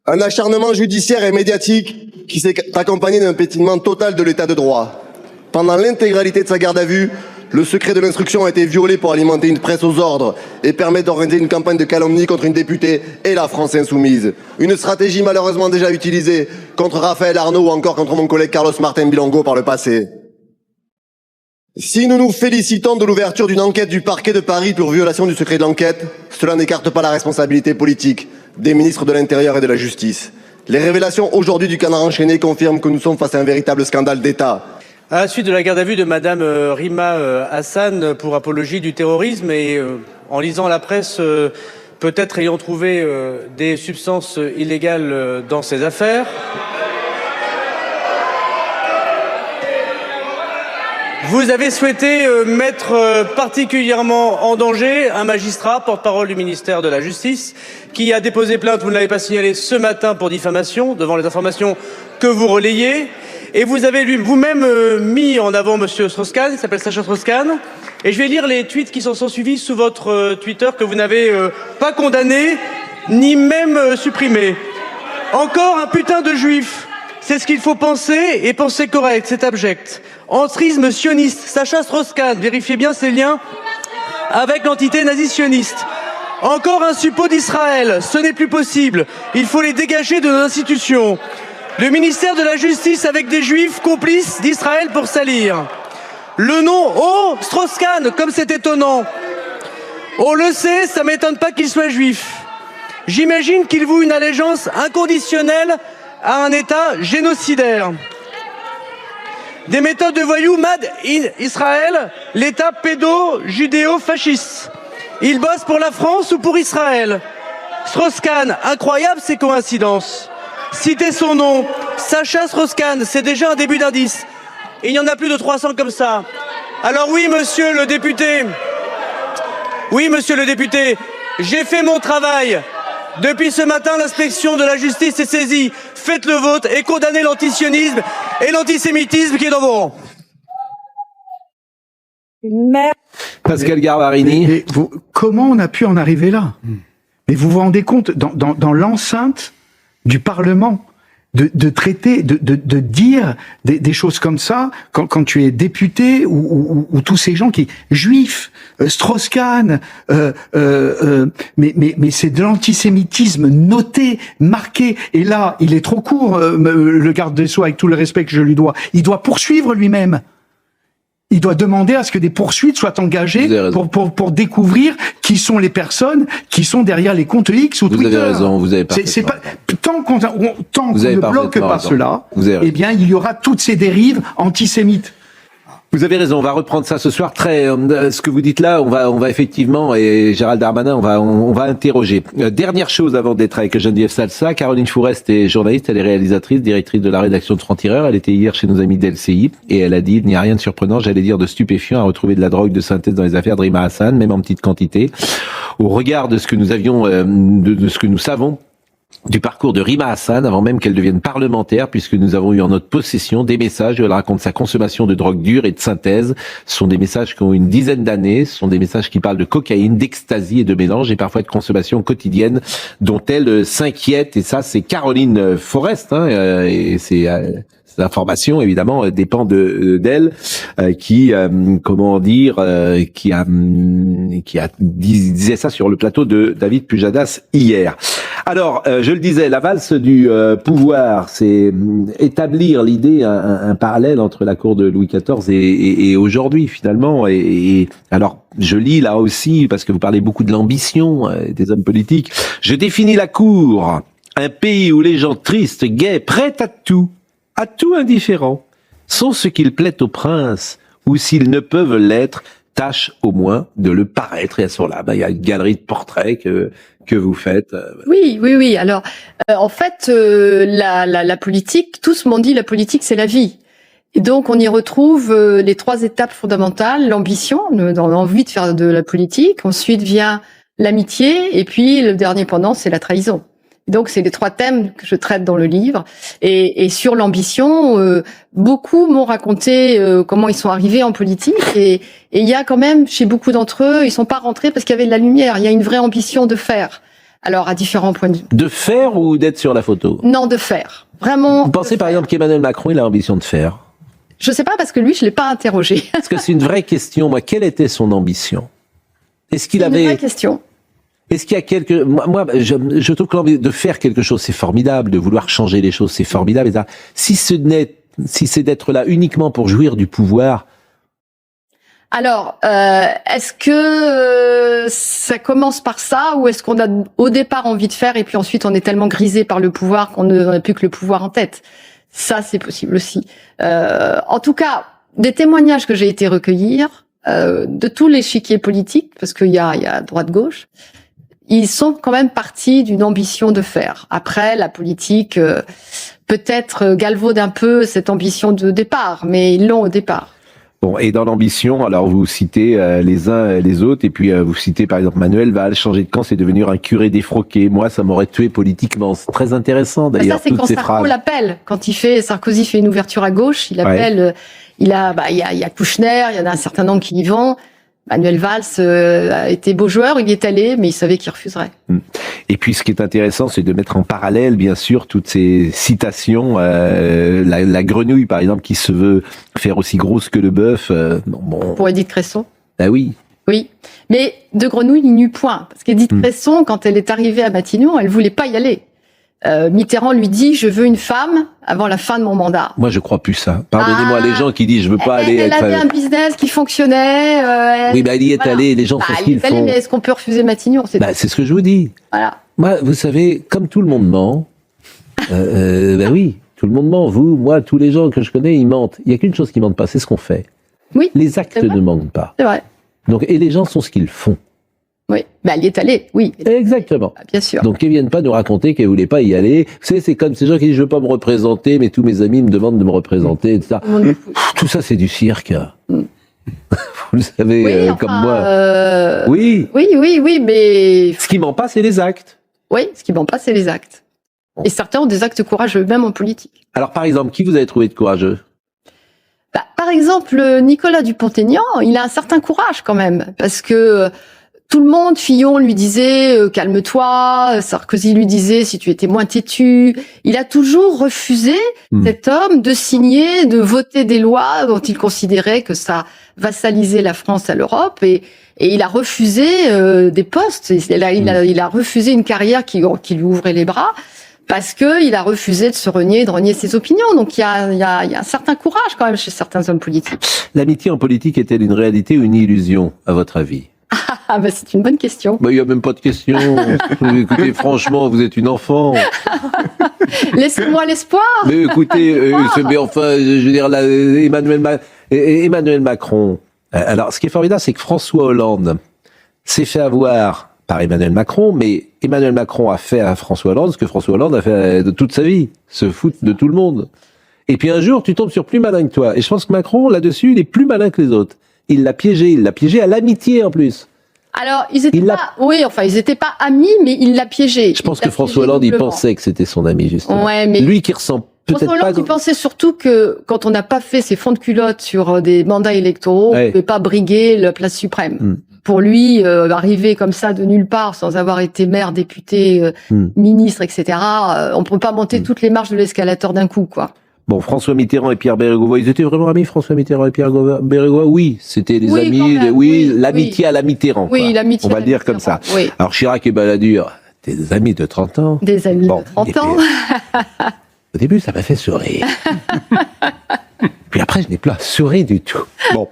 Un acharnement judiciaire et médiatique qui s'est accompagné d'un pétinement total de l'état de droit. Pendant l'intégralité de sa garde à vue, le secret de l'instruction a été violé pour alimenter une presse aux ordres et permettre d'organiser une campagne de calomnie contre une députée et la France Insoumise. Une stratégie malheureusement déjà utilisée contre Raphaël Arnaud ou encore contre mon collègue Carlos Martin Bilongo par le passé. Si nous nous félicitons de l'ouverture d'une enquête du parquet de Paris pour violation du secret de l'enquête, cela n'écarte pas la responsabilité politique des ministres de l'Intérieur et de la Justice. Les révélations aujourd'hui du Canard enchaîné confirment que nous sommes face à un véritable scandale d'État. À la suite de la garde à vue de Madame Rima Hassan pour apologie du terrorisme et en lisant la presse, peut-être ayant trouvé des substances illégales dans ses affaires, vous avez souhaité mettre particulièrement en danger un magistrat, porte-parole du ministère de la Justice, qui a déposé plainte, vous ne l'avez pas signalé, ce matin pour diffamation, devant les informations que vous relayez. Et vous avez vous-même mis en avant Monsieur Strauss-Kahn, il s'appelle Sacha Strauss-Kahn. Et je vais lire les tweets qui s'en sont suivis sous votre Twitter que vous n'avez pas condamné, ni même supprimé. Encore un putain de juif. C'est ce qu'il faut penser et penser correct, c'est abject. Entrisme sioniste, Sacha Strauss-Kahn, vérifiez bien ses liens avec l'entité nazi-sioniste. Encore un suppôt d'Israël, ce n'est plus possible, il faut les dégager de nos institutions. Le ministère de la Justice avec des juifs complices d'Israël pour salir. Le nom, oh, Strauss-Kahn, comme c'est étonnant. On le sait, ça m'étonne pas qu'il soit juif. J'imagine qu'il voue une allégeance inconditionnelle à un État génocidaire. Des méthodes de voyous mad in Israël, l'État pédo-judéo-fasciste. Il bosse pour la France ou pour Israël. Strauss-Kahn, incroyable ces coïncidences. Citez son nom, Sacha Strauss-Kahn, c'est déjà un début d'indice. Il y en a plus de 300 comme ça. Alors oui, monsieur le député, j'ai fait mon travail. Depuis ce matin, l'inspection de la justice est saisie. Faites le vôtre et condamnez l'antisionisme et l'antisémitisme qui est dans vos rangs. Pascal Garbarini. Mais comment on a pu en arriver là? Mais vous vous rendez compte, dans l'enceinte du Parlement, de traiter, de dire des choses comme ça, quand tu es député, ou tous ces gens qui, juifs, Strauss-Kahn, mais c'est de l'antisémitisme noté, marqué, et là, il est trop court, le garde des Sceaux, avec tout le respect que je lui dois, il doit poursuivre lui-même. Il doit demander à ce que des poursuites soient engagées pour découvrir qui sont les personnes qui sont derrière les comptes X ou Twitter. Vous avez raison, vous avez c'est pas tant qu'on ne bloque pas cela, eh bien il y aura toutes ces dérives antisémites. Vous avez raison, on va reprendre ça ce soir. Ce que vous dites là, on va effectivement, et Gérald Darmanin, on va interroger. Dernière chose avant d'être avec Geneviève Salsa, Caroline Fourest est journaliste, elle est réalisatrice, directrice de la rédaction de Franc-Tireur. Elle était hier chez nos amis d'LCI et elle a dit, il n'y a rien de surprenant, j'allais dire de stupéfiant à retrouver de la drogue de synthèse dans les affaires de Rima Hassan, même en petite quantité. Au regard de ce que nous avions, de ce que nous savons du parcours de Rima Hassan avant même qu'elle devienne parlementaire, puisque nous avons eu en notre possession des messages où elle raconte sa consommation de drogue dure et de synthèse. Ce sont des messages qui ont une dizaine d'années, ce sont des messages qui parlent de cocaïne, d'ecstasy et de mélange et parfois de consommation quotidienne dont elle s'inquiète. Et ça, c'est Caroline Fourest, et c'est informations évidemment dépendent d'elle, qui disait ça sur le plateau de David Pujadas hier. Alors, je le disais, la valse du pouvoir, c'est établir l'idée, un parallèle entre la cour de Louis XIV et aujourd'hui finalement. Et alors, je lis là aussi, parce que vous parlez beaucoup de l'ambition des hommes politiques, je définis la cour, un pays où les gens tristes, gais, prêts à tout indifférents, sont ce qu'il plaît au prince, ou s'ils ne peuvent l'être, tâche au moins de le paraître. Et à ce moment-là, il y a une galerie de portraits que vous faites. Oui. Alors, en fait, la politique, tous m'ont dit la politique, c'est la vie. Et donc, on y retrouve les 3 étapes fondamentales: l'ambition, l'envie de faire de la politique. Ensuite vient l'amitié, et puis le dernier pendant, c'est la trahison. Donc, c'est les 3 thèmes que je traite dans le livre. Et sur l'ambition, beaucoup m'ont raconté comment ils sont arrivés en politique. Et il y a quand même, chez beaucoup d'entre eux, ils sont pas rentrés parce qu'il y avait de la lumière. Il y a une vraie ambition de faire. Alors, à différents points de vue. De faire ou d'être sur la photo? Non, de faire. Vraiment. Vous pensez par exemple qu'Emmanuel Macron, il a l'ambition de faire? Je sais pas, parce que lui, je l'ai pas interrogé. Parce que c'est une vraie question. Moi, quelle était son ambition? Est-ce qu'il avait... C'est une vraie question. Est-ce qu'il y a moi, je trouve que l'envie de faire quelque chose, c'est formidable, de vouloir changer les choses, c'est formidable, etc. Si c'est d'être là uniquement pour jouir du pouvoir. Alors, est-ce que ça commence par ça, ou est-ce qu'on a au départ envie de faire et puis ensuite on est tellement grisé par le pouvoir qu'on n'a plus que le pouvoir en tête? Ça, c'est possible aussi. En tout cas, des témoignages que j'ai été recueillir de tout l'échiquier politique, parce qu'il y a droite-gauche, ils sont quand même partis d'une ambition de faire. Après, la politique peut-être galvaude un peu cette ambition de départ, mais ils l'ont au départ. Bon, et dans l'ambition, alors vous citez les uns et les autres, et puis vous citez par exemple Manuel Valls, changer de camp, c'est devenir un curé défroqué. Moi, ça m'aurait tué politiquement. C'est très intéressant d'ailleurs, toutes ces phrases. Ça, c'est quand Sarko l'appelle. Quand Sarkozy fait une ouverture à gauche, il appelle, il y a Kouchner, il y en a un certain nombre qui y vont. Manuel Valls a été beau joueur, il y est allé, mais il savait qu'il refuserait. Et puis, ce qui est intéressant, c'est de mettre en parallèle, bien sûr, toutes ces citations. La grenouille, par exemple, qui se veut faire aussi grosse que le bœuf. Pour Édith Cresson. Ah oui. Oui, mais de grenouille, il n'y eut point. Parce qu'Édith Cresson, quand elle est arrivée à Matignon, elle voulait pas y aller. Mitterrand lui dit, je veux une femme avant la fin de mon mandat. Moi, je crois plus ça. Pardonnez-moi, les gens qui disent, je veux pas aller. Elle avait un business qui fonctionnait. Oui, elle y est allée. Les gens font ce qu'ils font. Mais est-ce qu'on peut refuser Matignon? C'est ce que je vous dis. Voilà. Moi, vous savez, comme tout le monde ment. Oui, tout le monde ment. Vous, moi, tous les gens que je connais, ils mentent. Il y a qu'une chose qui mentent pas, c'est ce qu'on fait. Oui. Les actes ne mentent pas. C'est vrai. Donc, et les gens sont ce qu'ils font. Oui, elle y est allée, oui. Exactement. Bien sûr. Donc, qu'ils viennent pas nous raconter qu'elle voulait pas y aller. Vous savez, c'est comme ces gens qui disent, je veux pas me représenter, mais tous mes amis me demandent de me représenter, etc. Tout ça, c'est du cirque. Vous le savez, comme moi. Oui. Oui, mais... Ce qui ment pas, c'est les actes. Oui, ce qui ment pas, c'est les actes. Et certains ont des actes courageux, même en politique. Alors, par exemple, qui vous avez trouvé de courageux? Par exemple, Nicolas Dupont-Aignan, il a un certain courage quand même, parce que tout le monde, Fillon lui disait calme-toi, Sarkozy lui disait si tu étais moins têtu. Il a toujours refusé, cet homme, de signer, de voter des lois dont il considérait que ça vassalisait la France à l'Europe, et il a refusé des postes. Il a refusé une carrière qui lui ouvrait les bras, parce que il a refusé de renier ses opinions. Donc il y a un certain courage quand même chez certains hommes politiques. L'amitié en politique est-elle une réalité ou une illusion, à votre avis? C'est une bonne question. Il y a même pas de question. Écoutez, franchement, vous êtes une enfant. Laissez-moi l'espoir. Mais écoutez, mais enfin, je veux dire, là, Emmanuel Macron. Alors, ce qui est formidable, c'est que François Hollande s'est fait avoir par Emmanuel Macron, mais Emmanuel Macron a fait à François Hollande ce que François Hollande a fait de toute sa vie, se foutre de tout le monde. Et puis un jour, tu tombes sur plus malin que toi. Et je pense que Macron, là-dessus, il est plus malin que les autres. Il l'a piégé à l'amitié en plus. Alors, ils étaient pas amis, mais il l'a piégé. Je pense que François Hollande, il pensait que c'était son ami, justement. Ouais, mais lui qui ressent peut-être François Hollande, il pensait surtout que quand on n'a pas fait ses fonds de culotte sur des mandats électoraux, on ne pouvait pas briguer la place suprême. Pour lui, arriver comme ça de nulle part, sans avoir été maire, député, ministre, etc., on ne peut pas monter toutes les marches de l'escalator d'un coup, quoi. Bon, François Mitterrand et Pierre Bérégovoy, ils étaient vraiment amis, François Mitterrand et Pierre Bérégovoy? Oui, c'était des Oui, amis, quand même, oui, l'amitié à la Mitterrand. Oui, quoi. l'amitié On va à le dire Mitterrand, comme ça. oui. Alors Chirac et Balladur, des amis de 30 ans. Des amis de 30 ans. Au début, ça m'a fait sourire. Puis après, je n'ai plus à sourire du tout. Bon,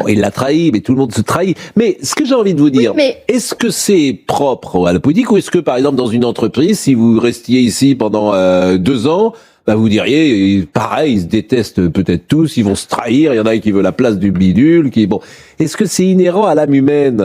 il l'a trahi, mais tout le monde se trahit. Mais ce que j'ai envie de vous dire, est-ce que c'est propre à la politique ou est-ce que, par exemple, dans une entreprise, si vous restiez ici pendant 2 ans, bah vous diriez, pareil, ils se détestent peut-être tous, ils vont se trahir, il y en a qui veut la place du bidule, bon. Est-ce que c'est inhérent à l'âme humaine?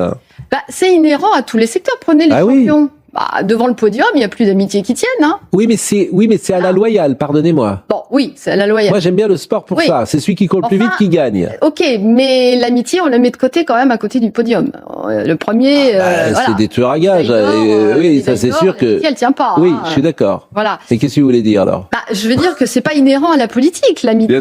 Bah, c'est inhérent à tous les secteurs. Prenez les champions. Bah, devant le podium, il n'y a plus d'amitié qui tiennent, hein. Oui, mais c'est à la loyale, pardonnez-moi. Bon, oui, c'est à la loyale. Moi, j'aime bien le sport pour ça. C'est celui qui court le plus vite qui gagne. Ok, mais l'amitié, on la met de côté quand même à côté du podium. Le premier, voilà. C'est des tueurs à gages. Oui, ça c'est sûr que. L'amitié, elle tient pas. Oui, hein. je suis d'accord. Voilà. Et qu'est-ce que vous voulez dire alors? Bah, je veux dire que c'est pas inhérent à la politique, l'amitié.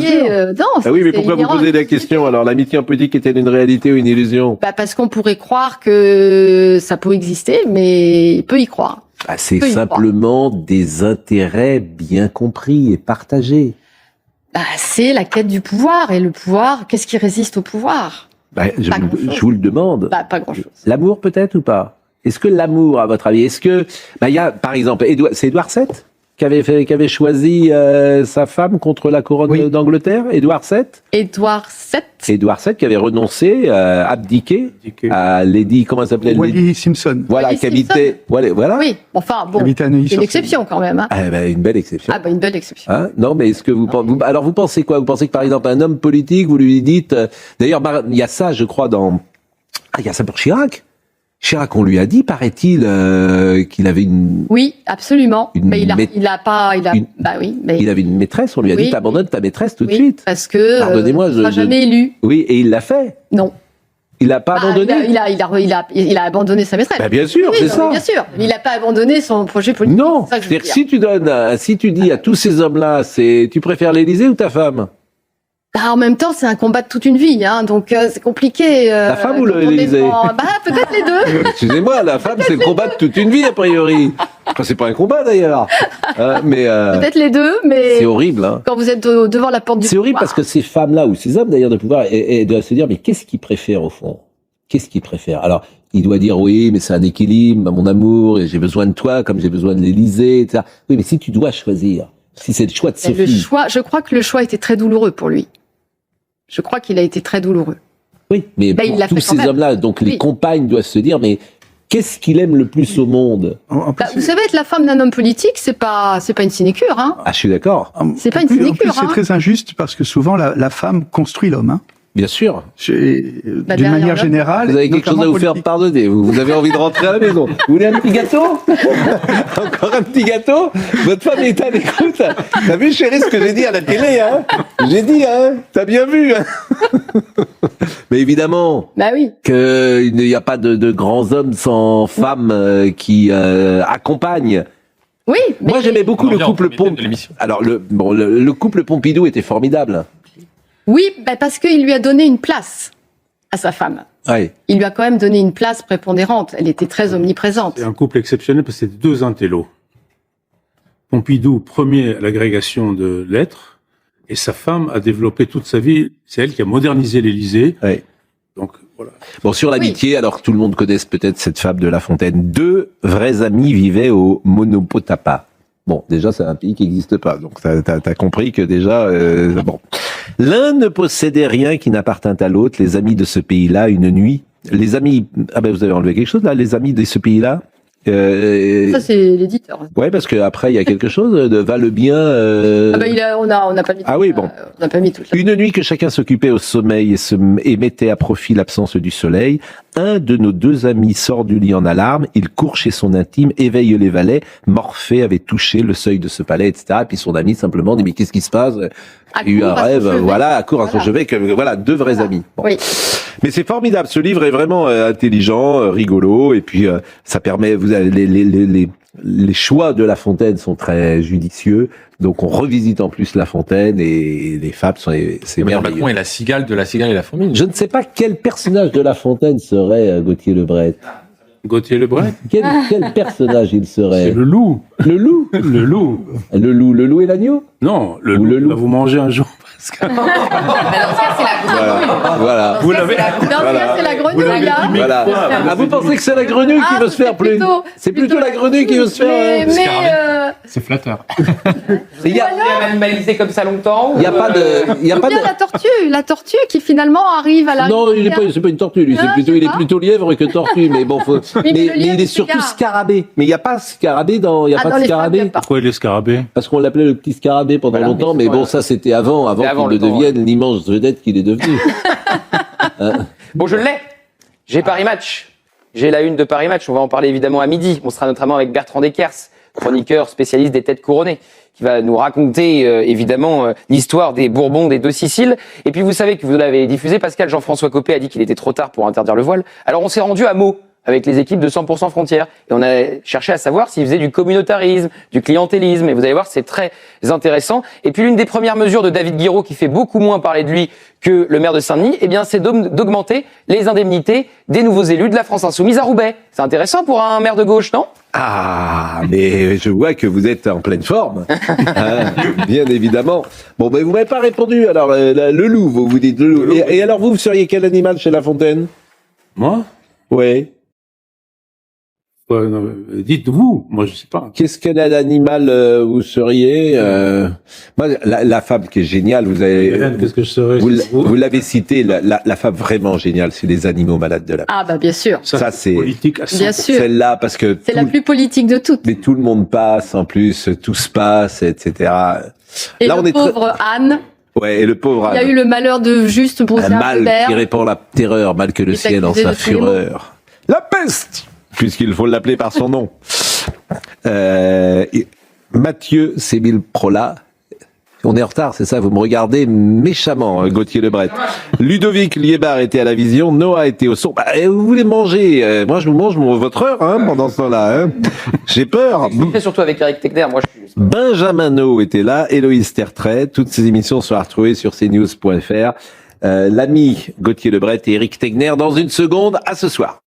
Non. Ah oui, mais pourquoi vous inhérent posez la question alors? L'amitié en politique est-elle une réalité ou une illusion? Bah, parce qu'on pourrait croire que ça peut exister, mais peu y croire. Bah, c'est simplement des intérêts bien compris et partagés. Bah, c'est la quête du pouvoir. Et le pouvoir, qu'est-ce qui résiste au pouvoir? Bah, je vous le demande. Bah, pas grand-chose. L'amour peut-être ou pas? Est-ce que l'amour, à votre avis, est-ce que, bah, il y a, par exemple, c'est Édouard VII qui avait choisi sa femme contre la couronne d'Angleterre, Édouard VII. Édouard VII qui avait renoncé, abdiqué à Lady, comment elle s'appelait? Wally Simpson. Voilà, qui habitait, voilà. Oui, enfin bon, c'est une exception quand même. Hein. Ah, bah, une belle exception. Ah, bah, une belle exception. Hein? Non, mais est-ce que alors vous pensez quoi? Vous pensez que par exemple un homme politique, vous lui dites, d'ailleurs, il y a ça, je crois, il y a ça pour Chirac. Chirac, on lui a dit, paraît-il, qu'il avait une. Oui, absolument. Mais il avait une maîtresse. On lui a dit, t'abandonnes ta maîtresse tout de suite. Parce que. Pardonnez-moi, il sera jamais élu. Oui, et il l'a fait. Non. Il n'a pas abandonné. Il a abandonné sa maîtresse. Bah, bien sûr, c'est ça. Bien sûr. Il n'a pas abandonné son projet politique. Non. C'est-à-dire que si tu dis à tous ces hommes-là, tu préfères l'Élysée ou ta femme? Bah, en même temps, c'est un combat de toute une vie, hein, donc c'est compliqué. La femme ou l'Élysée? Bah, peut-être les deux. Excusez-moi, la femme, c'est le combat de toute une vie, a priori. Enfin, c'est pas un combat, d'ailleurs. Mais peut-être les deux, mais... C'est horrible, hein. Quand vous êtes devant la porte du pouvoir. C'est horrible parce que ces femmes-là, ou ces hommes, d'ailleurs, de pouvoir, et doivent se dire, mais qu'est-ce qu'ils préfèrent, au fond? Qu'est-ce qu'ils préfèrent? Alors, il doit dire, oui, mais c'est un équilibre, mon amour, et j'ai besoin de toi, comme j'ai besoin de l'Élysée, etc. Oui, mais si tu dois choisir, si c'est le choix de Sophie... Je crois que le choix était très douloureux pour lui. Je crois qu'il a été très douloureux. Oui, mais pour tous ces hommes-là, donc les compagnes doivent se dire, mais qu'est-ce qu'il aime le plus au monde? Vous savez, être la femme d'un homme politique, c'est pas une sinécure, hein. Ah, je suis d'accord. C'est pas une sinécure, c'est très injuste parce que souvent la femme construit l'homme, hein. Bien sûr. D'une manière générale. Vous avez quelque chose à vous faire pardonner. Vous avez envie de rentrer à la maison. Vous voulez un petit gâteau? Encore un petit gâteau? Votre femme est à l'écoute. T'as vu, chérie, ce que j'ai dit à la télé, hein? J'ai dit, hein? T'as bien vu, hein? Mais évidemment. Bah oui. Qu'il n'y a pas de grands hommes sans femmes qui accompagnent. Oui. Mais moi, j'aimais beaucoup le couple Pompidou. Alors, le couple Pompidou était formidable. Oui, bah parce qu'il lui a donné une place à sa femme. Ouais. Il lui a quand même donné une place prépondérante. Elle était très omniprésente. C'est un couple exceptionnel parce que c'est 2 intellos. Pompidou, premier à l'agrégation de lettres, et sa femme a développé toute sa vie. C'est elle qui a modernisé l'Élysée. Ouais. Donc, voilà. Bon, sur l'amitié, alors tout le monde connaisse peut-être cette fable de La Fontaine. 2 vrais amis vivaient au Monopotapa. Bon, déjà, c'est un pays qui n'existe pas. Donc, t'as compris que déjà, bon. L'un ne possédait rien qui n'appartint à l'autre. Les amis de ce pays-là, une nuit. Les amis, vous avez enlevé quelque chose là, les amis de ce pays-là. Ça, c'est l'éditeur. Ouais, parce que après il y a quelque chose de va le bien. On n'a pas mis. Ah oui, bon. On n'a pas mis tout. Une nuit que chacun s'occupait au sommeil et mettait à profit l'absence du soleil, un de nos 2 amis sort du lit en alarme. Il court chez son intime, éveille les valets. Morphée avait touché le seuil de ce palais, etc. Et puis son ami simplement dit mais qu'est-ce qui se passe? Il y a eu un rêve, voilà, à court à son chevet, voilà, 2 vrais amis. Bon. Oui. Mais c'est formidable, ce livre est vraiment intelligent, rigolo, et puis ça permet, vous avez les choix de La Fontaine sont très judicieux, donc on revisite en plus La Fontaine et les fables c'est merveilleux. Macron est la cigale de La Cigale et la Fourmi. Je ne sais pas quel personnage de La Fontaine serait Gauthier Lebret. Gauthier Lebret. Quel personnage il serait? C'est le loup. Le loup? Le loup. Le loup et l'agneau? Non, le loup va vous manger un jour. Dans ce cas, c'est la grenouille. Voilà. Vous l'avez. Dans ce cas, c'est la grenouille, là. Voilà. Ah, vous pensez que c'est la grenouille qui veut se faire plus? C'est plutôt la grenouille qui veut se faire. C'est flatteur. Il y a animalisé comme ça longtemps. Il y a pas de. Il y a pas de. La tortue qui finalement arrive à la. Non, c'est pas une tortue, lui. Il est plutôt lièvre que tortue, mais bon, mais il est surtout scarabée. Mais il n'y a pas scarabée dans. Il y a pas de scarabée. Pourquoi il est scarabée? Parce qu'on l'appelait le petit scarabée pendant longtemps, mais bon, ça c'était avant qu'il ne devienne l'immense vedette qu'il est devenu. Bon, je l'ai. J'ai Paris Match. J'ai la une de Paris Match. On va en parler évidemment à midi. On sera notamment avec Bertrand Deckers, chroniqueur spécialiste des têtes couronnées, qui va nous raconter évidemment l'histoire des Bourbons des deux Siciles. Et puis vous savez que vous l'avez diffusé, Pascal Jean-François Copé a dit qu'il était trop tard pour interdire le voile. Alors on s'est rendu à Meaux avec les équipes de 100% Frontières et on a cherché à savoir s'ils faisaient du communautarisme, du clientélisme. Et vous allez voir, c'est très intéressant. Et puis l'une des premières mesures de David Guiraud, qui fait beaucoup moins parler de lui que le maire de Saint-Denis, eh bien c'est d'augmenter les indemnités des nouveaux élus de la France Insoumise à Roubaix. C'est intéressant pour un maire de gauche, non? Ah, mais je vois que vous êtes en pleine forme, bien évidemment. Bon, ben vous m'avez pas répondu. Alors le loup, vous dites le loup. Et alors vous seriez quel animal chez La Fontaine? Moi? Oui. Dites-vous, moi je sais pas. Qu'est-ce quel animal vous seriez moi, la femme qui est géniale, vous avez. Qu'est-ce que je serais? Vous l'avez cité, la femme vraiment géniale, c'est les animaux malades de la. Ah bah bien sûr. Ça c'est politique. Bien sûr. Celle-là parce que. C'est la plus politique de toutes. Mais tout le monde passe en plus, tout se passe, etc. Et là, le pauvre Anne. Ouais, et le pauvre Anne. Il a eu le malheur de juste brosser un mal qui répand la terreur, mal que le ciel en sa fureur. La peste, puisqu'il faut l'appeler par son nom. Mathieu Séville Prola. On est en retard, c'est ça? Vous me regardez méchamment, Gauthier Lebret. Ludovic Liébar était à la vision, Noah était au son. Bah, vous voulez manger? Moi, je vous mange votre heure, pendant ce temps-là. J'ai peur. Surtout avec Eric Tegner, moi je suis... Benjamin No était là, Héloïse Tertrais. Toutes ces émissions sont à retrouver sur cnews.fr. L'ami Gauthier Lebret et Eric Tegner dans une seconde. À ce soir.